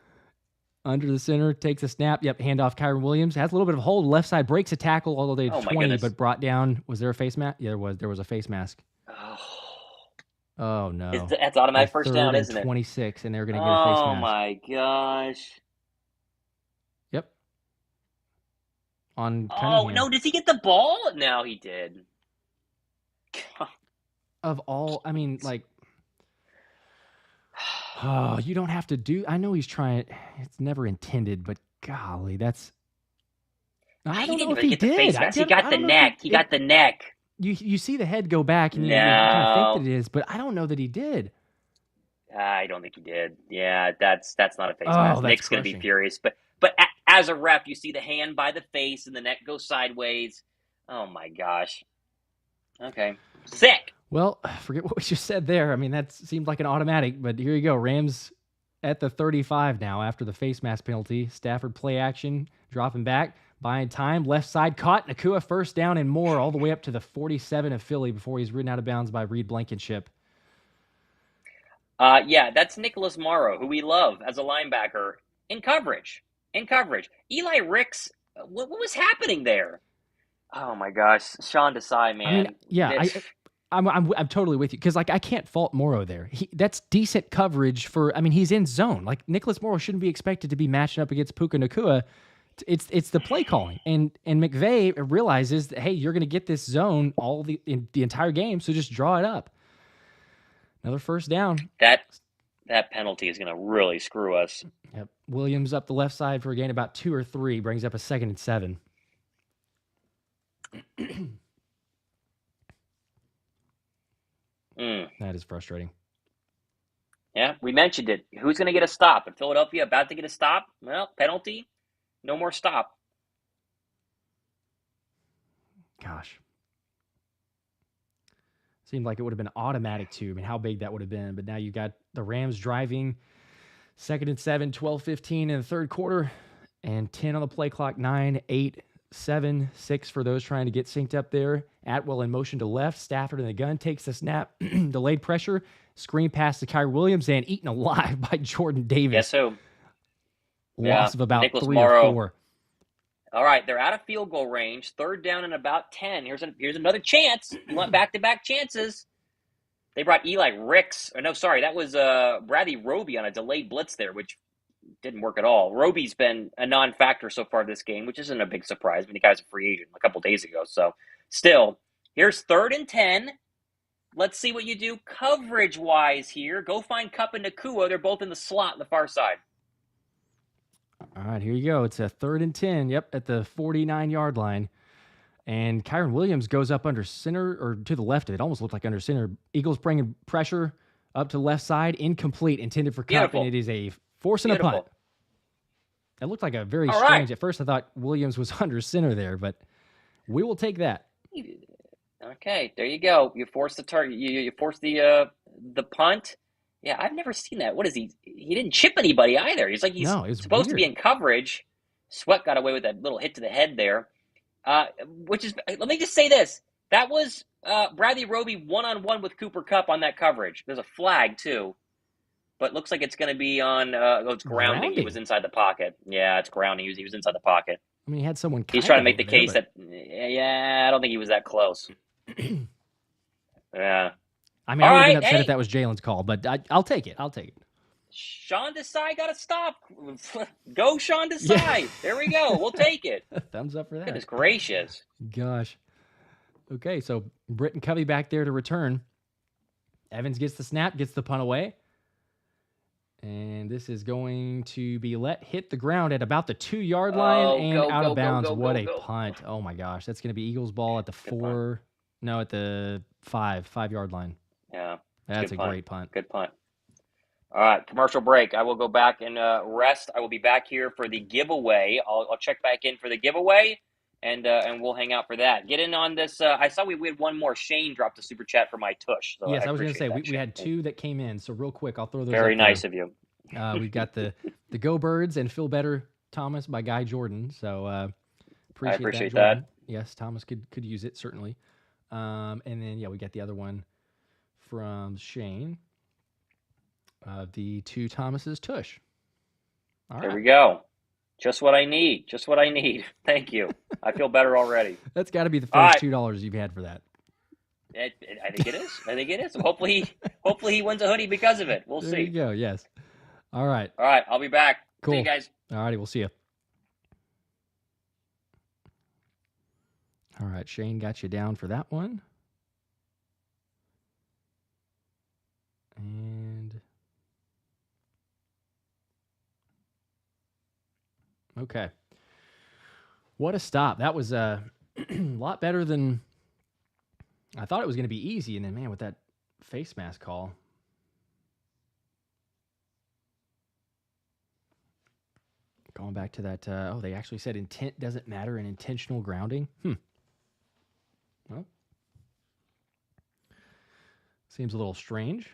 under the center, takes a snap. Yep, handoff Kyren Williams. Has a little bit of hold. Left side breaks a tackle all the way to 20, but brought down. Was there a face mask? Yeah, there was. There was a face mask. Oh, no. That's automatic first down, isn't it? 26, and they're going to get a face mask. Oh, my gosh. Yep. On Cunningham. No, did he get the ball? No, he did. Of all, I mean, like, oh, you don't have to do. I know he's trying. It's never intended, but golly, that's. I don't know if he did. He got the neck. He got the neck. You see the head go back, and you kind of think that it is, but I don't know that he did. I don't think he did. Yeah, that's not a face mask. Nick's going to be furious, but as a ref, you see the hand by the face, and the neck goes sideways. Oh my gosh. Okay, sick. Well, forget what we just said there. I mean, that seemed like an automatic, but here you go. Rams at the 35 now after the face mask penalty. Stafford play action, dropping back, buying time. Left side caught. Nacua first down and more all the way up to the 47 of Philly before he's ridden out of bounds by Reed Blankenship. Yeah, that's Nicholas Morrow, who we love as a linebacker in coverage. Eli Ricks, what was happening there? Oh my gosh, Sean Desai, man. I mean, yeah, I'm totally with you because like I can't fault Morrow there. That's decent coverage for. I mean, he's in zone. Like Nicholas Morrow shouldn't be expected to be matching up against Puka Nacua. It's the play calling, and McVay realizes that hey, you're going to get this zone the entire game, so just draw it up. Another first down. That penalty is going to really screw us. Yep. Williams up the left side for a gain about 2 or 3, brings up a 2nd and 7. That is frustrating. Yeah, we mentioned it. Who's going to get a stop? In Philadelphia, about to get a stop? Well, penalty, no more stop. Gosh. Seemed like it would have been automatic too. I mean, how big that would have been. But now you got the Rams driving. 2nd and 7, 12-15 in the third quarter. And 10 on the play clock. 9, 8, 7, 6 for those trying to get synced up there. Atwell in motion to left. Stafford in the gun takes the snap. Delayed pressure. Screen pass to Kyren Williams and eaten alive by Jordan Davis. Guess who? Loss of about Nicholas 3 Morrow. or 4. All right, they're out of field goal range. 3rd down and about 10. Here's another chance. You want back-to-back chances. They brought Eli Ricks. Or no, sorry, that was Bradley Roby on a delayed blitz there, which didn't work at all. Roby's been a non-factor so far this game, which isn't a big surprise. I mean, the guy's a free agent a couple days ago. So still, here's 3rd and 10. Let's see what you do coverage-wise here. Go find Kupp and Nacua. They're both in the slot on the far side. All right, here you go. It's a 3rd and 10. Yep, at the 49-yard line. And Kyren Williams goes up under center, or to the left of it. Almost looked like under center. Eagles bringing pressure up to the left side. Incomplete, intended for Kupp, and it is a force and a punt. It looked like a very strange. At first, I thought Williams was under center there, but we will take that. Okay, there you go. You force the target. You force the punt. Yeah, I've never seen that. What is he? He didn't chip anybody either. He's supposed to be in coverage. Sweat got away with that little hit to the head there. Which is, let me just say this. That was Bradley Roby one-on-one with Cooper Kupp on that coverage. There's a flag, too. But looks like it's going to be on, it's grounding. He was inside the pocket. Yeah, it's grounding. He was inside the pocket. I mean, he had someone. He's trying to make the case that, I don't think he was that close. Yeah. I mean, I would have been upset if that was Jalen's call, but I'll take it. Sean Desai got to stop. Go, Sean Desai. Yeah. There we go. We'll take it. Thumbs up for that. Goodness gracious. Gosh. Okay, so Britton Covey back there to return. Evans gets the snap, gets the punt away. And this is going to be hit the ground at about the 2-yard line out of bounds. What a punt. Oh, my gosh. That's going to be Eagles ball at the 5-yard line. Yeah. That's a great punt. Good punt. All right, commercial break. I will go back and rest. I will be back here for the giveaway. I'll check back in for the giveaway, and we'll hang out for that. Get in on this. I saw we had one more. Shane dropped a super chat for my tush, so Yes, I I was going to appreciate say that, we Shane. had 2 that came in. So real quick, I'll throw those Very up there. nice of you. We've got the Go Birds and Feel Better Thomas by Guy Jordan. So appreciate that, Jordan. Yes, Thomas could use it certainly. And then we got the other one from Shane. The 2 Thomas's tush. All There right. we go. Just what I need. Just what I need. Thank you. I feel better already. That's got to be the first $2 you've had for that. I think it is. I think it is. Hopefully he wins a hoodie because of it. We'll see. There you go. Yes. All right. All right. I'll be back. Cool. See you guys. All righty. We'll see you. All right. Shane got you down for that one. And okay. What a stop. That was a lot better than I thought it was going to be easy. And then, man, with that face mask call. Going back to that, they actually said intent doesn't matter in intentional grounding. Well, seems a little strange.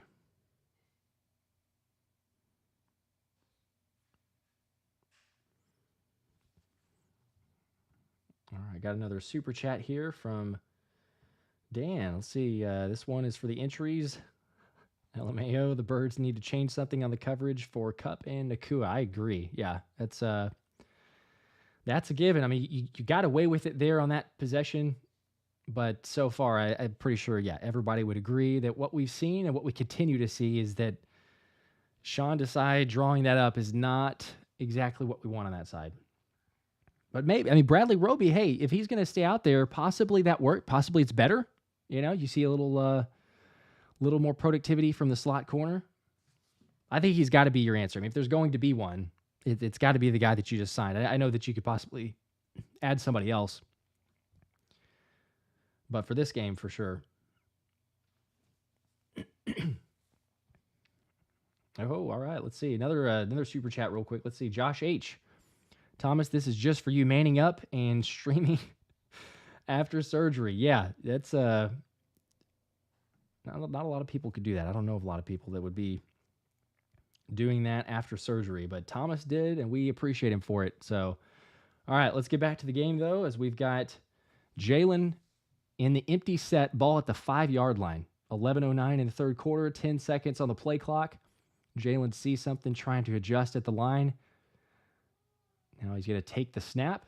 All right, got another super chat here from Dan. Let's see. This one is for the entries. LMAO, the Birds need to change something on the coverage for Kupp and Nacua. I agree. Yeah, that's a given. I mean, you got away with it there on that possession, but so far, I'm pretty sure, everybody would agree that what we've seen and what we continue to see is that Sean Desai drawing that up is not exactly what we want on that side. But maybe, Bradley Roby, hey, if he's going to stay out there, possibly that worked. Possibly it's better. You see a little more productivity from the slot corner. I think he's got to be your answer. If there's going to be one, it's got to be the guy that you just signed. I know that you could possibly add somebody else, but for this game, for sure. Oh, all right. Let's see another super chat real quick. Let's see. Josh H. Thomas, this is just for you manning up and streaming after surgery. Yeah, that's not a lot of people could do that. I don't know of a lot of people that would be doing that after surgery, but Thomas did, and we appreciate him for it. So, all right, let's get back to the game, though, as we've got Jalen in the empty set, ball at the 5-yard line. 11:09 in the third quarter, 10 seconds on the play clock. Jalen sees something, trying to adjust at the line. Now he's going to take the snap.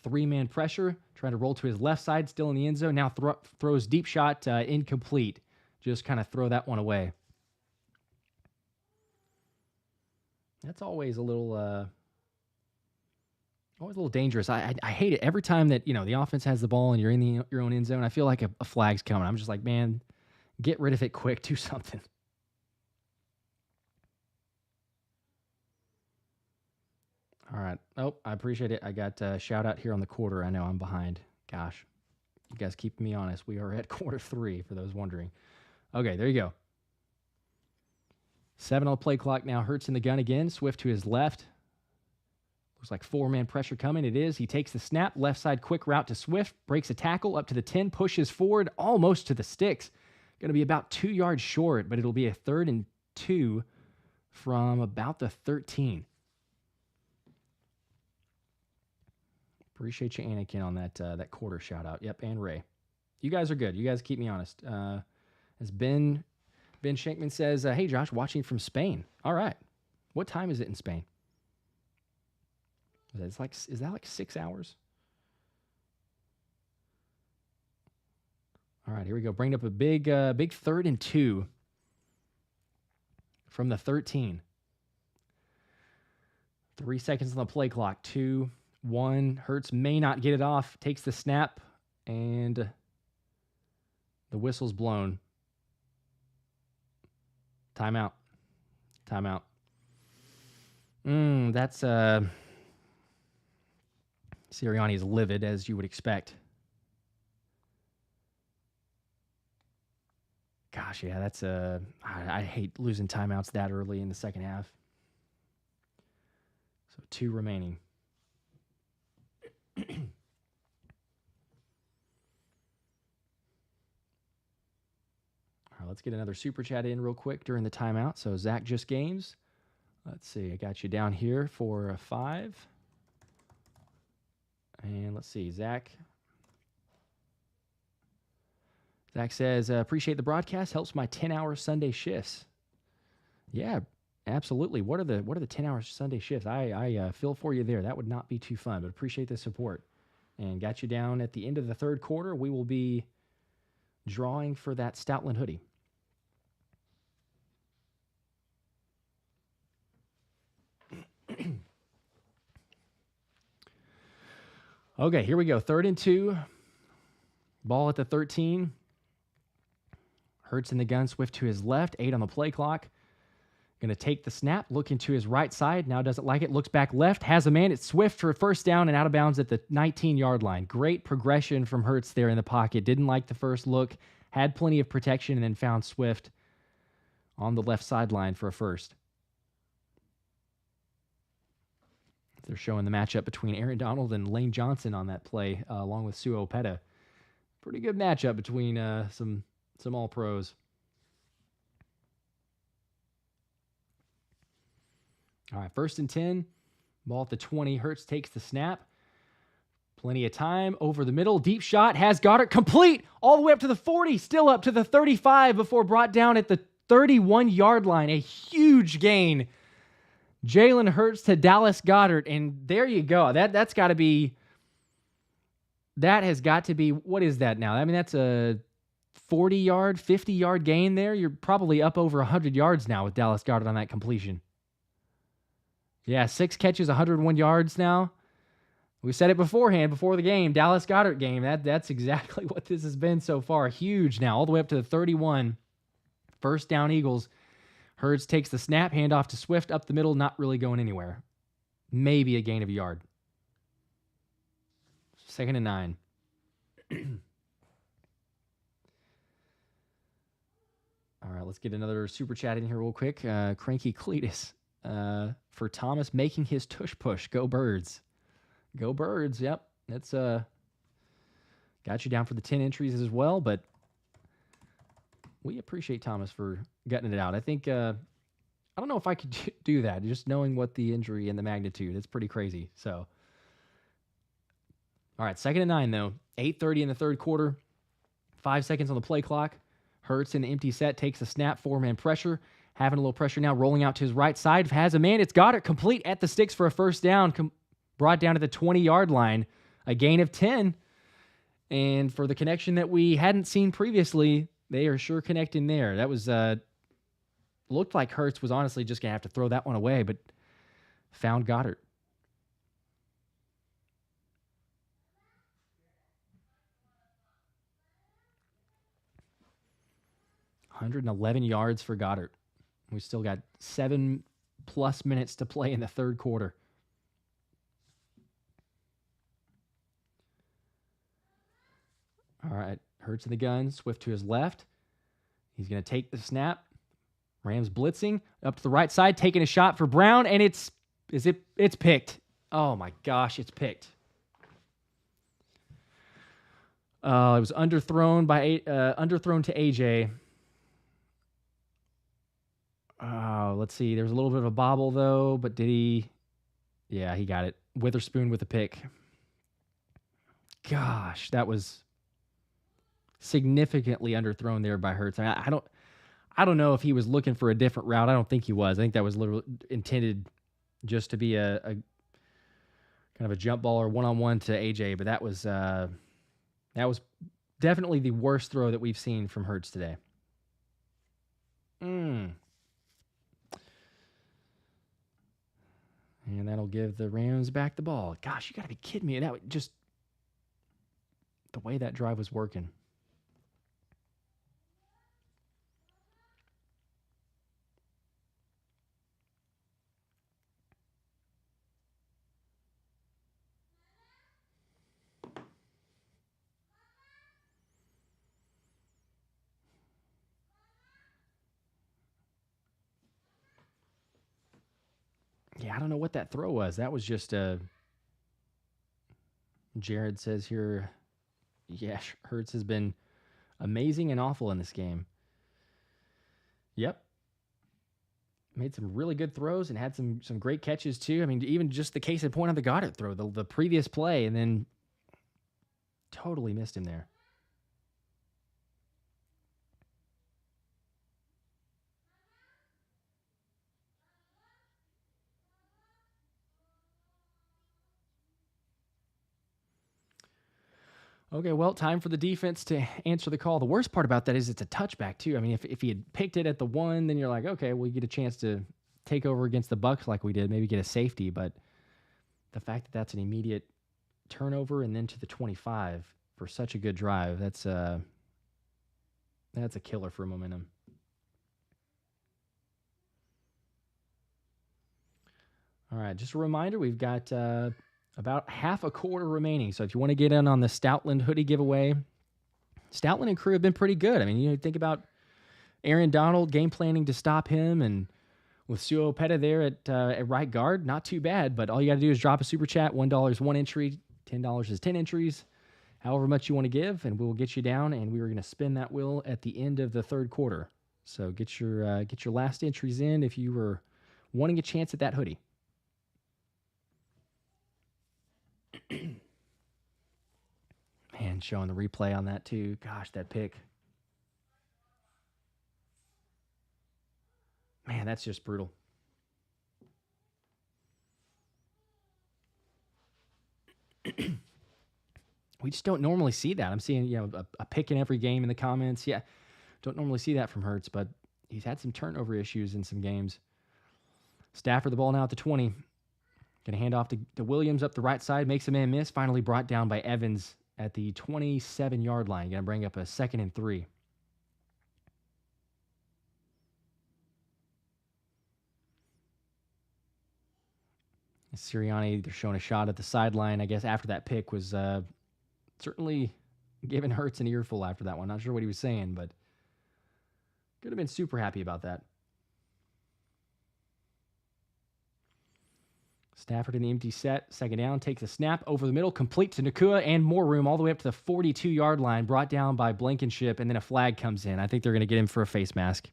3-man pressure, trying to roll to his left side, still in the end zone. Now throws deep shot, incomplete. Just kind of throw that one away. That's always a little dangerous. I hate it every time that the offense has the ball and you're in your own end zone. I feel like a flag's coming. I'm just like, man, get rid of it quick. Do something. All right. Oh, I appreciate it. I got a shout out here on the quarter. I know I'm behind. Gosh, you guys keep me honest. We are at quarter 3 for those wondering. Okay, there you go. 7 on the play clock now. Hurts in the gun again. Swift to his left. Looks like 4-man pressure coming. It is. He takes the snap. Left side quick route to Swift. Breaks a tackle up to the 10. Pushes forward almost to the sticks. Going to be about 2 yards short, but it'll be a 3rd and 2 from about the 13. Appreciate you, Anakin, on that quarter shout out. Yep, and Ray. You guys are good. You guys keep me honest. As Ben Shankman says, hey, Josh, watching from Spain. All right. What time is it in Spain? Is that like 6 hours? All right, here we go. Bring up a big 3rd and 2 from the 13. 3 seconds on the play clock. 2, 1. Hurts may not get it off. Takes the snap, and the whistle's blown. Timeout. That's Sirianni is livid, as you would expect. God, Gosh, yeah, that's I hate losing timeouts that early in the second half. So 2 remaining. All right, let's get another super chat in real quick during the timeout. So Zach Just Games. Let's see, I got you down here for a 5. And let's see, Zach says, appreciate the broadcast. Helps my 10-hour Sunday shifts. Yeah, absolutely. What are the 10-hour Sunday shifts? I feel for you there. That would not be too fun, but appreciate the support. And got you down at the end of the third quarter. We will be drawing for that Stoutland hoodie. Okay, here we go. 3rd and 2. Ball at the 13. Hurts in the gun, Swift to his left, 8 on the play clock. Going to take the snap, looking to his right side. Now doesn't like it, looks back left, has a man. It's Swift for a first down and out of bounds at the 19-yard line. Great progression from Hurts there in the pocket. Didn't like the first look, had plenty of protection, and then found Swift on the left sideline for a first. They're showing the matchup between Aaron Donald and Lane Johnson on that play, along with Sue Opeta. Pretty good matchup between some all-pros. All right, 1st and 10. Ball at the 20. Hurts takes the snap. Plenty of time. Over the middle. Deep shot. Has Goddard. Complete. All the way up to the 40. Still up to the 35 before brought down at the 31-yard line. A huge gain. Jalen Hurts to Dallas Goedert. And there you go. That's got to be... That has got to be... What is that now? I mean, that's a 40-yard, 50-yard gain there. You're probably up over 100 yards now with Dallas Goedert on that completion. Yeah, 6 catches, 101 yards now. We said it beforehand, before the game, Dallas Goedert game. That's exactly what this has been so far. Huge now, all the way up to the 31. First down, Eagles. Hurts takes the snap, handoff to Swift up the middle, not really going anywhere. Maybe a gain of a yard. 2nd and 9. All right, let's get another super chat in here real quick. Cranky Cletus for Thomas making his tush push. Go Birds. Go Birds. Yep. That's got you down for the 10 entries as well, but we appreciate Thomas for getting it out. I think I don't know if I could do that, just knowing what the injury and the magnitude. It's pretty crazy. So, all right, 2nd and 9 though. 8:30 in the third quarter. 5 seconds on the play clock. Hurts in the empty set, takes a snap, 4-man pressure. Having a little pressure now, rolling out to his right side. Has a man. It's Goddard complete at the sticks for a first down. Brought down to the 20-yard line. A gain of 10. And for the connection that we hadn't seen previously, they are sure connecting there. That was looked like Hurts was honestly just going to have to throw that one away, but found Goddard. ...111 yards for Goddard. We still got 7+ minutes to play in the third quarter. All right, Hurts in the gun, Swift to his left. He's going to take the snap. Rams blitzing up to the right side, taking a shot for Brown, and it's picked. Oh my gosh, it's picked. It was underthrown to AJ. Let's see. There's a little bit of a bobble, though, but did he? Yeah, he got it. Witherspoon with a pick. Gosh, that was significantly underthrown there by Hurts. I don't know if he was looking for a different route. I don't think he was. I think that was literally intended just to be a kind of a jump ball or one-on-one to AJ, but that was definitely the worst throw that we've seen from Hurts today. And that'll give the Rams back the ball. Gosh, you got to be kidding me. That would just the way that drive was working. Yeah, I don't know what that throw was. That was just Jared says here, yeah, Hurts has been amazing and awful in this game. Yep. Made some really good throws and had some great catches too. I mean, even just the case in point on the Goddard throw, the previous play, and then totally missed him there. Okay, well, time for the defense to answer the call. The worst part about that is it's a touchback, too. I mean, if he had picked it at the 1, then you're like, okay, well, you get a chance to take over against the Bucs like we did, maybe get a safety. But the fact that that's an immediate turnover and then to the 25 for such a good drive, that's a killer for momentum. All right, just a reminder, we've got about half a quarter remaining. So if you want to get in on the Stoutland hoodie giveaway, Stoutland and crew have been pretty good. I mean, you think about Aaron Donald game planning to stop him, and with Suo Peta there at right guard, not too bad. But all you got to do is drop a super chat. $1 is 1 entry, $10 is 10 entries, however much you want to give, and we will get you down. And we are going to spin that wheel at the end of the third quarter. So get your last entries in if you were wanting a chance at that hoodie. Man, showing the replay on that too. Gosh, that pick. Man, that's just brutal. We just don't normally see that. I'm seeing, a pick in every game in the comments. Yeah, don't normally see that from Hurts, but he's had some turnover issues in some games. Stafford the ball now at the 20. Going to hand off to Williams up the right side. Makes a man miss. Finally brought down by Evans at the 27-yard line. Going to bring up a 2nd and 3. Sirianni, they're showing a shot at the sideline. I guess after that pick was certainly giving Hurts an earful after that one. Not sure what he was saying, but could have been super happy about that. Stafford in the empty set, 2nd down, takes a snap over the middle, complete to Nacua, and more room all the way up to the 42-yard line, brought down by Blankenship, and then a flag comes in. I think they're going to get him for a face mask.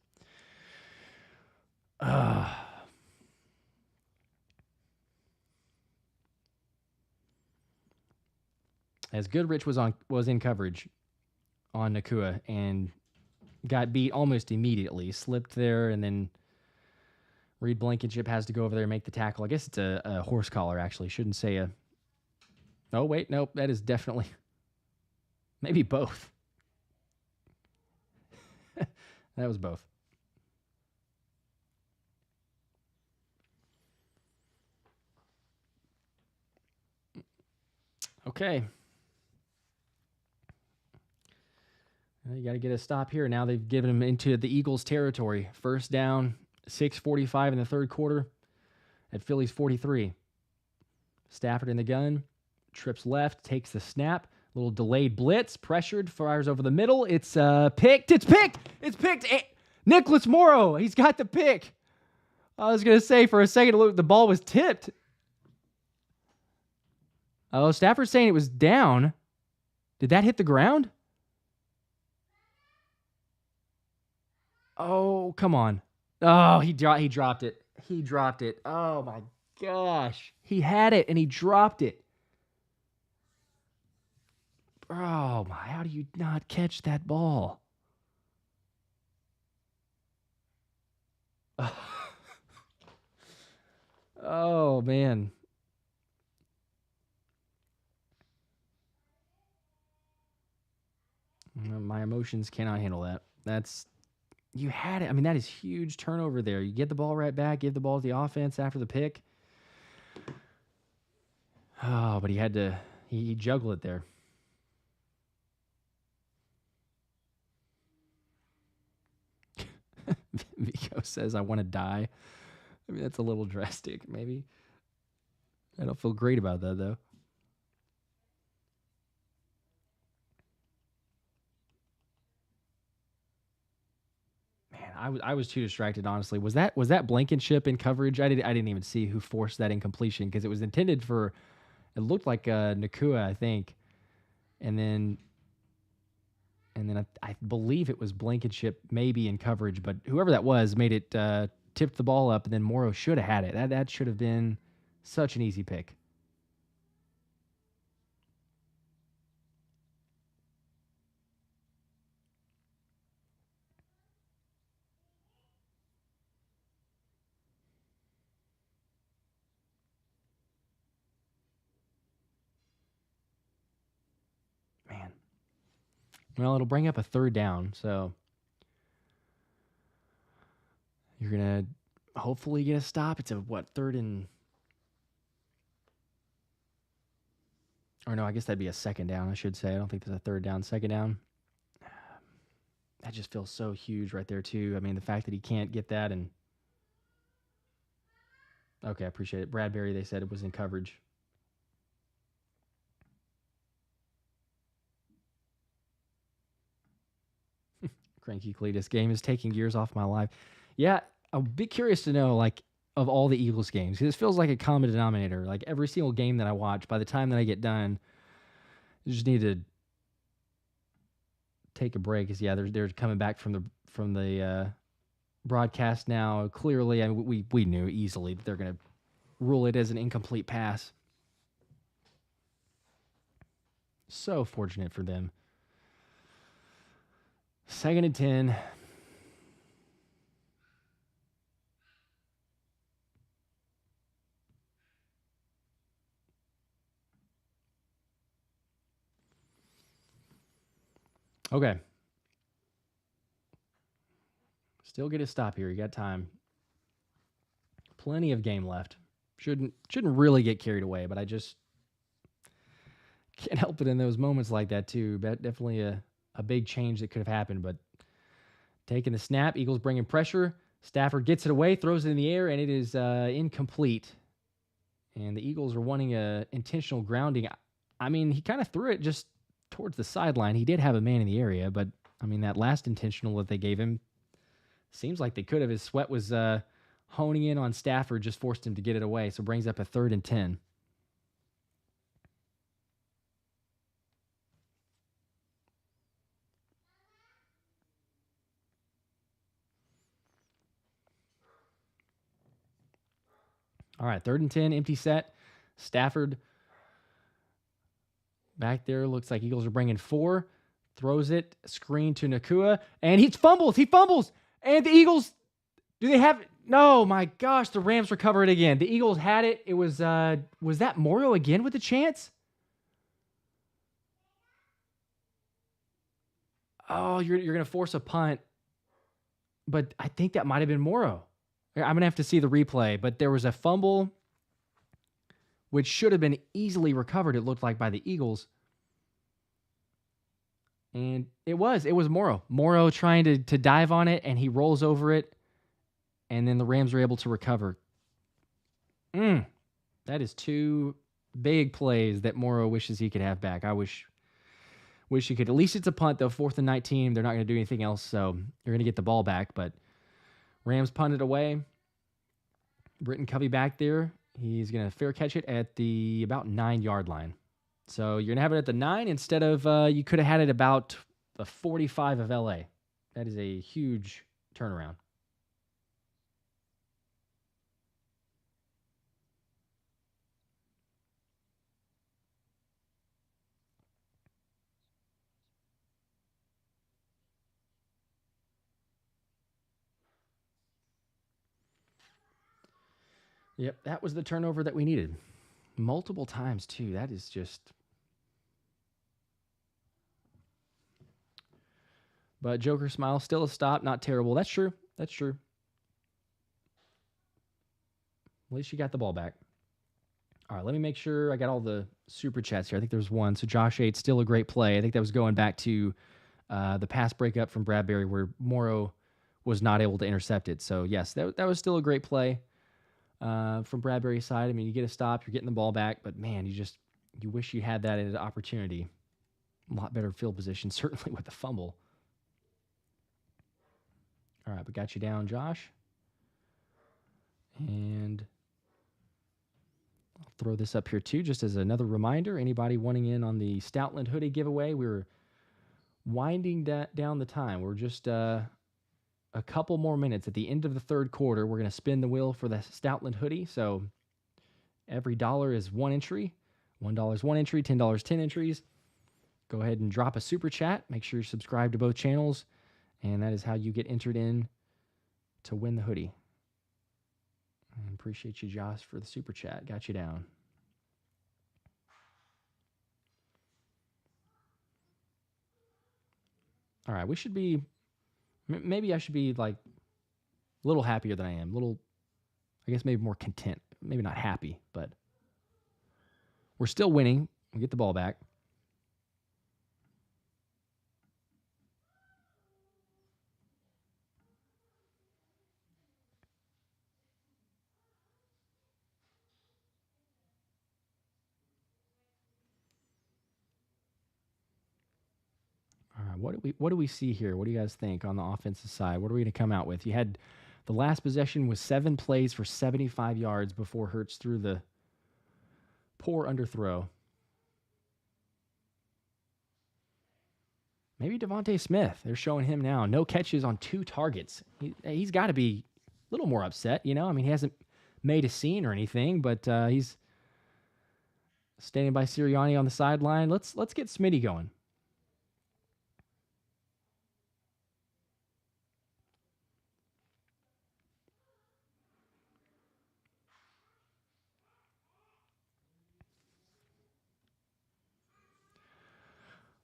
As Goodrich was in coverage on Nacua and got beat almost immediately, slipped there, and then Reed Blankenship has to go over there and make the tackle. I guess it's a horse collar, actually. Shouldn't say a... Oh, wait, nope. That is definitely... Maybe both. That was both. Okay. You got to get a stop here. Now they've given him into the Eagles' territory. 1st down, 6:45 in the third quarter at Philly's 43. Stafford in the gun, trips left, takes the snap. Little delayed blitz, pressured, fires over the middle. It's picked. It's picked. It's picked. Nicholas Morrow, he's got the pick. I was going to say for a second, the ball was tipped. Oh, Stafford's saying it was down. Did that hit the ground? Oh, come on. Oh, he dropped it. He dropped it. Oh, my gosh. He had it, and he dropped it. Oh, my. How do you not catch that ball? Oh, man. My emotions cannot handle that. You had it. I mean, that is huge turnover there. You get the ball right back, give the ball to the offense after the pick. Oh, but he juggled it there. Vico says, I want to die. I mean, that's a little drastic, maybe. I don't feel great about that, though. Man, I was too distracted, honestly. Was that Blankenship in coverage? I didn't even see who forced that incompletion because it was intended for. It looked like Nacua, I think, and then I believe it was Blankenship maybe in coverage, but whoever that was made it tipped the ball up, and then Morrow should have had it. That should have been such an easy pick. Man. Well, it'll bring up a third down, so you're going to hopefully get a stop. It's a, third and... Or no, I guess that'd be a second down, I should say. I don't think there's a third down. Second down. That just feels so huge right there, too. I mean, the fact that he can't get that and... Okay, I appreciate it. Bradbury, they said it was in coverage. Cranky Cletus, game is taking years off my life. Yeah, I'll be curious to know, like, of all the Eagles games, this feels like a common denominator. Like, every single game that I watch, by the time that I get done, I just need to take a break. Because, yeah, they're coming back from the broadcast now. Clearly, I mean, we knew easily that they're going to rule it as an incomplete pass. So fortunate for them. 2nd and 10. Okay. Still get a stop here. You got time. Plenty of game left. Shouldn't really get carried away, but I just can't help it in those moments like that too. Definitely a big change that could have happened, but taking the snap, Eagles bringing pressure. Stafford gets it away, throws it in the air, and it is incomplete. And the Eagles are wanting a intentional grounding. I mean, he kind of threw it just towards the sideline. He did have a man in the area, but I mean, that last intentional that they gave him seems like they could have. His sweat was honing in on Stafford, just forced him to get it away. So brings up a 3rd and 10. All right, 3rd and 10, empty set. Stafford back there. Looks like Eagles are bringing 4. Throws it, screen to Nacua, and he fumbles. And the Eagles, do they have... No, my gosh, the Rams recover it again. The Eagles had it. It was that Morrow again with a chance? Oh, you're going to force a punt. But I think that might have been Morrow. I'm going to have to see the replay, but there was a fumble which should have been easily recovered, it looked like, by the Eagles. And it was Morrow. Morrow trying to dive on it, and he rolls over it, and then the Rams are able to recover. That is 2 big plays that Morrow wishes he could have back. I wish he could. At least it's a punt, though. 4th and 19. They're not going to do anything else, so you're going to get the ball back, but Rams punted away. Britton Covey back there. He's going to fair catch it at the about 9-yard line. So you're going to have it at the 9 instead of you could have had it about the 45 of LA. That is a huge turnaround. Yep, that was the turnover that we needed. Multiple times, too. That is just... But Joker smile, still a stop, not terrible. That's true. At least you got the ball back. All right, let me make sure I got all the super chats here. I think there's one. So Josh 8, still a great play. I think that was going back to the pass breakup from Bradbury where Morrow was not able to intercept it. So, yes, that was still a great play from Bradbury's side. I mean, you get a stop, you're getting the ball back, but, man, you wish you had that as an opportunity. A lot better field position, certainly with the fumble. All right, we got you down, Josh. And I'll throw this up here too, just as another reminder. Anybody wanting in on the Stoutland hoodie giveaway, we're winding down the time. We're just a couple more minutes. At the end of the third quarter, we're going to spin the wheel for the Stoutland hoodie. So every dollar is one entry. $1 is one entry, $10, 10 entries. Go ahead and drop a super chat. Make sure you're subscribed to both channels. And that is how you get entered in to win the hoodie. I appreciate you, Josh, for the super chat. Got you down. All right, we should be, maybe I should be like a little happier than I am. I guess maybe more content. Maybe not happy, but we're still winning. We get the ball back. All right, what do we see here? What do you guys think on the offensive side? What are we going to come out with? You had the last possession was 7 plays for 75 yards before Hurts threw the poor underthrow. Maybe DeVonta Smith. They're showing him now. No catches on 2 targets. He's got to be a little more upset, you know? I mean, he hasn't made a scene or anything, but he's standing by Sirianni on the sideline. Let's get Smitty going.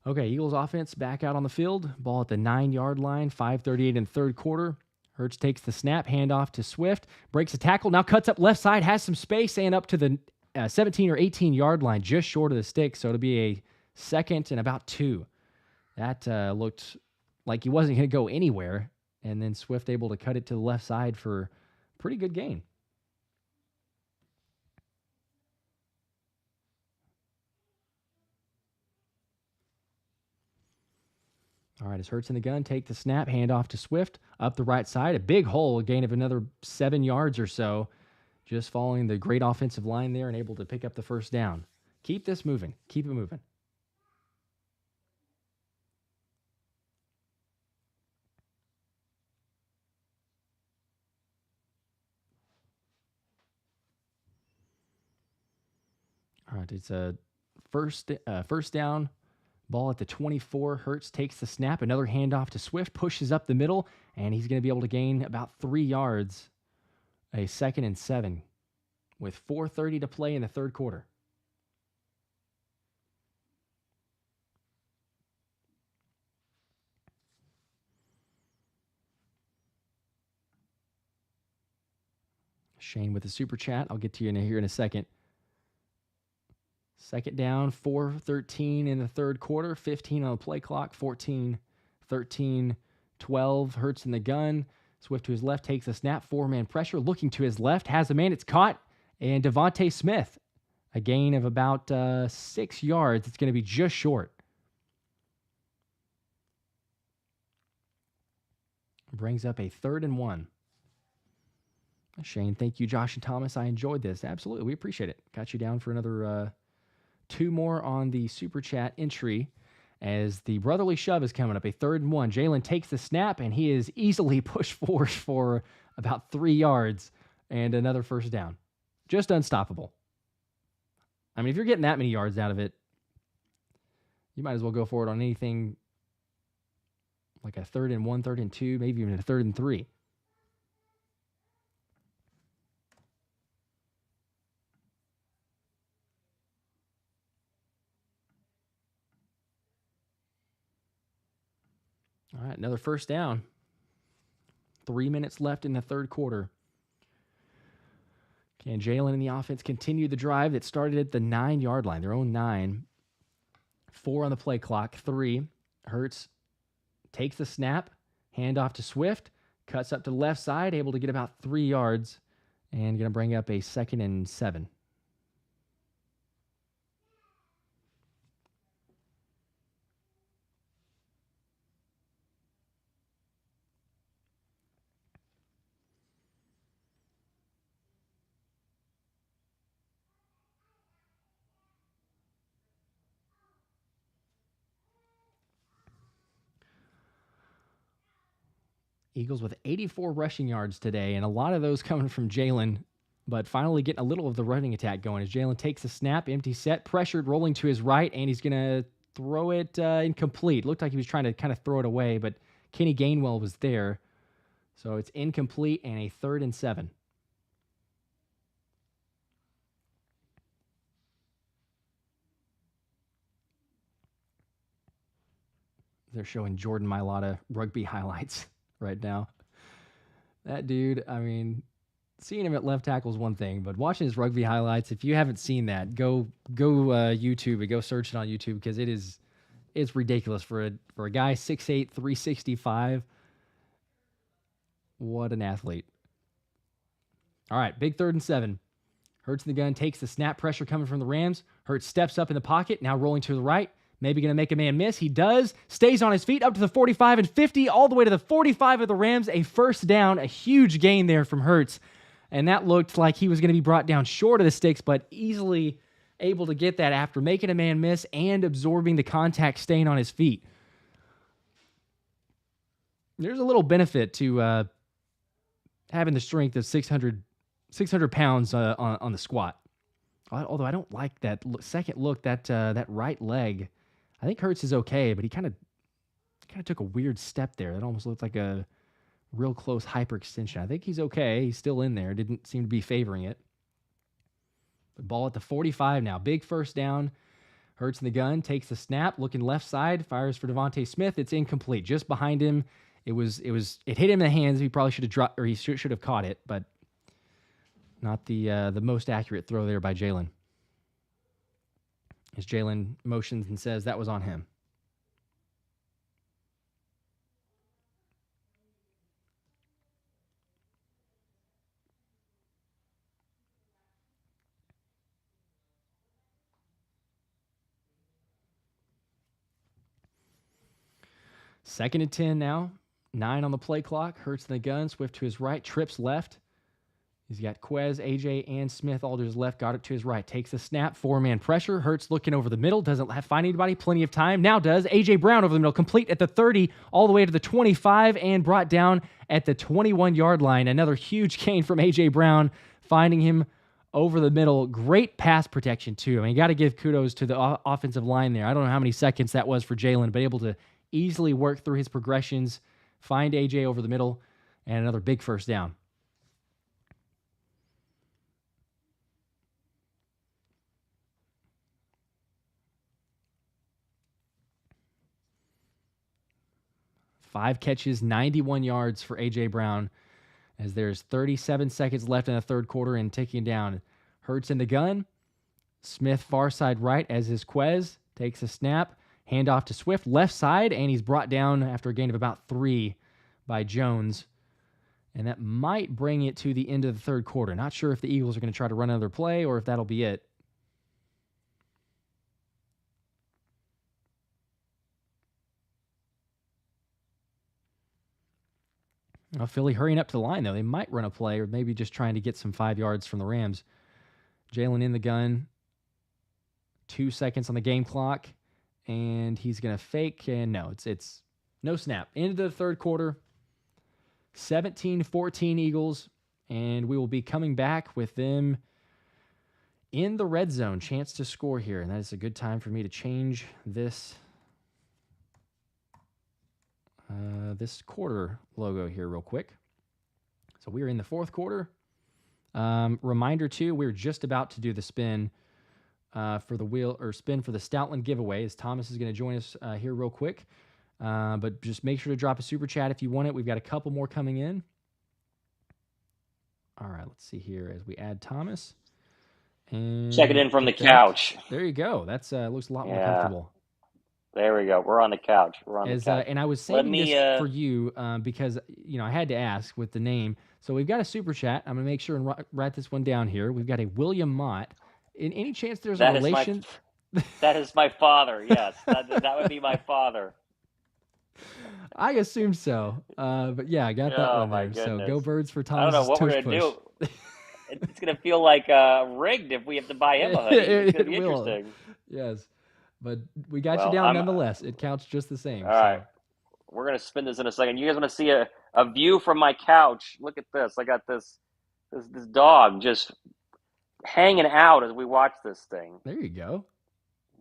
Okay, Eagles offense back out on the field. Ball at the 9-yard line, 5:38 in the third quarter. Hurts takes the snap, handoff to Swift, breaks a tackle, now cuts up left side, has some space, and up to the 17 or 18-yard line, just short of the stick. So it'll be a second and about 2. That looked like he wasn't going to go anywhere, and then Swift able to cut it to the left side for a pretty good gain. All right, as Hurts in the gun, take the snap, hand off to Swift, up the right side, a big hole, a gain of another 7 yards or so, just following the great offensive line there and able to pick up the first down. Keep this moving. Keep it moving. All right, it's a first down. Ball at the 24. Hurts takes the snap. Another handoff to Swift. Pushes up the middle, and he's going to be able to gain about 3 yards. A 2nd and 7 with 4:30 to play in the third quarter. Shane with the super chat. I'll get to you here in a second. Second down, 4:13 in the third quarter, 15 on the play clock, 14, 13, 12. Hurts in the gun. Swift to his left takes a snap, 4-man pressure, looking to his left, has a man, it's caught, and DeVonta Smith, a gain of about 6 yards. It's going to be just short. Brings up a 3rd and 1. Shane, thank you, Josh and Thomas. I enjoyed this. Absolutely. We appreciate it. Got you down for another 2 more on the super chat entry as the brotherly shove is coming up. A 3rd and 1. Jalen takes the snap, and he is easily pushed forward for about 3 yards and another first down. Just unstoppable. I mean, if you're getting that many yards out of it, you might as well go for it on anything like a 3rd and 1, 3rd and 2, maybe even a 3rd and 3. All right, another first down. 3 minutes left in the third quarter. Can Jalen and the offense continue the drive that started at the 9-yard line, their own 9? 4 on the play clock, 3. Hurts takes the snap, handoff to Swift, cuts up to the left side, able to get about 3 yards, and going to bring up a 2nd and 7. Eagles with 84 rushing yards today, and a lot of those coming from Jalen, but finally getting a little of the running attack going as Jalen takes a snap, empty set, pressured, rolling to his right, and he's going to throw it incomplete. Looked like he was trying to kind of throw it away, but Kenny Gainwell was there. So it's incomplete and a 3rd and 7. They're showing Jordan Mailata rugby highlights right now. That dude, I mean, seeing him at left tackle is one thing, but watching his rugby highlights, if you haven't seen that, go YouTube and go search it on YouTube because it's ridiculous for a guy 6'8", 365. What an athlete. All right, big 3rd and 7. Hurts in the gun, takes the snap, pressure coming from the Rams. Hurts steps up in the pocket, now rolling to the right. Maybe going to make a man miss. He does. Stays on his feet up to the 45 and 50, all the way to the 45 of the Rams. A 1st down, a huge gain there from Hurts. And that looked like he was going to be brought down short of the sticks, but easily able to get that after making a man miss and absorbing the contact staying on his feet. There's a little benefit to having the strength of 600 pounds on the squat. Although I don't like that second look, that right leg. I think Hurts is okay, but he kind of took a weird step there. That almost looked like a real close hyperextension. I think he's okay. He's still in there. Didn't seem to be favoring it. The ball at the 45 now. Big 1st down. Hurts in the gun. Takes the snap. Looking left side. Fires for DeVonta Smith. It's incomplete. Just behind him. It hit him in the hands. He probably should have dropped, or he should have caught it, but not the most accurate throw there by Jalen. As Jalen motions and says that was on him. Second and 10 now. 9 on the play clock. Hurts in the gun. Swift to his right. Trips left. He's got Quez, AJ, and Smith all to his left. Got it to his right. Takes the snap. 4-man pressure. Hurts looking over the middle. Doesn't find anybody. Plenty of time. Now does. AJ Brown over the middle. Complete at the 30. All the way to the 25. And brought down at the 21-yard line. Another huge gain from AJ Brown. Finding him over the middle. Great pass protection, too. I mean, you got to give kudos to the offensive line there. I don't know how many seconds that was for Jalen, but able to easily work through his progressions. Find AJ over the middle. And another big 1st down. Five catches, 91 yards for A.J. Brown as there's 37 seconds left in the 3rd quarter and ticking down. Hurts in the gun. Smith far side right as is Quez. Takes a snap. Handoff to Swift left side, and he's brought down after a gain of about 3 by Jones. And that might bring it to the end of the 3rd quarter. Not sure if the Eagles are going to try to run another play or if that'll be it. Well, Philly hurrying up to the line, though. They might run a play or maybe just trying to get some 5 yards from the Rams. Jalen in the gun. 2 seconds on the game clock. And he's going to fake. And no, it's no snap. Into the 3rd quarter. 17-14 Eagles. And we will be coming back with them in the red zone. Chance to score here. And that is a good time for me to change this this quarter logo here real quick. So we're in the 4th quarter. Reminder too, we're just about to do the spin for the spin for the Stoutland giveaway as Thomas is going to join us here real quick. But just make sure to drop a super chat if you want it. We've got a couple more coming in. All right, let's see here as we add Thomas. And check it in from the couch. There you go. That's looks a lot more comfortable. There we go. We're on the couch. And I was saving this for you because, I had to ask with the name. So we've got a super chat. I'm going to make sure and write this one down here. We've got a William Mott. In any chance there's a relation? That is my father, yes. That would be my father. I assume so. But yeah, I got that one there. Goodness. So go Birds for Thomas. I don't know what we're going to do. It's going to feel like rigged if we have to buy him a hoodie. It's going to be interesting. Yes. But we got you down nonetheless. It counts just the same. All right. We're going to spin this in a second. You guys want to see a view from my couch? Look at this. I got this dog just hanging out as we watch this thing. There you go.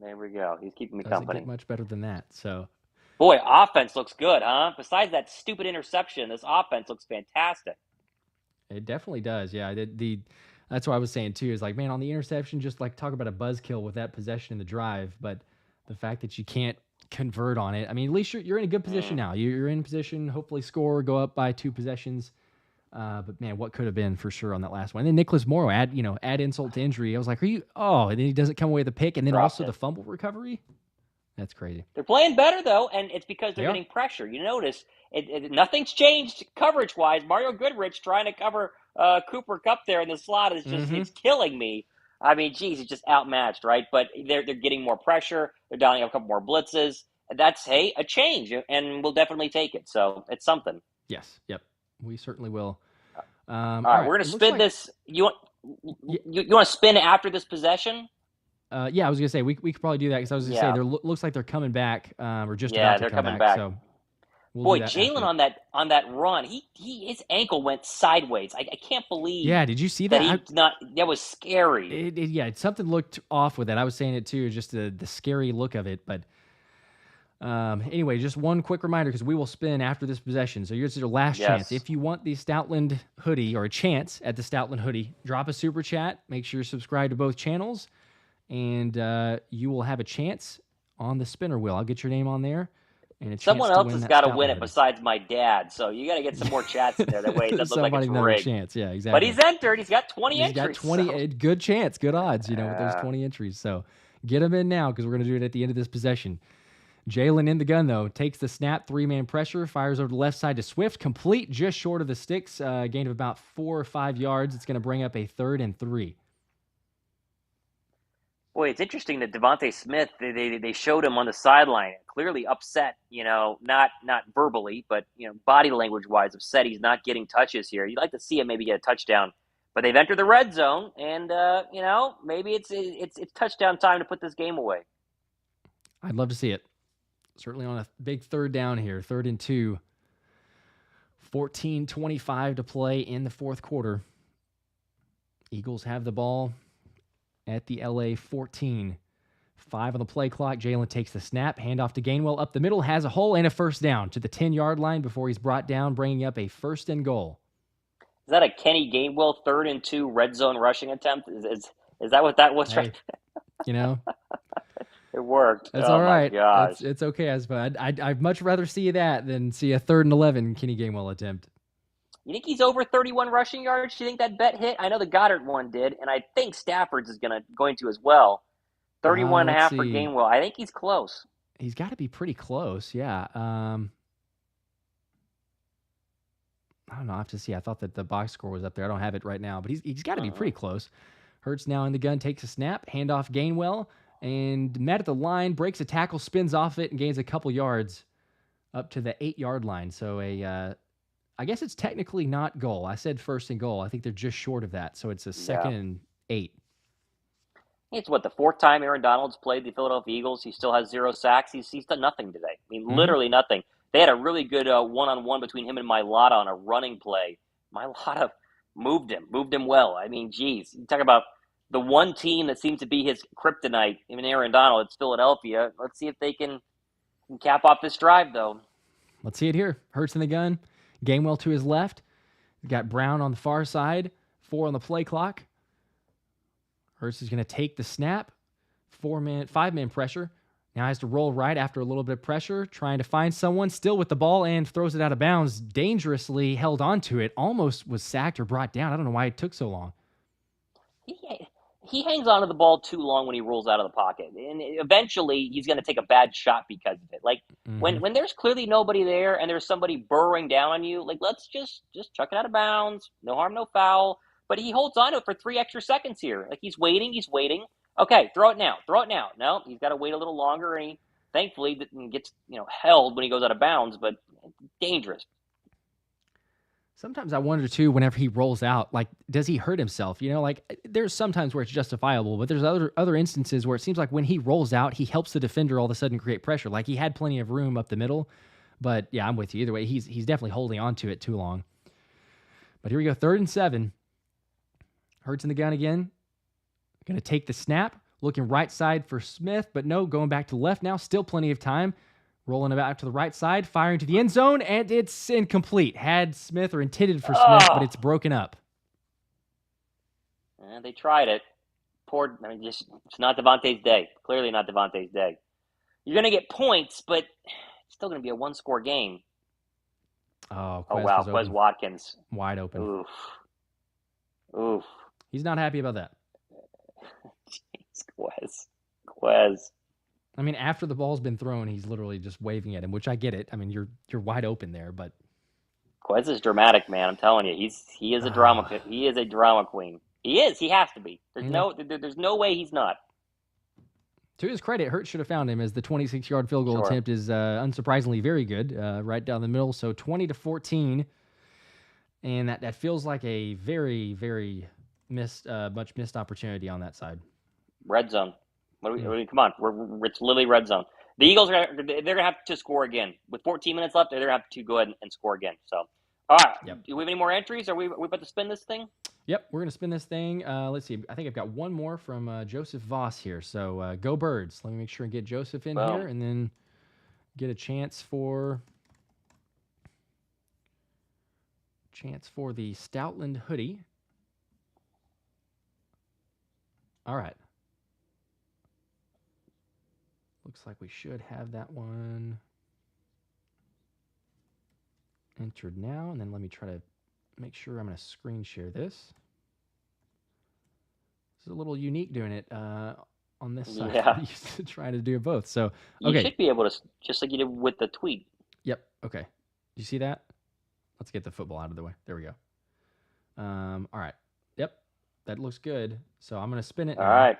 There we go. He's keeping me Doesn't company. get much better than that. So, boy, offense looks good, huh? Besides that stupid interception, this offense looks fantastic. It definitely does. Yeah, that's what I was saying too. Is like, man, on the interception, just like talk about a buzzkill with that possession in the drive, but the fact that you can't convert on it. I mean, at least you're in a good position now. You're in position, hopefully score, go up by 2 possessions. But man, what could have been for sure on that last one. And then Nicholas Morrow add insult to injury. I was like, and then he doesn't come away with the pick, and then also the fumble recovery. That's crazy. They're playing better though, and it's because they're getting pressure. You notice nothing's changed coverage wise. Mario Goodrich trying to cover Cooper Kupp there in the slot is just it's killing me. I mean, geez, he's just outmatched, right? But they're getting more pressure. They're dialing up a couple more blitzes. That's a change, and we'll definitely take it. So it's something. Yes. Yep. We certainly will. All right, we're gonna spin this. You want to spin after this possession? Yeah, I was gonna say we could probably do that because I was gonna say looks like they're coming back or just about to come back. So boy, Jalen on that run, his ankle went sideways. I can't believe. Yeah, did you see that? That was scary. Something looked off with that. I was saying it too, just the scary look of it. But anyway, just one quick reminder because we will spin after this possession. So here's your last chance. If you want the Stoutland hoodie or a chance at the Stoutland hoodie, drop a super chat. Make sure you're subscribed to both channels, and you will have a chance on the spinner wheel. I'll get your name on there. And someone else has got to win it besides my dad. So you got to get some more chats in there. That way it doesn't look like it's rigged. Chance. Yeah, exactly. But he's entered. He's got 20 entries. He's got 20. Good chance. Good odds, with those 20 entries. So get them in now because we're going to do it at the end of this possession. Jalen in the gun, though, takes the snap, 3-man pressure, fires over the left side to Swift, complete just short of the sticks, gain of about 4 or 5 yards. It's going to bring up a 3rd and 3. Boy, it's interesting that DeVonta Smith, they showed him on the sideline, clearly upset, not verbally, but, body language-wise, upset he's not getting touches here. You'd like to see him maybe get a touchdown. But they've entered the red zone, and, maybe it's touchdown time to put this game away. I'd love to see it. Certainly on a big 3rd down here, 3rd and 2. 14:25 to play in the 4th quarter. Eagles have the ball at the LA 14. 5 on the play clock. Jalen takes the snap, handoff to Gainwell up the middle, has a hole and a 1st down to the 10-yard line before he's brought down, bringing up a 1st and goal. Is that a Kenny Gainwell 3rd and 2 red zone rushing attempt? Is that what that was? Hey, It worked. That's all right. It's okay, I suppose. I'd much rather see that than see a 3rd and 11 Kenny Gainwell attempt. You think he's over 31 rushing yards? Do you think that bet hit? I know the Goddard one did, and I think Stafford's is going to as well. 31 and a half for Gainwell. I think he's close. He's got to be pretty close, yeah. I don't know. I have to see. I thought that the box score was up there. I don't have it right now, but he's got to be pretty close. Hurts now in the gun, takes a snap, handoff Gainwell. And met at the line, breaks a tackle, spins off it, and gains a couple yards up to the 8-yard line. So I guess it's technically not goal. I said 1st and goal. I think they're just short of that. So it's a 2nd and 8. It's the 4th time Aaron Donald's played the Philadelphia Eagles. He still has 0 sacks. He's done nothing today. I mean, literally nothing. They had a really good one-on-one between him and Mailata on a running play. Mailata moved him well. I mean, geez, you talk about the one team that seems to be his kryptonite, even Aaron Donald, it's Philadelphia. Let's see if they can cap off this drive, though. Let's see it here. Hurts in the gun. Gainwell to his left. We've got Brown on the far side. 4 on the play clock. Hurts is going to take the snap. 5-man pressure. Now has to roll right after a little bit of pressure, trying to find someone, still with the ball, and throws it out of bounds. Dangerously held onto it. Almost was sacked or brought down. I don't know why it took so long. He hangs onto the ball too long when he rolls out of the pocket. And eventually, he's going to take a bad shot because of it. Like, when there's clearly nobody there and there's somebody burrowing down on you, like, let's just chuck it out of bounds. No harm, no foul. But he holds on to it for 3 extra seconds here. Like, he's waiting. Okay, throw it now. No, he's got to wait a little longer, and he thankfully gets held when he goes out of bounds, but dangerous. Sometimes I wonder, too, whenever he rolls out, like, does he hurt himself? There's sometimes where it's justifiable, but there's other instances where it seems like when he rolls out, he helps the defender all of a sudden create pressure. Like, he had plenty of room up the middle, But yeah, I'm with you. Either way, he's definitely holding on to it too long. But here we go, 3rd and 7. Hurts in the gun again. Going to take the snap. Looking right side for Smith, but no, going back to the left now. Still plenty of time. Rolling about to the right side, firing to the end zone, and it's incomplete. Had Smith or intended for Smith, but it's broken up. They tried it. It's not Devontae's day. Clearly not Devontae's day. You're going to get points, but it's still going to be a one-score game. Oh, wow. Quez Watkins. Wide open. Oof. He's not happy about that. Jeez, Quez. I mean, after the ball's been thrown, he's literally just waving at him, which I get it. I mean, you're wide open there, but Quez is dramatic, man. I'm telling you, he is a drama. He is a drama queen. He is. He has to be. There's no way he's not. To his credit, Hurts should have found him, as the 26-yard field goal attempt is unsurprisingly very good, right down the middle. So 20-14, and that feels like a very, very much missed opportunity on that side. Red zone. Come on, it's literally red zone. The Eagles they're gonna have to score again with 14 minutes left. They're gonna have to go ahead and score again. So, all right. Yep. Do we have any more entries? Are we about to spin this thing? Yep, we're gonna spin this thing. Let's see. I think I've got one more from Joseph Voss here. So go Birds. Let me make sure and get Joseph in here, and then get a chance for the Stoutland hoodie. All right. Looks like we should have that one entered now. And then let me try to make sure I'm going to screen share this. This is a little unique doing it on this side. Yeah. Used to try to do both. So, okay. You should be able to, just like you did with the tweet. Yep. Okay. You see that? Let's get the football out of the way. There we go. All right. Yep. That looks good. So I'm going to spin it now. All right.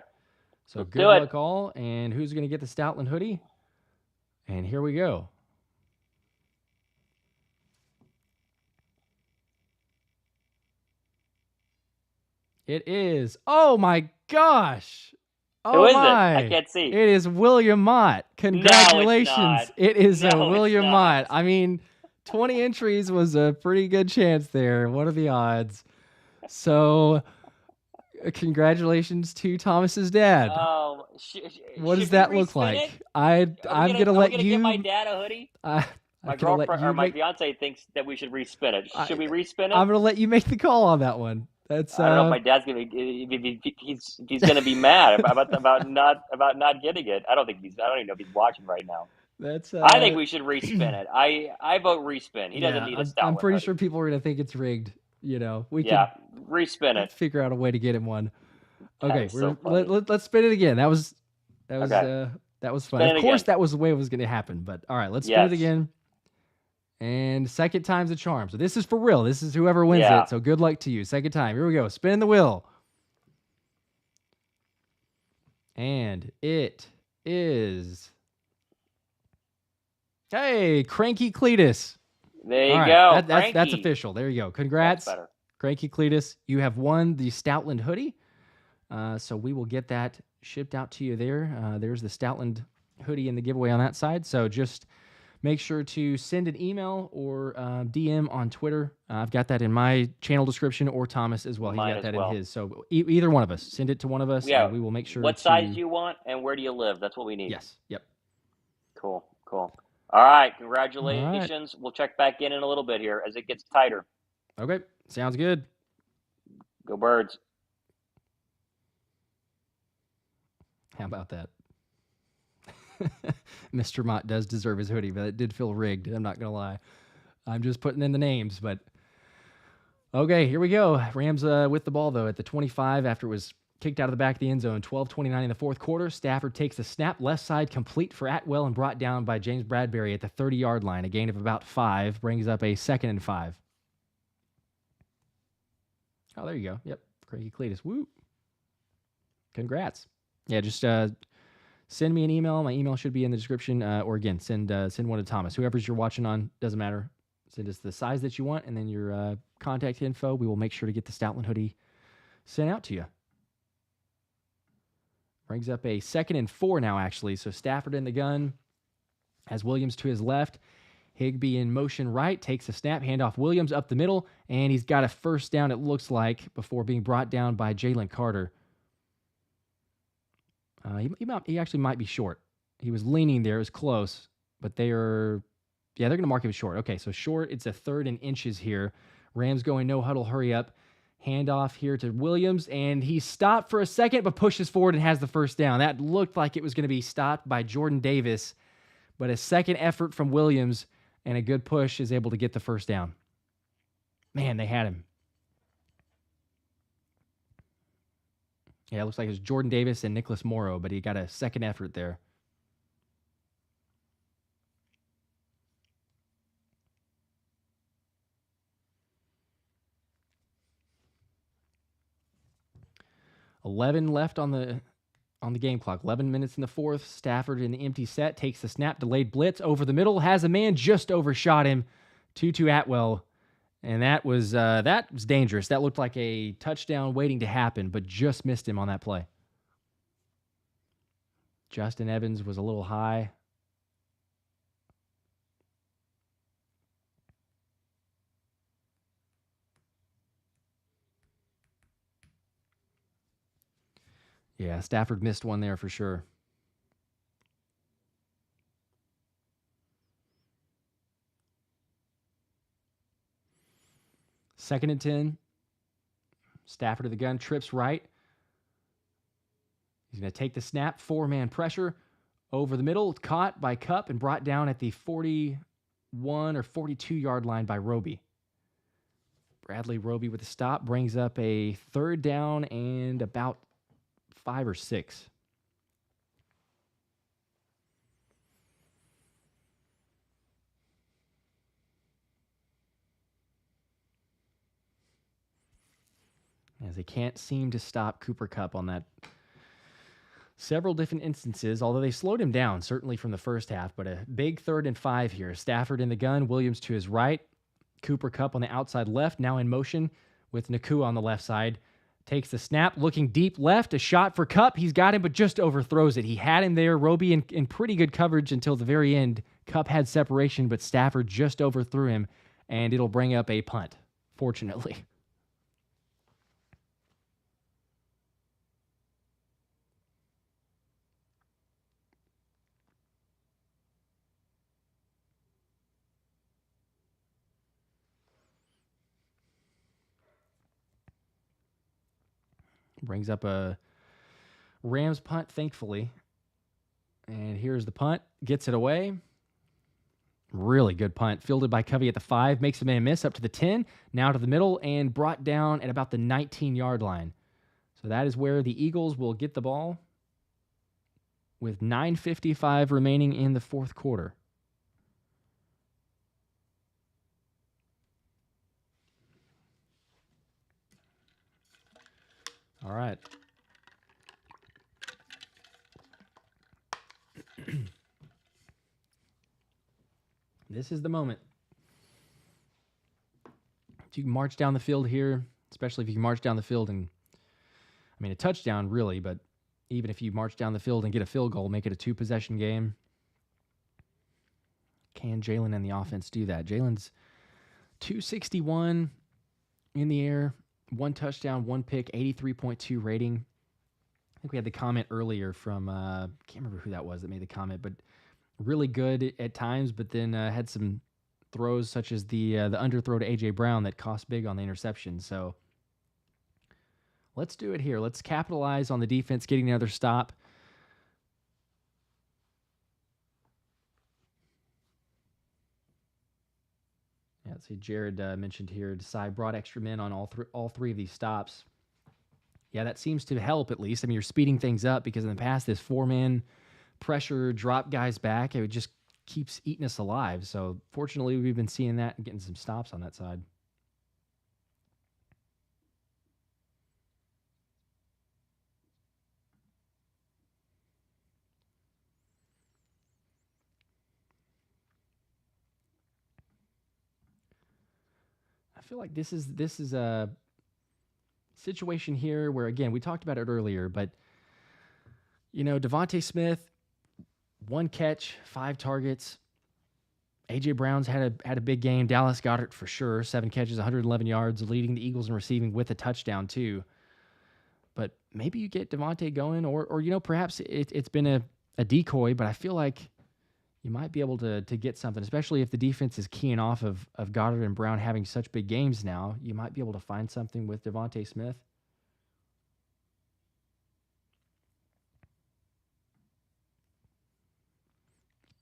So good luck all. And who's going to get the Stoutland hoodie? And here we go. It is. Oh, my gosh. Oh, who is my. it? I can't see. It is William Mott. Congratulations. No, it's not. It is No, William it's Mott. not. I mean, 20 entries was a pretty good chance there. What are the odds? So, congratulations to Thomas's dad. Oh, what does that look like? I'm gonna let you. Get my dad a hoodie. My girlfriend or my fiance thinks that we should respin it. Should we respin it? I'm gonna let you make the call on that one. That's. I don't know if my dad's gonna be. He's gonna be mad about not getting it. I don't even know if he's watching right now. That's. I think we should respin it. I vote respin. He doesn't need a stout. I'm pretty sure people are gonna think it's rigged. You know, we can respin it. Figure out a way to get him one. Okay, so let's spin it again. That was okay. That was fun. Of course, that was the way it was going to happen. But all right, let's spin it again. And second time's a charm. So this is for real. This is whoever wins it. So good luck to you. Second time. Here we go. Spin the wheel. And it is. Hey, Cranky Cletus. There you go. That's official. There you go. Congrats, Cranky Cletus. You have won the Stoutland hoodie. So we will get that shipped out to you there. There's the Stoutland hoodie in the giveaway on that side. So just make sure to send an email or DM on Twitter. I've got that in my channel description, or Thomas as well. He's got that in his. So either one of us. Send it to one of us. Yeah. We will make sure. What size do you want, and where do you live? That's what we need. Yes. Yep. Cool. All right. Congratulations. All right. We'll check back in a little bit here as it gets tighter. Okay. Sounds good. Go Birds. How about that? Mr. Mott does deserve his hoodie, but it did feel rigged. I'm not going to lie. I'm just putting in the names, but okay, here we go. Rams with the ball, though, at the 25 after it was kicked out of the back of the end zone. 12:29 in the fourth quarter. Stafford takes the snap, left side complete for Atwell and brought down by James Bradbury at the 30-yard line. A gain of about 5 brings up a 2nd and 5. Oh, there you go. Yep, Craig Cletus. Woo. Congrats. Yeah, just send me an email. My email should be in the description. Or again, send one to Thomas. Whoever's you're watching on, doesn't matter. Send us the size that you want and then your contact info. We will make sure to get the Stoutland hoodie sent out to you. Brings up a 2nd and 4 now, actually. So Stafford in the gun has Williams to his left. Higbee in motion right, takes a snap, handoff Williams up the middle, and he's got a first down, it looks like, before being brought down by Jalen Carter. He actually might be short. He was leaning there. It was close, but they're going to mark him short. Okay, so short. It's a 3rd and inches here. Rams going no huddle, hurry up. Handoff here to Williams, and he stopped for a second, but pushes forward and has the first down. That looked like it was going to be stopped by Jordan Davis, but a second effort from Williams and a good push is able to get the first down. Man, they had him. Yeah, it looks like it was Jordan Davis and Nicholas Morrow, but he got a second effort there. $11 left on the game clock. 11 minutes in the fourth. Stafford in the empty set takes the snap, delayed blitz over the middle, has a man, just overshot him. Tutu Atwell, and that was dangerous. That looked like a touchdown waiting to happen, but just missed him on that play. Justin Evans was a little high. Yeah, Stafford missed one there for sure. Second and 10. Stafford to the gun, trips right. He's going to take the snap, 4-man pressure over the middle, caught by Kupp and brought down at the 41 or 42-yard line by Roby. Bradley Roby with a stop brings up a 3rd down and about 5 or 6. As they can't seem to stop Cooper Kupp on that. Several different instances, although they slowed him down, certainly from the first half, but a big 3rd and 5 here. Stafford in the gun, Williams to his right, Cooper Kupp on the outside left, now in motion with Nacua on the left side. Takes the snap, looking deep left, a shot for Kupp. He's got him, but just overthrows it. He had him there, Roby in pretty good coverage until the very end. Kupp had separation, but Stafford just overthrew him, and it'll bring up a punt, fortunately. Brings up a Rams punt, thankfully. And here's the punt. Gets it away. Really good punt. Fielded by Covey at the 5. Makes a man miss up to the 10. Now to the middle and brought down at about the 19-yard line. So that is where the Eagles will get the ball with 9:55 remaining in the fourth quarter. All right. This is the moment. If you can march down the field here, especially if you can march down the field and, a touchdown really, but even if you march down the field and get a field goal, make it a 2-possession game. Can Jalen and the offense do that? Jalen's 261 in the air, 1 touchdown, 1 pick, 83.2 rating. I think we had the comment earlier from, can't remember who that was that made the comment, but really good at times, but then had some throws such as the underthrow to A.J. Brown that cost big on the interception. So let's do it here. Let's capitalize on the defense getting another stop. Yeah, let's see. Jared mentioned here, Desai brought extra men on all three of these stops. Yeah, that seems to help at least. You're speeding things up because in the past, this 4-man pressure, drop guys back, it just keeps eating us alive. So fortunately, we've been seeing that and getting some stops on that side. I feel like this is a situation here where, again, we talked about it earlier, but DeVonta Smith, 1 catch, 5 targets, A.J. Brown's had a big game. Dallas Goedert for sure. 7 catches, 111 yards, leading the Eagles in receiving with a touchdown too. But maybe you get DeVonta going, or perhaps it's been a decoy, but I feel like you might be able to get something, especially if the defense is keying off of Goddard and Brown having such big games now. You might be able to find something with DeVonta Smith.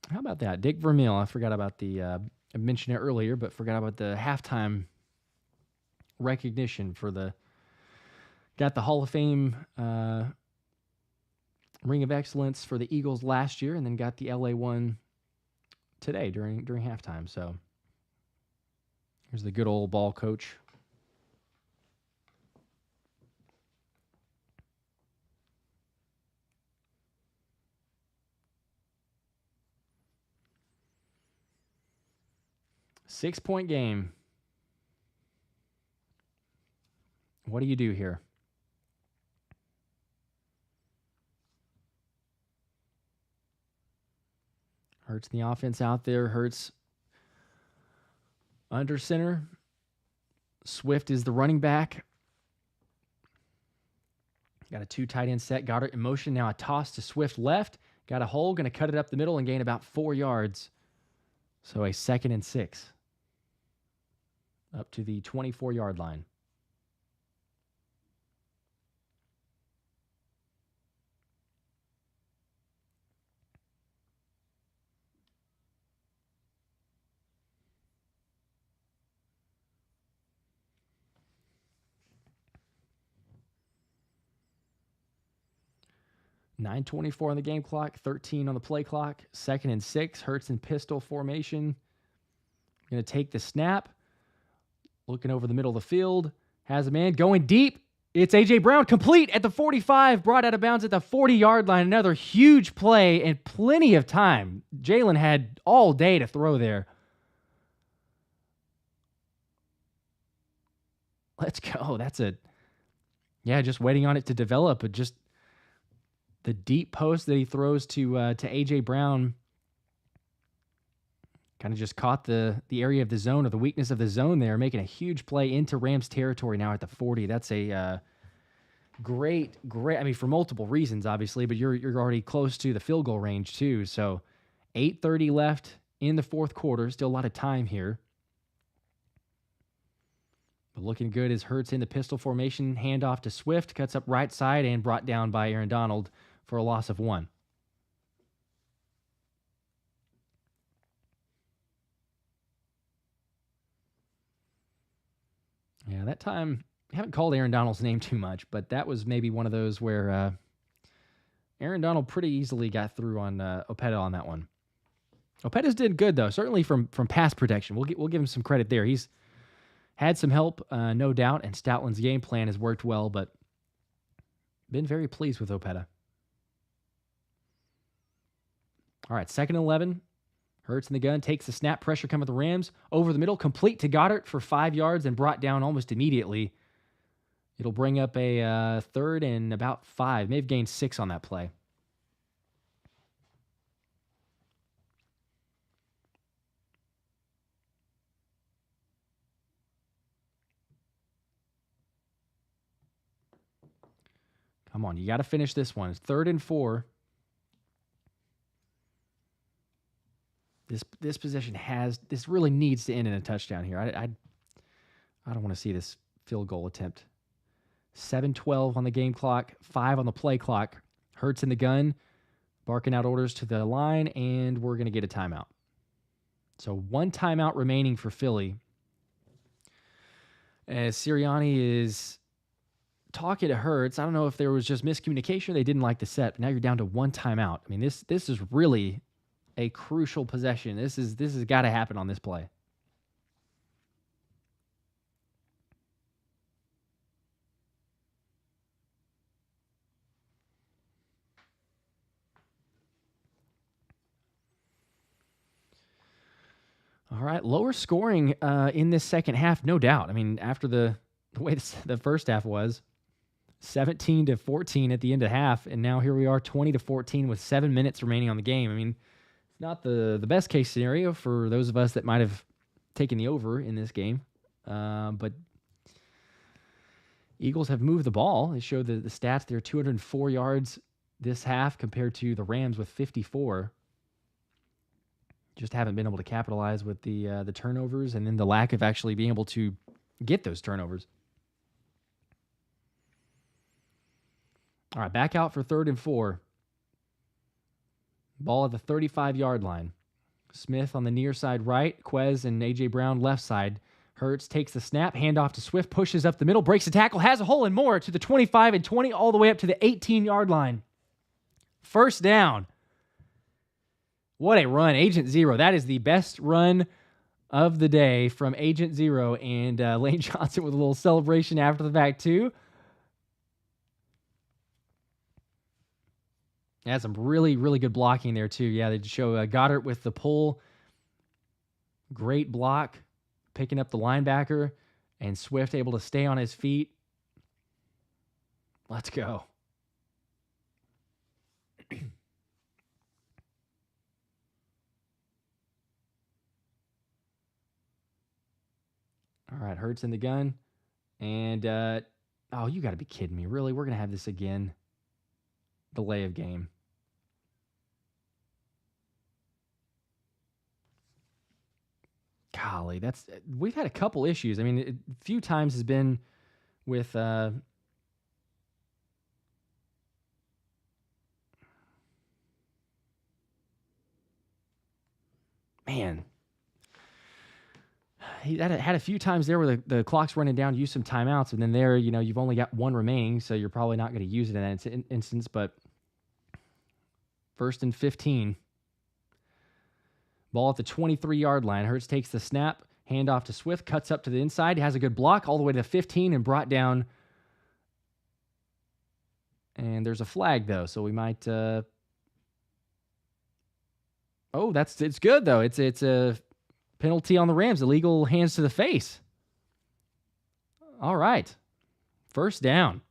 How about that? Dick Vermeil. I forgot about I mentioned it earlier, but forgot about the halftime recognition got the Hall of Fame Ring of Excellence for the Eagles last year, and then got the LA one today during halftime. So here's the good old ball coach. Six-point game. What do you do here? Hurts the offense out there. Hurts under center. Swift is the running back. Got a 2 tight end set. Goddard in motion. Now a toss to Swift left. Got a hole. Going to cut it up the middle and gain about 4 yards. So a 2nd and 6. Up to the 24-yard line. $9:24 on the game clock, 13 on the play clock. 2nd and 6. Hurts in pistol formation. Going to take the snap. Looking over the middle of the field. Has a man going deep. It's A.J. Brown, complete at the 45, brought out of bounds at the 40-yard line. Another huge play and plenty of time. Jalen had all day to throw there. Let's go. Just waiting on it to develop. But just the deep post that he throws to A.J. Brown kind of just caught the area of the zone, or the weakness of the zone there, making a huge play into Rams territory now at the 40. That's a great, I mean, for multiple reasons, obviously, but you're already close to the field goal range too. So 8:30 left in the fourth quarter. Still a lot of time here. But looking good as Hurts in the pistol formation. Handoff to Swift. Cuts up right side and brought down by Aaron Donald for a loss of 1. Yeah, that time, I haven't called Aaron Donald's name too much, but that was maybe one of those where Aaron Donald pretty easily got through on Opeta on that one. Opeta's did good, though, certainly from pass protection. We'll give him some credit there. He's had some help, no doubt, and Stoutland's game plan has worked well, but been very pleased with Opeta. All right, 2nd and 11. Hurts in the gun, takes the snap, pressure coming with the Rams. Over the middle, complete to Goddard for 5 yards and brought down almost immediately. It'll bring up a 3rd and about 5. May have gained 6 on that play. Come on, you got to finish this one. It's 3rd and 4. This possession this really needs to end in a touchdown here. I don't want to see this field goal attempt. 7:12 on the game clock, 5 on the play clock. Hurts in the gun, barking out orders to the line, and we're going to get a timeout. So 1 timeout remaining for Philly. As Sirianni is talking to Hurts, I don't know if there was just miscommunication, they didn't like the set, but now you're down to 1 timeout. I mean, this is really a crucial possession. This has got to happen on this play. All right, lower scoring in this second half, no doubt. I mean, after the way the first half was, 17-14 at the end of half, and now here we are, 20-14 with 7 minutes remaining on the game. I mean, Not the best case scenario for those of us that might have taken the over in this game. But Eagles have moved the ball. They show the stats. They're 204 yards this half compared to the Rams with 54. Just haven't been able to capitalize with the turnovers and then the lack of actually being able to get those turnovers. All right, back out for 3rd and 4. Ball at the 35-yard line. Smith on the near side right, Quez and A.J. Brown left side. Hurts takes the snap, handoff to Swift, pushes up the middle, breaks the tackle, has a hole and more to the 25 and 20, all the way up to the 18-yard line. First down. What a run, Agent Zero. That is the best run of the day from Agent Zero, and Lane Johnson with a little celebration after the fact, too. Had some really, really good blocking there, too. Yeah, they show Goddard with the pull. Great block, picking up the linebacker, and Swift able to stay on his feet. Let's go. All right, Hurts in the gun. And, oh, you got to be kidding me. Really? We're going to have this again? Delay of game. Golly, we've had a couple issues. I mean, a few times has been with man. He had a few times there where the clock's running down, use some timeouts, and then there, you've only got one remaining, so you're probably not going to use it in that instance, but 1st and 15. Ball at the 23-yard line. Hurts takes the snap, handoff to Swift, cuts up to the inside, has a good block all the way to 15 and brought down. And there's a flag, though, so we might... Oh, it's good, though. It's a penalty on the Rams. Illegal hands to the face. All right. First down.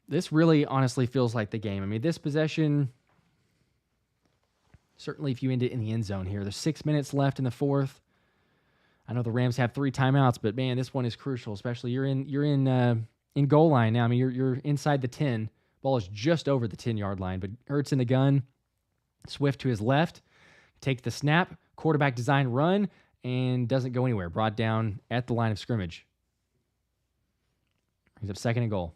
This really honestly feels like the game. I mean, this possession, certainly if you end it in the end zone here, there's 6 minutes left in the 4th. I know the Rams have 3 timeouts, but man, this one is crucial, especially you're in goal line now. I mean, you're inside the 10. Ball is just over the 10-yard line, but Hurts in the gun, Swift to his left, take the snap, quarterback design run, and doesn't go anywhere. Brought down at the line of scrimmage. He's up 2nd and goal.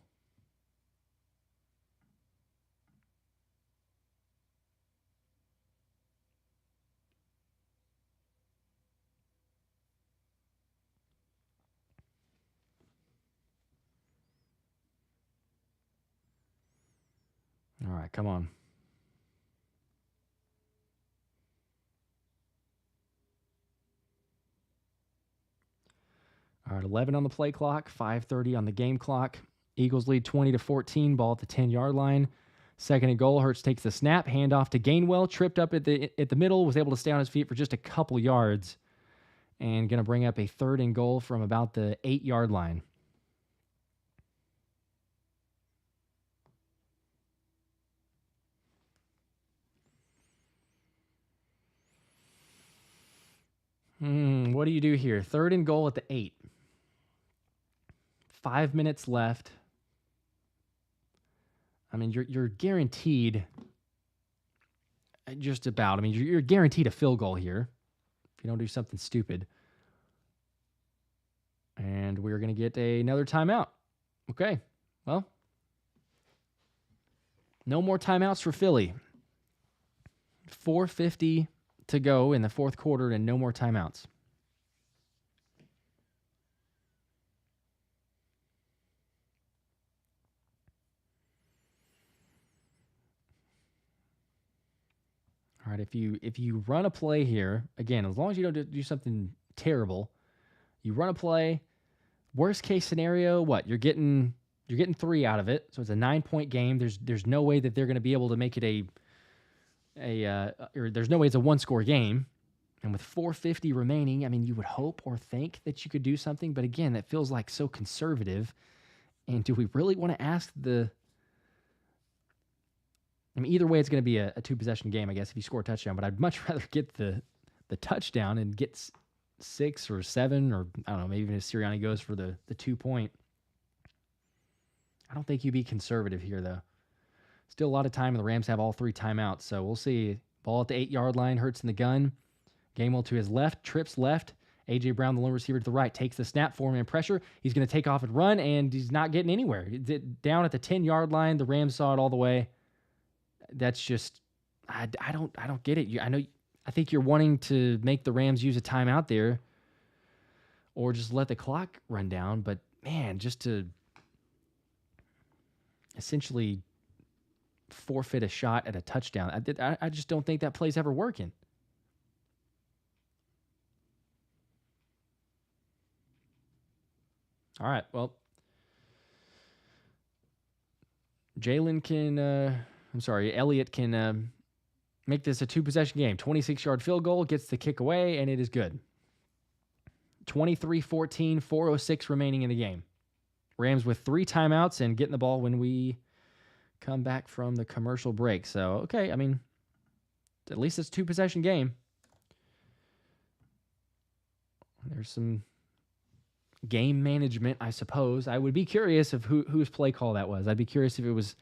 All right, come on. All right, 11 on the play clock, 5:30 on the game clock. Eagles lead 20-14, ball at the 10-yard line. 2nd and goal, Hurts takes the snap, handoff to Gainwell, tripped up at the middle, was able to stay on his feet for just a couple yards, and going to bring up a 3rd and goal from about the 8-yard line. What do you do here? 3rd and goal at the 8. 5 minutes left. I mean, you're guaranteed just about. I mean, you're guaranteed a field goal here if you don't do something stupid. And we're going to get another timeout. Okay, well, no more timeouts for Philly. 4:50 to go in the 4th quarter and no more timeouts. All right, if you run a play here, again, as long as you don't do something terrible, you run a play, worst case scenario, what? You're getting 3 out of it. So it's a 9-point game. There's no way that they're going to be able to make it a or there's no way it's a one-score game. And with 4:50 remaining, I mean, you would hope or think that you could do something. But again, that feels like so conservative. And do we really want to ask the... I mean, either way, it's going to be a two-possession game, I guess, if you score a touchdown. But I'd much rather get the touchdown and get 6 or 7, or I don't know, maybe even if Sirianni goes for the 2-point. I don't think you'd be conservative here, though. Still a lot of time, and the Rams have all 3 timeouts. So we'll see. Ball at the 8-yard line, Hurts in the gun. Gainwell to his left, trips left. A.J. Brown, the lone receiver to the right, takes the snap, 4-man pressure. He's going to take off and run, and he's not getting anywhere. Down at the 10-yard line, the Rams saw it all the way. That's just, I don't get it. I think you're wanting to make the Rams use a timeout there, or just let the clock run down. But man, just to essentially forfeit a shot at a touchdown, I just don't think that play's ever working. All right, well, Elliott can make this a 2-possession game. 26-yard field goal, gets the kick away, and it is good. 23-14, 4:06 remaining in the game. Rams with 3 timeouts and getting the ball when we come back from the commercial break. So, okay, I mean, at least it's a 2-possession game. There's some game management, I suppose. I would be curious of whose play call that was. I'd be curious if it was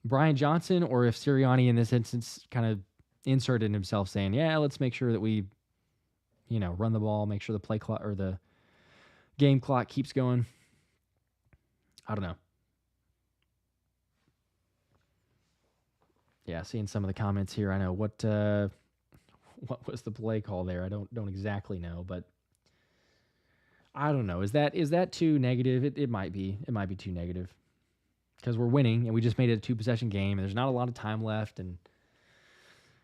Brian Johnson or if Sirianni in this instance kind of inserted himself saying, yeah, let's make sure that we, run the ball, make sure the play clock or the game clock keeps going. I don't know. Yeah, seeing some of the comments here, I know what was the play call there. I don't exactly know, but I don't know. Is that too negative? It might be. It might be too negative because we're winning and we just made it a 2-possession game and there's not a lot of time left and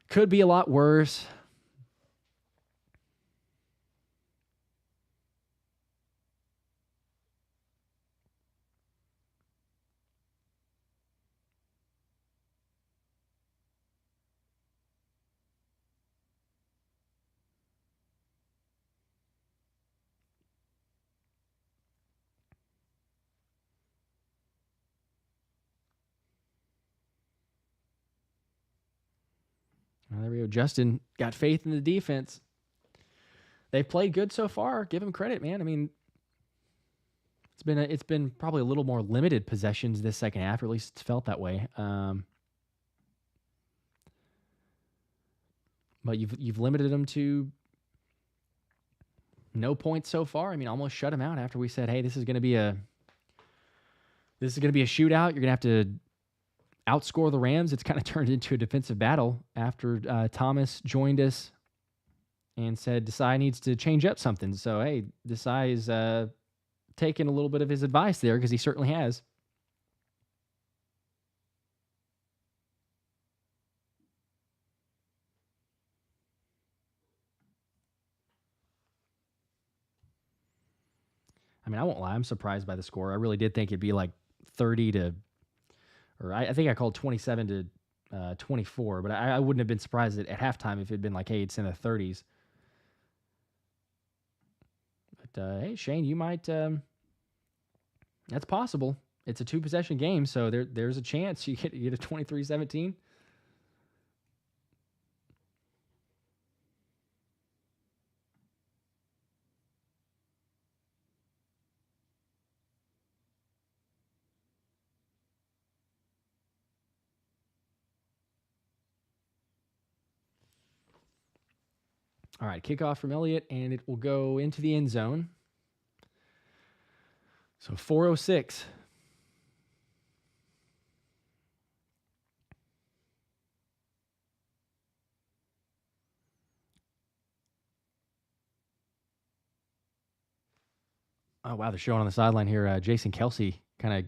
could be a lot worse. Well, there we go. Justin got faith in the defense. They've played good so far. Give them credit, man. I mean, it's been probably a little more limited possessions this second half, or at least it's felt that way. But you've limited them to no points so far. I mean, almost shut them out after we said, hey, this is going to be a shootout. You're going to have to outscore the Rams. It's kind of turned into a defensive battle after Thomas joined us and said Desai needs to change up something. So, hey, Desai is taking a little bit of his advice there because he certainly has. I mean, I won't lie. I'm surprised by the score. I really did think it'd be like 30 to... Or I think I called 27 to 24, but I wouldn't have been surprised at halftime if it had been like, hey, it's in the 30s. But, hey, Shane, you might... that's possible. It's a 2-possession game, so there's a chance you get a 23-17. All right, kickoff from Elliott, and it will go into the end zone. So 4:06. Oh, wow, they're showing on the sideline here. Jason Kelce kind of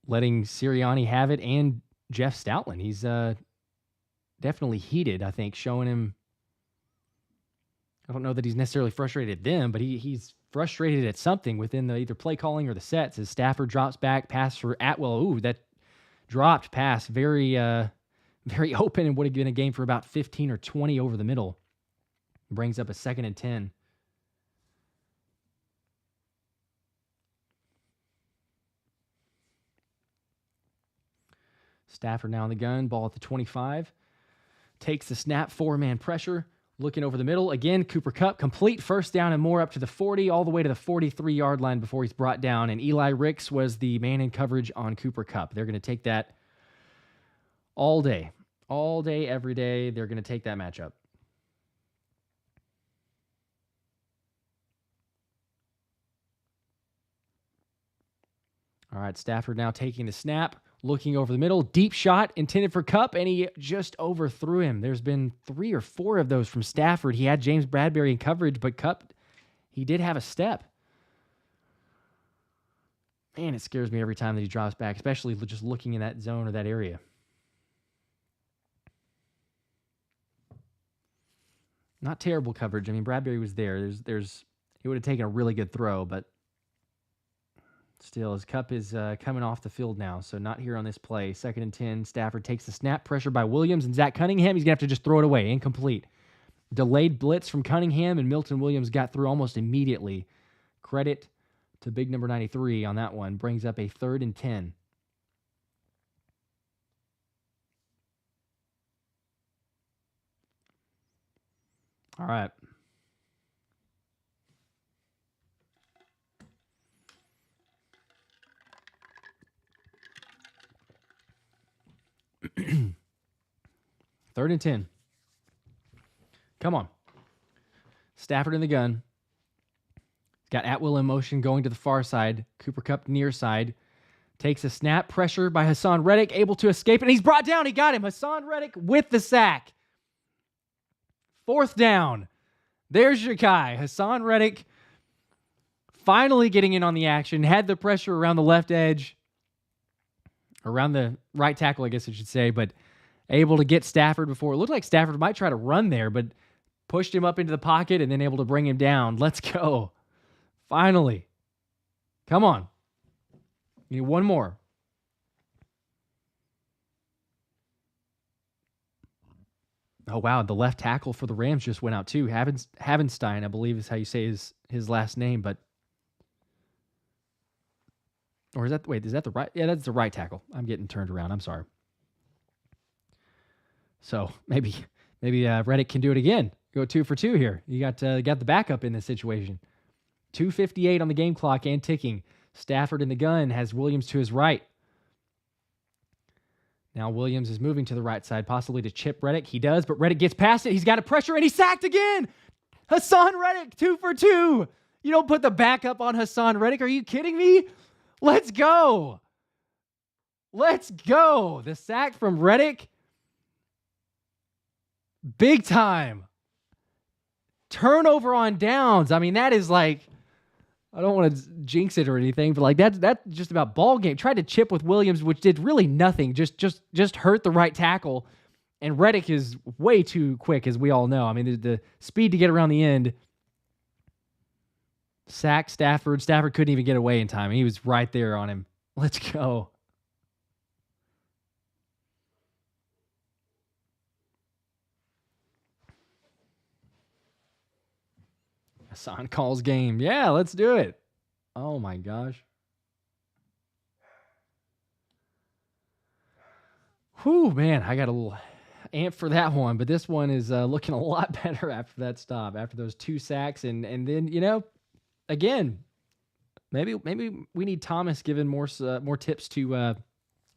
letting Sirianni have it, and Jeff Stoutland. He's definitely heated, I think, showing him. I don't know that he's necessarily frustrated at them, but he's frustrated at something within the either play calling or the sets. As Stafford drops back, pass for Atwell. Ooh, that dropped pass, very very open and would have been a game for about 15 or 20 over the middle. Brings up a 2nd and 10. Stafford now on the gun, ball at the 25. Takes the snap, 4-man pressure. Looking over the middle. Again, Cooper Kupp, complete first down and more up to the 40, all the way to the 43-yard line before he's brought down. And Eli Ricks was the man in coverage on Cooper Kupp. They're going to take that all day, every day. They're going to take that matchup. All right, Stafford now taking the snap, looking over the middle. Deep shot intended for Kupp, and he just overthrew him. There's been 3 or 4 of those from Stafford. He had James Bradbury in coverage, but Kupp, he did have a step. Man, it scares me every time that he drops back, especially just looking in that zone or that area. Not terrible coverage. I mean, Bradbury was there. He would have taken a really good throw, but still, his Kupp is coming off the field now, so not here on this play. 2nd and 10. Stafford takes the snap, pressure by Williams and Zach Cunningham. He's going to have to just throw it away. Incomplete. Delayed blitz from Cunningham, and Milton Williams got through almost immediately. Credit to big number 93 on that one. Brings up a 3rd and 10. All right. Third and 10. Come on. Stafford in the gun. Got Atwill in motion going to the far side. Cooper Kupp near side. Takes a snap. Pressure by Haason Reddick. Able to escape. And he's brought down. He got him. Haason Reddick with the sack. 4th down. There's your guy. Haason Reddick finally getting in on the action. Had the pressure around the left edge. Around the right tackle, I guess I should say. But able to get Stafford before. It looked like Stafford might try to run there, but pushed him up into the pocket and then able to bring him down. Let's go. Finally. Come on. You need one more. Oh, wow. The left tackle for the Rams just went out too. Havenstein, I believe is how you say his last name, but or is that the right? Yeah, that's the right tackle. I'm getting turned around. I'm sorry. So maybe Reddick can do it again. Go 2 for 2 here. You got the backup in this situation. 2:58 on the game clock and ticking. Stafford in the gun has Williams to his right. Now Williams is moving to the right side, possibly to chip Reddick. He does, but Reddick gets past it. He's got a pressure, and he's sacked again. Haason Reddick, 2 for 2. You don't put the backup on Haason Reddick. Are you kidding me? Let's go. Let's go. The sack from Reddick. Big time. Turnover on downs. I mean, that is like, I don't want to jinx it or anything, but like that's just about ball game. Tried to chip with Williams, which did really nothing. Just hurt the right tackle. And Reddick is way too quick, as we all know. I mean, the speed to get around the end. Sack Stafford. Stafford couldn't even get away in time. He was right there on him. Let's go. Haason calls game. Yeah, let's do it. Oh my gosh. Whew, man, I got a little amped for that one, but this one is looking a lot better after that stop, after those 2 sacks, and then, you know, again, maybe we need Thomas given more tips to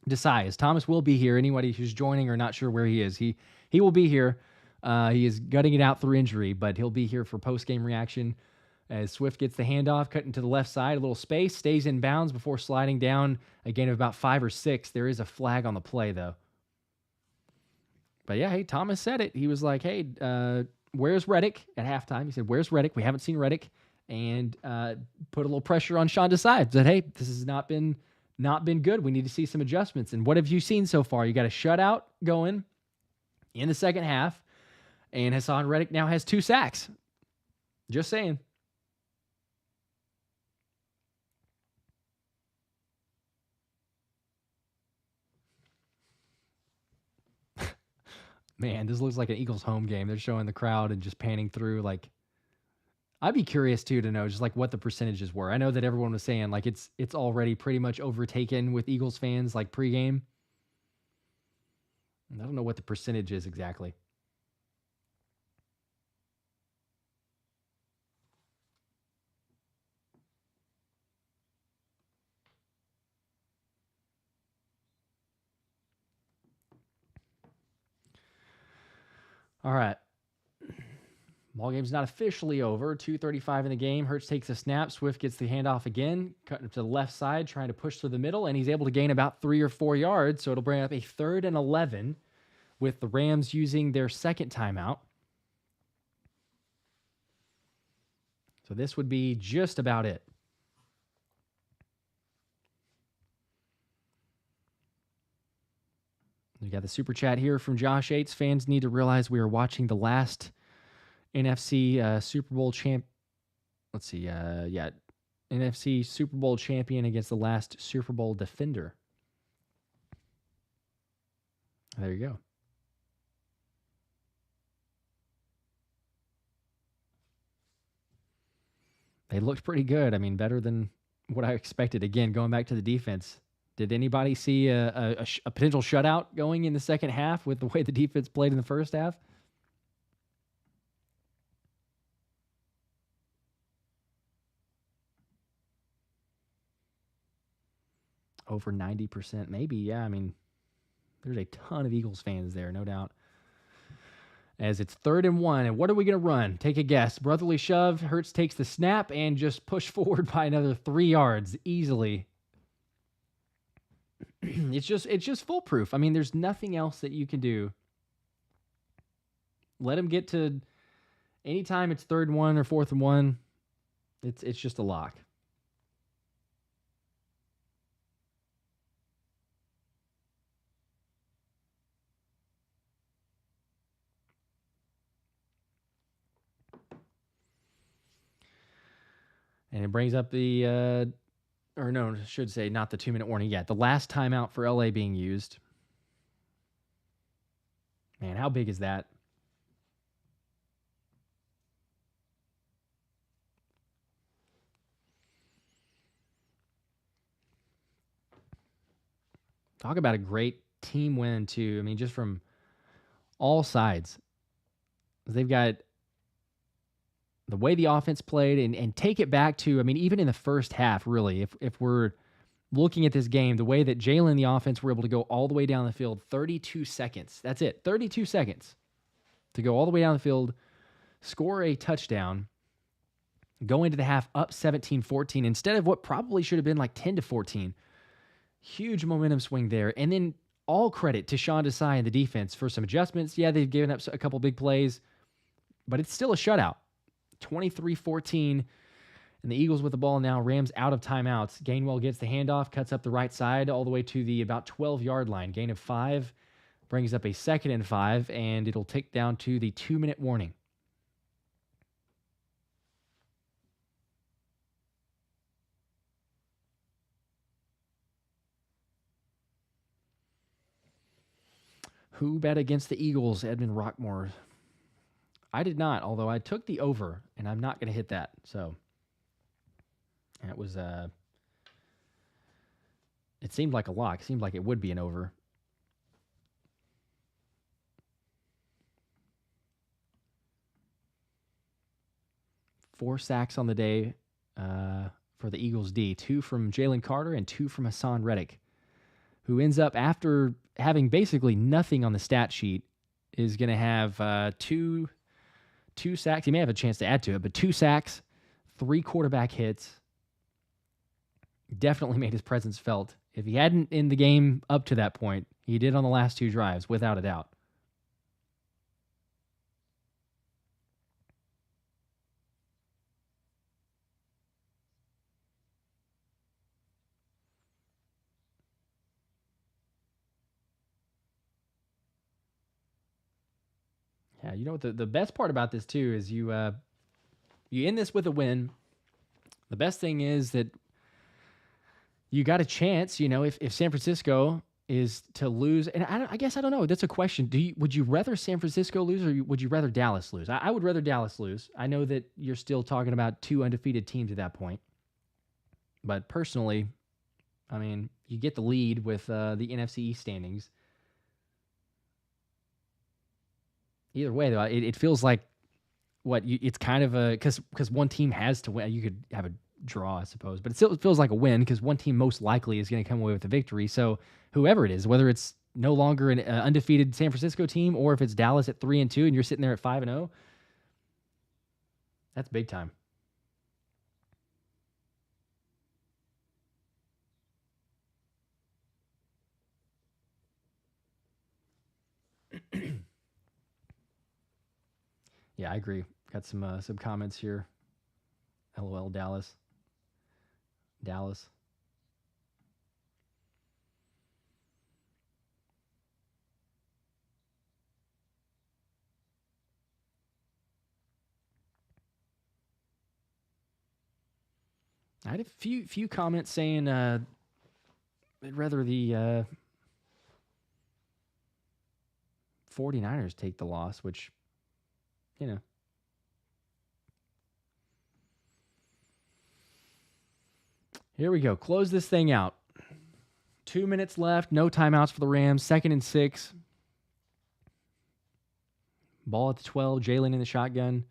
Desai. Thomas will be here. Anybody who's joining or not sure where he is, he will be here. He is gutting it out through injury, but he'll be here for post-game reaction as Swift gets the handoff, cutting to the left side, a little space, stays in bounds before sliding down a gain of about 5 or 6. There is a flag on the play, though. But yeah, hey, Thomas said it. He was like, hey, where's Reddick at halftime? He said, where's Reddick? We haven't seen Reddick. And put a little pressure on Sean Desai. Said, hey, this has not been good. We need to see some adjustments. And what have you seen so far? You got a shutout going in the second half. And Haason Reddick now has 2 sacks. Just saying. Man, this looks like an Eagles home game. They're showing the crowd and just panning through. Like, I'd be curious too to know just like what the percentages were. I know that everyone was saying like it's already pretty much overtaken with Eagles fans like pregame. I don't know what the percentage is exactly. All right. Ball game's not officially over. 2:35 in the game. Hurts takes a snap. Swift gets the handoff again, cutting to the left side, trying to push through the middle, and he's able to gain about 3 or 4 yards. So it'll bring up a 3rd and 11 with the Rams using their second timeout. So this would be just about it. We got the super chat here from Josh Yates. Fans need to realize we are watching the last NFC Super Bowl champ. Let's see. NFC Super Bowl champion against the last Super Bowl defender. There you go. They looked pretty good. I mean, better than what I expected. Again, going back to the defense. Did anybody see a potential shutout going in the second half with the way the defense played in the first half? Over 90%, maybe. Yeah, I mean, there's a ton of Eagles fans there, no doubt. As it's 3rd and 1, and what are we going to run? Take a guess. Brotherly shove. Hurts takes the snap and just push forward by another 3 yards easily. It's just foolproof. I mean, there's nothing else that you can do. Let him get to anytime it's 3rd and 1 or 4th and 1. It's just a lock. And it brings up the, or no, I should say not the 2-minute warning yet. The last timeout for LA being used. Man, how big is that? Talk about a great team win, too. I mean, just from all sides. They've got the way the offense played and take it back to, I mean, even in the first half, really, if we're looking at this game, the way that Jalen and the offense were able to go all the way down the field, 32 seconds. That's it, 32 seconds to go all the way down the field, score a touchdown, go into the half up 17-14 instead of what probably should have been like 10-14. Huge momentum swing there. And then all credit to Sean Desai and the defense for some adjustments. Yeah, they've given up a couple big plays, but it's still a shutout. 23-14, and the Eagles with the ball now. Rams out of timeouts. Gainwell gets the handoff, cuts up the right side all the way to the about 12-yard line. Gain of 5, brings up a 2nd and 5, and it'll tick down to the 2-minute warning. Who bet against the Eagles? Edmund Rockmore. I did not, although I took the over, and I'm not going to hit that. So it was, it seemed like a lock. It seemed like it would be an over. Four sacks on the day for the Eagles D. 2 from Jalen Carter and 2 from Haason Reddick, who ends up, after having basically nothing on the stat sheet, is going to have two sacks. He may have a chance to add to it, but 2 sacks, 3 quarterback hits. Definitely made his presence felt. If he hadn't in the game up to that point, he did on the last 2 drives, without a doubt. Yeah, you know what the best part about this too is you end this with a win. The best thing is that you got a chance, you know, if San Francisco is to lose. And I guess I don't know. That's a question. Would you rather San Francisco lose or would you rather Dallas lose? I would rather Dallas lose. I know that you're still talking about 2 undefeated teams at that point. But personally, I mean, you get the lead with the NFC East standings. Either way, though, it feels like it's kind of a because one team has to win. You could have a draw, I suppose, but it feels like a win because one team most likely is going to come away with the victory. So whoever it is, whether it's no longer an undefeated San Francisco team or if it's Dallas at 3-2 and you're sitting there at 5-0, that's big time. Yeah, I agree. Got some comments here. LOL, Dallas. I had a few comments saying they'd rather the 49ers take the loss, which, you know. Here we go. Close this thing out. 2 minutes left. No timeouts for the Rams. 2nd and 6. Ball at the 12. Jalen in the shotgun.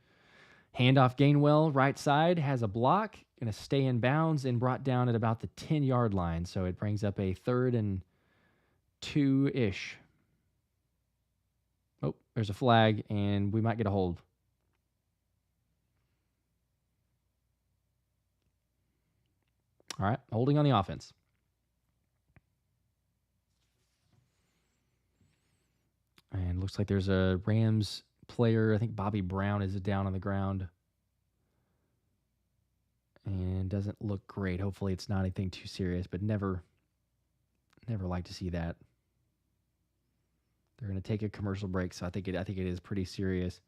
Handoff Gainwell, right side, has a block. Going to stay in bounds and brought down at about the 10-yard line. So it brings up a 3rd and 2-ish. Oh, there's a flag, and we might get a hold. All right, holding on the offense. And looks like there's a Rams player. I think Bobby Brown is down on the ground. And doesn't look great. Hopefully it's not anything too serious, but never like to see that. They're going to take a commercial break, so I think it is pretty serious.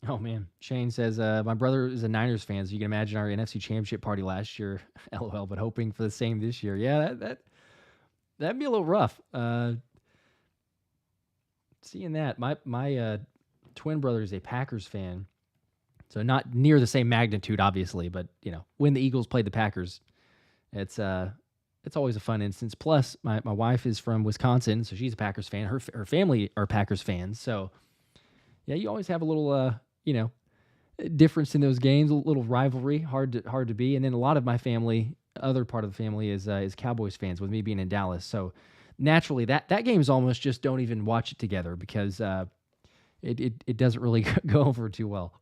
Oh, man. Shane says, my brother is a Niners fan, so you can imagine our NFC Championship party last year. LOL, but hoping for the same this year. Yeah, that'd be a little rough. Seeing that. My twin brother is a Packers fan, so not near the same magnitude, obviously, but, when the Eagles played the Packers, it's always a fun instance. Plus, my wife is from Wisconsin, so she's a Packers fan. Her family are Packers fans, so yeah, you always have a little, difference in those games, a little rivalry, hard to be. And then a lot of my family, other part of the family is Cowboys fans, with me being in Dallas. So naturally, that game's almost just don't even watch it together because it doesn't really go over too well.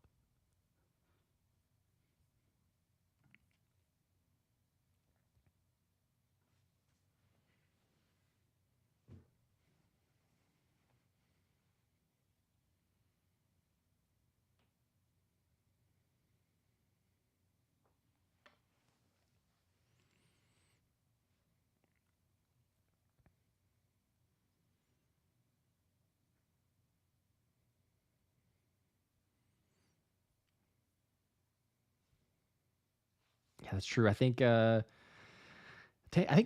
Yeah, that's true. I think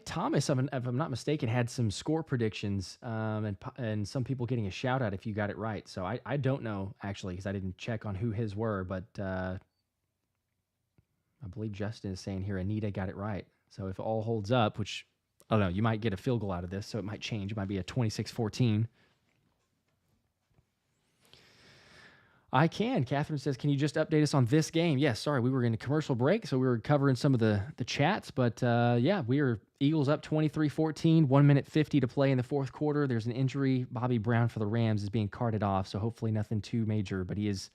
Thomas, if I'm not mistaken, had some score predictions, and some people getting a shout out if you got it right. So I don't know actually because I didn't check on who his were, but I believe Justin is saying here Anita got it right. So if it all holds up, which I don't know, you might get a field goal out of this, so it might change. It might be a 26-14. I can. Catherine says, can you just update us on this game? Yes, sorry, we were in a commercial break, so we were covering some of the chats. But, yeah, we are Eagles up 23-14, 1 minute 50 to play in the fourth quarter. There's an injury. Bobby Brown for the Rams is being carted off, so hopefully nothing too major. But he is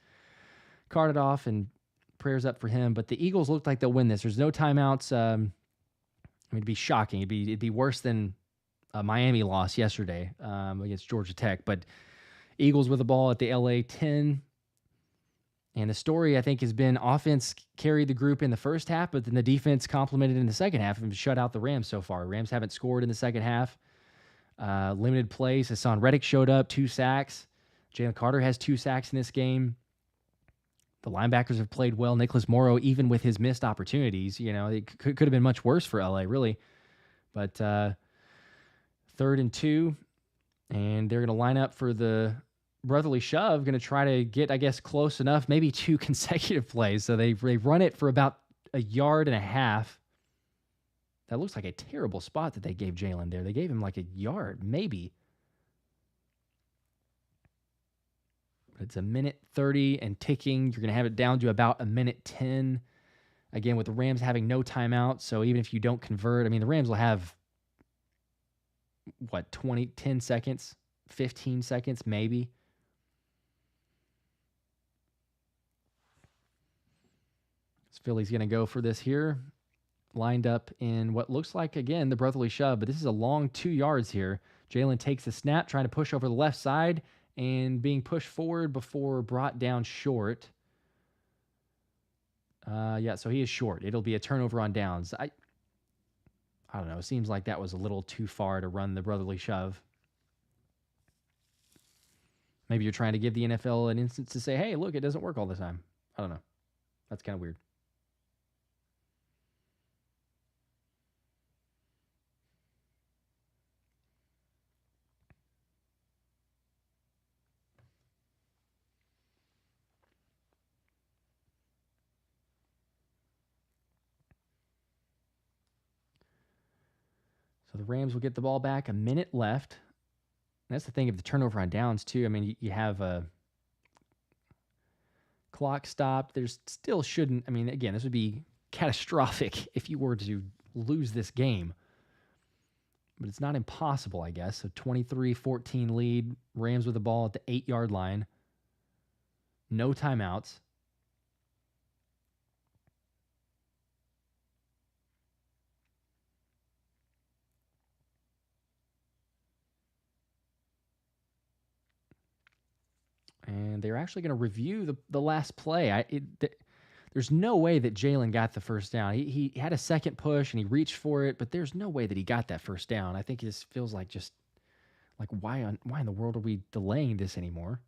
carted off, and prayers up for him. But the Eagles look like they'll win this. There's no timeouts. It'd be shocking. It'd be worse than a Miami loss yesterday against Georgia Tech. But Eagles with the ball at the LA 10. And the story, I think, has been offense carried the group in the first half, but then the defense complemented in the second half and shut out the Rams so far. Rams haven't scored in the second half. Limited plays. Haason Reddick showed up, 2 sacks. Jalen Carter has 2 sacks in this game. The linebackers have played well. Nicholas Morrow, even with his missed opportunities, it could have been much worse for LA, really. But 3rd and 2, and they're going to line up for the brotherly shove, going to try to get, I guess, close enough, maybe 2 consecutive plays. So they run it for about 1.5 yards. That looks like a terrible spot that they gave Jalen there. They gave him like 1 yard, maybe. But it's 1:30 and ticking. You're going to have it down to about 1:10. Again, with the Rams having no timeout. So even if you don't convert, I mean, the Rams will have, 10 seconds, 15 seconds, maybe. So Philly's going to go for this here. Lined up in what looks like, again, the brotherly shove, but this is a long 2 yards here. Jalen takes the snap, trying to push over the left side, and being pushed forward before brought down short. So he is short. It'll be a turnover on downs. I don't know. It seems like that was a little too far to run the brotherly shove. Maybe you're trying to give the NFL an instance to say, hey, look, it doesn't work all the time. I don't know. That's kind of weird. So the Rams will get the ball back, 1 minute left. And that's the thing of the turnover on downs, too. I mean, you have a clock stop. There's still shouldn't, I mean, again, this would be catastrophic if you were to lose this game. But it's not impossible, I guess. So 23-14 lead. Rams with the ball at the 8-yard line. No timeouts. And they're actually going to review the last play. There's no way that Jalen got the first down. He had a second push and he reached for it, but there's no way that he got that first down. I think this feels like just like why in the world are we delaying this anymore?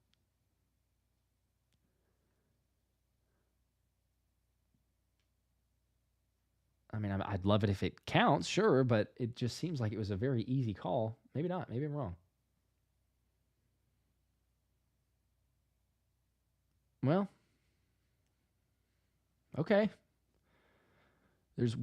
I mean, I'd love it if it counts, sure, but it just seems like it was a very easy call. Maybe not. Maybe I'm wrong. Well, okay. There's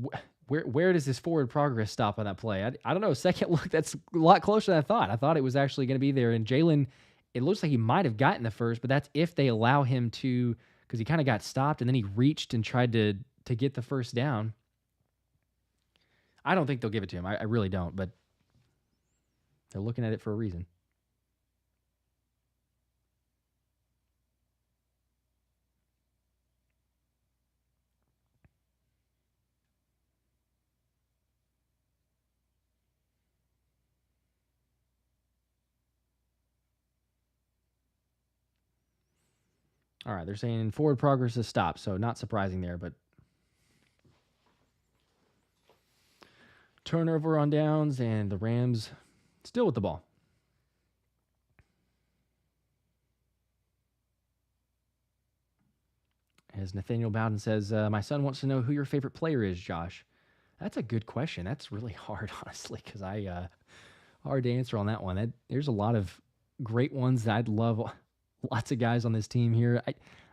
where does this forward progress stop on that play? I don't know. Second look, that's a lot closer than I thought. I thought it was actually going to be there. And Jalen, it looks like he might have gotten the first, but that's if they allow him to, because he kind of got stopped and then he reached and tried to get the first down. I don't think they'll give it to him. I really don't, but they're looking at it for a reason. All right, they're saying forward progress has stopped, so not surprising there, but turnover on downs, and the Rams still with the ball. As Nathaniel Bowden says, my son wants to know who your favorite player is, Josh. That's a good question. That's really hard, honestly, because hard to answer on that one. There's a lot of great ones that I'd love. Lots of guys on this team here.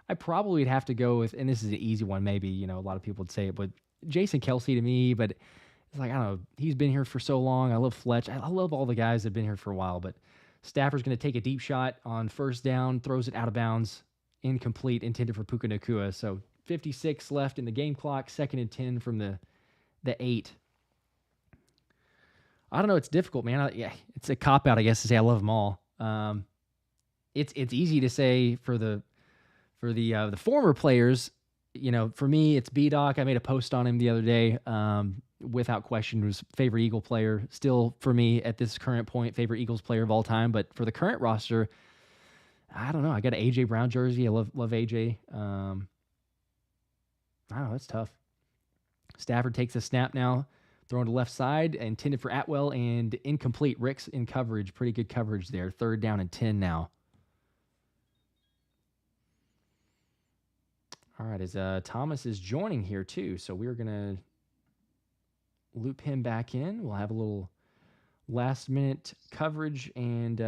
I probably would have to go with, and this is an easy one, maybe, a lot of people would say it, but Jason Kelce to me, but it's like, I don't know, he's been here for so long. I love Fletch. I love all the guys that have been here for a while, but Stafford's going to take a deep shot on first down, throws it out of bounds, incomplete, intended for Puka Nacua. So 56 left in the game clock, 2nd and 10 from the 8. I don't know. It's difficult, man. It's a cop-out, I guess, to say I love them all. It's easy to say for the former players, for me, it's B-Doc. I made a post on him the other day. Without question, was favorite Eagle player. Still, for me, at this current point, favorite Eagles player of all time. But for the current roster, I don't know. I got an AJ Brown jersey. I love AJ. I don't know. That's tough. Stafford takes a snap now, throwing to left side, intended for Atwell and incomplete. Rick's in coverage. Pretty good coverage there. 3rd down and 10 now. All right, as Thomas is joining here too, so we're going to loop him back in. We'll have a little last-minute coverage and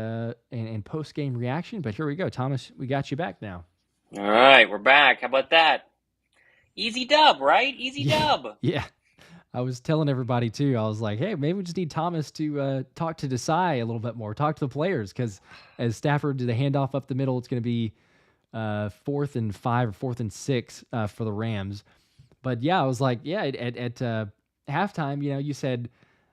post-game reaction, but here we go. Thomas, we got you back now. All right, we're back. How about that? Easy dub, right? Easy dub. Yeah. I was telling everybody too. I was like, hey, maybe we just need Thomas to talk to Desai a little bit more, talk to the players, because as Stafford did a handoff up the middle, it's going to be 4th and 5 or 4th and 6 for the Rams. But yeah, I was like, yeah, at halftime, you said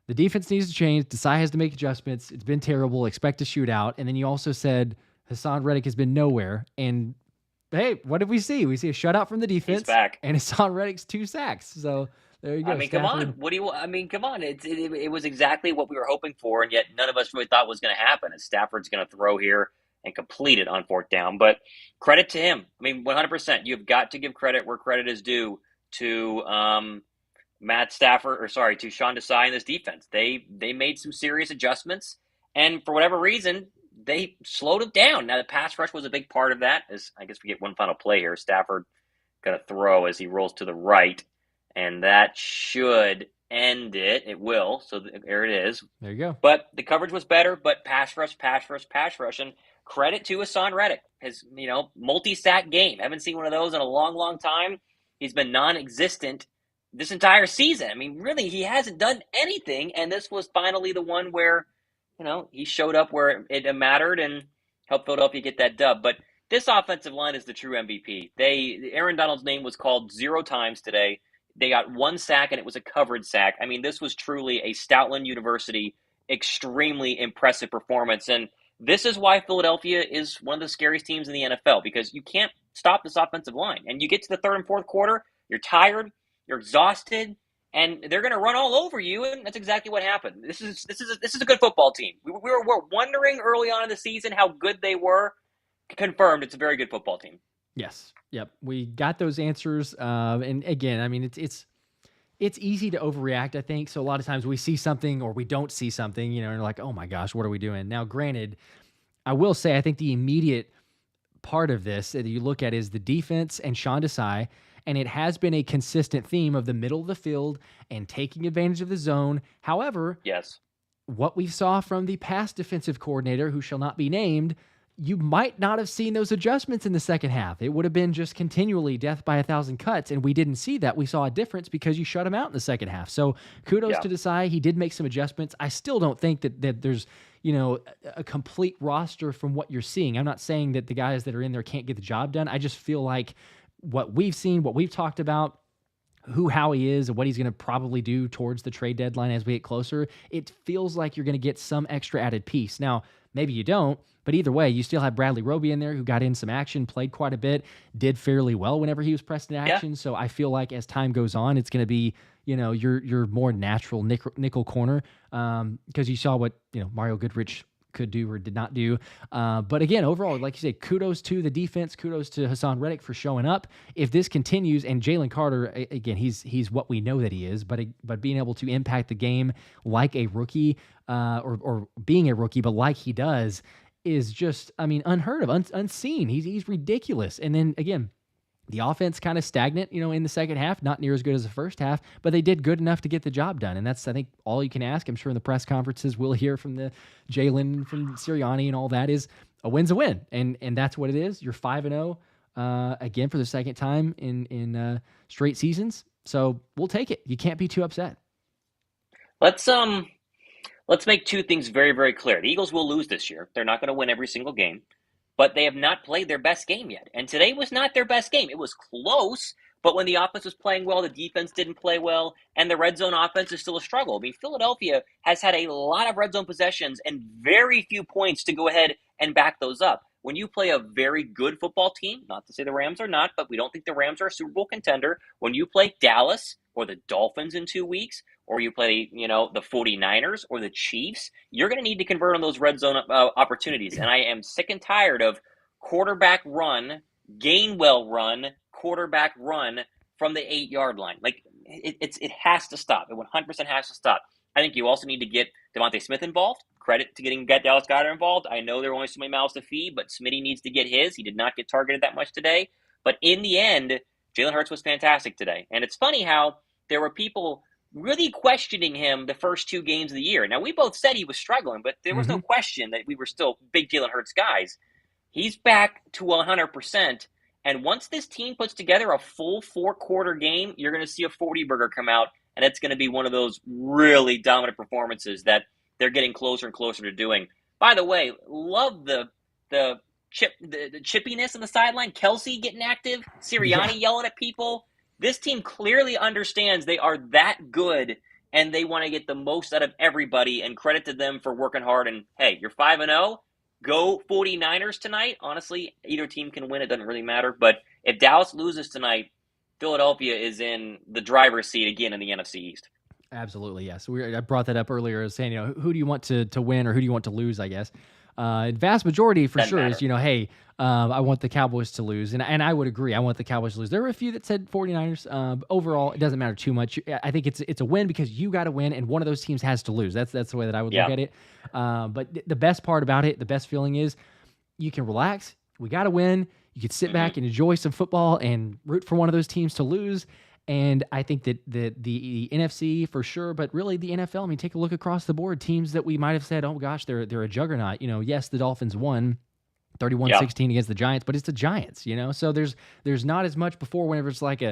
the defense needs to change. Desai has to make adjustments. It's been terrible. Expect a shootout. And then you also said Haason Reddick has been nowhere. And hey, what did we see? We see a shutout from the defense. He's back. And Haason Reddick's 2 sacks. So there you go. I mean, Stafford. Come on. What do you? I mean, come on. It was exactly what we were hoping for, and yet none of us really thought was going to happen. As Stafford's going to throw here and complete it on 4th down. But credit to him. I mean, 100%. You've got to give credit where credit is due to to Sean Desai and this defense. They made some serious adjustments, and for whatever reason, they slowed it down. Now, the pass rush was a big part of that. As I guess we get one final play here. Stafford going to throw as he rolls to the right, and that should end it. It will. So there it is. There you go. But the coverage was better, but pass rush, and credit to Haason Reddick. His, multi-sack game. Haven't seen one of those in a long, long time. He's been non-existent this entire season. I mean, really, he hasn't done anything, and this was finally the one where, he showed up where it mattered and helped Philadelphia get that dub. But this offensive line is the true MVP. Aaron Donald's name was called 0 times today. They got 1 sack, and it was a covered sack. I mean, this was truly a Stoutland University extremely impressive performance, and this is why Philadelphia is one of the scariest teams in the NFL, because you can't stop this offensive line. And you get to the 3rd and 4th quarter, you're tired, you're exhausted, and they're going to run all over you, and that's exactly what happened. This is a good football team. We were wondering early on in the season how good they were. Confirmed, it's a very good football team. Yes. Yep. We got those answers. And again, I mean, it's easy to overreact, I think. So a lot of times we see something or we don't see something, and you're like, oh my gosh, what are we doing? Now, granted, I will say, I think the immediate part of this that you look at is the defense and Sean Desai. And it has been a consistent theme of the middle of the field and taking advantage of the zone. However, yes, what we saw from the past defensive coordinator, who shall not be named, you might not have seen those adjustments in the second half. It would have been just continually death by 1,000 cuts, and we didn't see that. We saw a difference because you shut him out in the second half. So kudos to Desai. He did make some adjustments. I still don't think that there's a complete roster from what you're seeing. I'm not saying that the guys that are in there can't get the job done. I just feel like what we've seen, what we've talked about, who Howie is and what he's going to probably do towards the trade deadline as we get closer, it feels like you're going to get some extra added piece. Now, maybe you don't, but either way, you still have Bradley Roby in there who got in some action, played quite a bit, did fairly well whenever he was pressed in action. Yeah. So I feel like as time goes on, it's going to be, your more natural nickel corner because you saw what, Mario Goodrich could do or did not do. But again, overall, like you say, kudos to the defense, kudos to Haason Reddick for showing up. If this continues, and Jalen Carter, again, he's what we know that he is, but being able to impact the game like a rookie or being a rookie, but like he does, is just, unheard of, unseen. He's ridiculous. And then again, the offense kind of stagnant, in the second half, not near as good as the first half, but they did good enough to get the job done. And that's, I think, all you can ask. I'm sure in the press conferences we'll hear from the Jalen, from Sirianni and all that is a win's a win. And that's what it is. You're 5-0 again for the second time in straight seasons. So we'll take it. You can't be too upset. Let's make 2 things very, very clear. The Eagles will lose this year. They're not going to win every single game. But they have not played their best game yet. And today was not their best game. It was close, but when the offense was playing well, the defense didn't play well, and the red zone offense is still a struggle. I mean, Philadelphia has had a lot of red zone possessions and very few points to go ahead and back those up. When you play a very good football team, not to say the Rams are not, but we don't think the Rams are a Super Bowl contender. When you play Dallas or the Dolphins in 2 weeks, or you play, the 49ers or the Chiefs, you're going to need to convert on those red zone opportunities. And I am sick and tired of quarterback run, Gainwell run, quarterback run from the 8-yard line. Like, it has to stop. It 100% has to stop. I think you also need to get DeVonta Smith involved. Credit to getting Dallas Goedert involved. I know there are only so many mouths to feed, but Smitty needs to get his. He did not get targeted that much today. But in the end, Jalen Hurts was fantastic today. And it's funny how there were people really questioning him the first 2 games of the year. Now, we both said he was struggling, but there was no question that we were still big Jalen Hurts guys. He's back to 100%. And once this team puts together a full 4-quarter game, you're going to see a 40-burger come out, and it's going to be one of those really dominant performances that they're getting closer and closer to doing. By the way, love the chippiness on the sideline. Kelsey getting active, Sirianni yelling at people. This team clearly understands they are that good, and they want to get the most out of everybody, and credit to them for working hard. And, hey, you're 5-0. Go 49ers tonight. Honestly, either team can win. It doesn't really matter. But if Dallas loses tonight, Philadelphia is in the driver's seat again in the NFC East. Absolutely, yes. I brought that up earlier, saying, who do you want to win or who do you want to lose, I guess. Vast majority for sure is, hey, I want the Cowboys to lose. And I would agree. I want the Cowboys to lose. There were a few that said 49ers. Overall, it doesn't matter too much. I think it's a win because you got to win, and one of those teams has to lose. That's the way that I would look at it. But the best part about it, the best feeling is you can relax. We got to win. You can sit back and enjoy some football and root for one of those teams to lose. And I think that the NFC for sure, but really the NFL, I mean, take a look across the board. Teams that we might have said, oh gosh, they're a juggernaut. Yes, the Dolphins won 31-16 against the Giants, but it's the Giants, So there's not as much before whenever it's like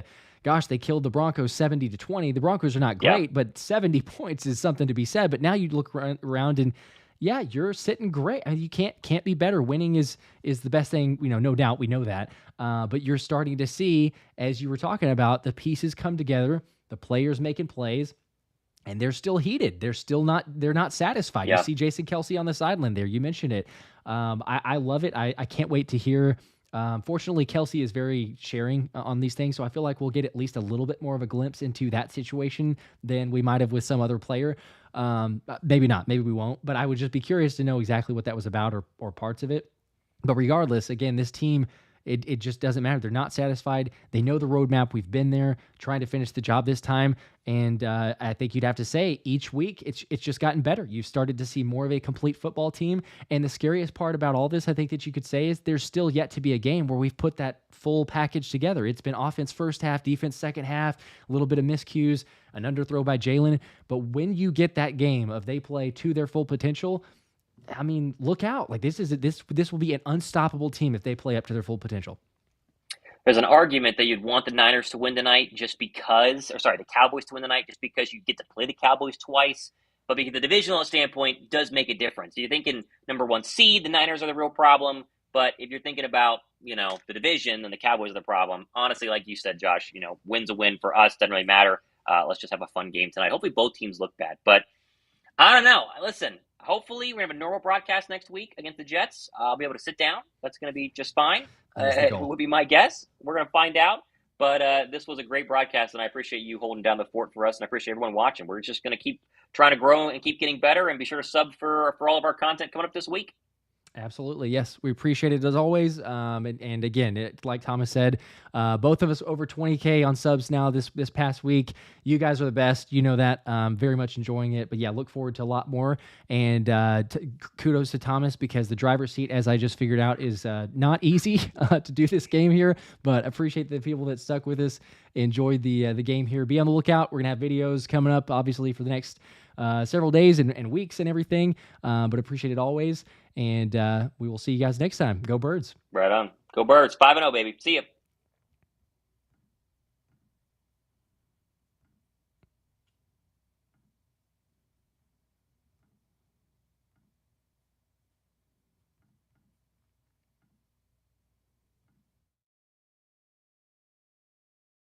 gosh, they killed the Broncos 70-20. The Broncos are not great, but 70 points is something to be said. But now you look around and you're sitting great. I mean, you can't be better. Winning is the best thing, no doubt. We know that. But you're starting to see, as you were talking about, the pieces come together, the players making plays, and they're still heated. They're not satisfied. You see Jason Kelsey on the sideline there. You mentioned it. I love it. I can't wait to hear. Fortunately, Kelsey is very sharing on these things, so I feel like we'll get at least a little bit more of a glimpse into that situation than we might have with some other player. Maybe not. Maybe we won't. But I would just be curious to know exactly what that was about or parts of it. But regardless, again, this team, it just doesn't matter. They're not satisfied. They know the roadmap. We've been there trying to finish the job this time. And I think you'd have to say each week it's just gotten better. You've started to see more of a complete football team. And the scariest part about all this, I think that you could say, is there's still yet to be a game where we've put that full package together. It's been offense first half, defense second half, a little bit of miscues, an underthrow by Jalen. But when you get that game of they play to their full potential, I mean, look out. Like this will be an unstoppable team if they play up to their full potential. There's an argument that you'd want the Niners to win tonight the Cowboys to win tonight just because you get to play the Cowboys twice. But because the divisional standpoint does make a difference. You're thinking number 1 seed, the Niners are the real problem. But if you're thinking about, the division, then the Cowboys are the problem. Honestly, like you said, Josh, win's a win for us. Doesn't really matter. Let's just have a fun game tonight. Hopefully both teams look bad. But I don't know. Listen, hopefully we have a normal broadcast next week against the Jets. I'll be able to sit down. That's going to be just fine. Would be my guess. We're going to find out. But this was a great broadcast, and I appreciate you holding down the fort for us, and I appreciate everyone watching. We're just going to keep trying to grow and keep getting better, and be sure to sub for all of our content coming up this week. Absolutely. Yes. We appreciate it as always. And again, like Thomas said, both of us over 20K on subs now this past week. You guys are the best. You know that. Very much enjoying it. But yeah, look forward to a lot more. And kudos to Thomas because the driver's seat, as I just figured out, is not easy to do this game here. But appreciate the people that stuck with us, enjoyed the game here. Be on the lookout. We're going to have videos coming up, obviously, for the next several days and weeks and everything. But appreciate it always. And we will see you guys next time. Go Birds. Right on. Go Birds. 5-0, baby. See ya.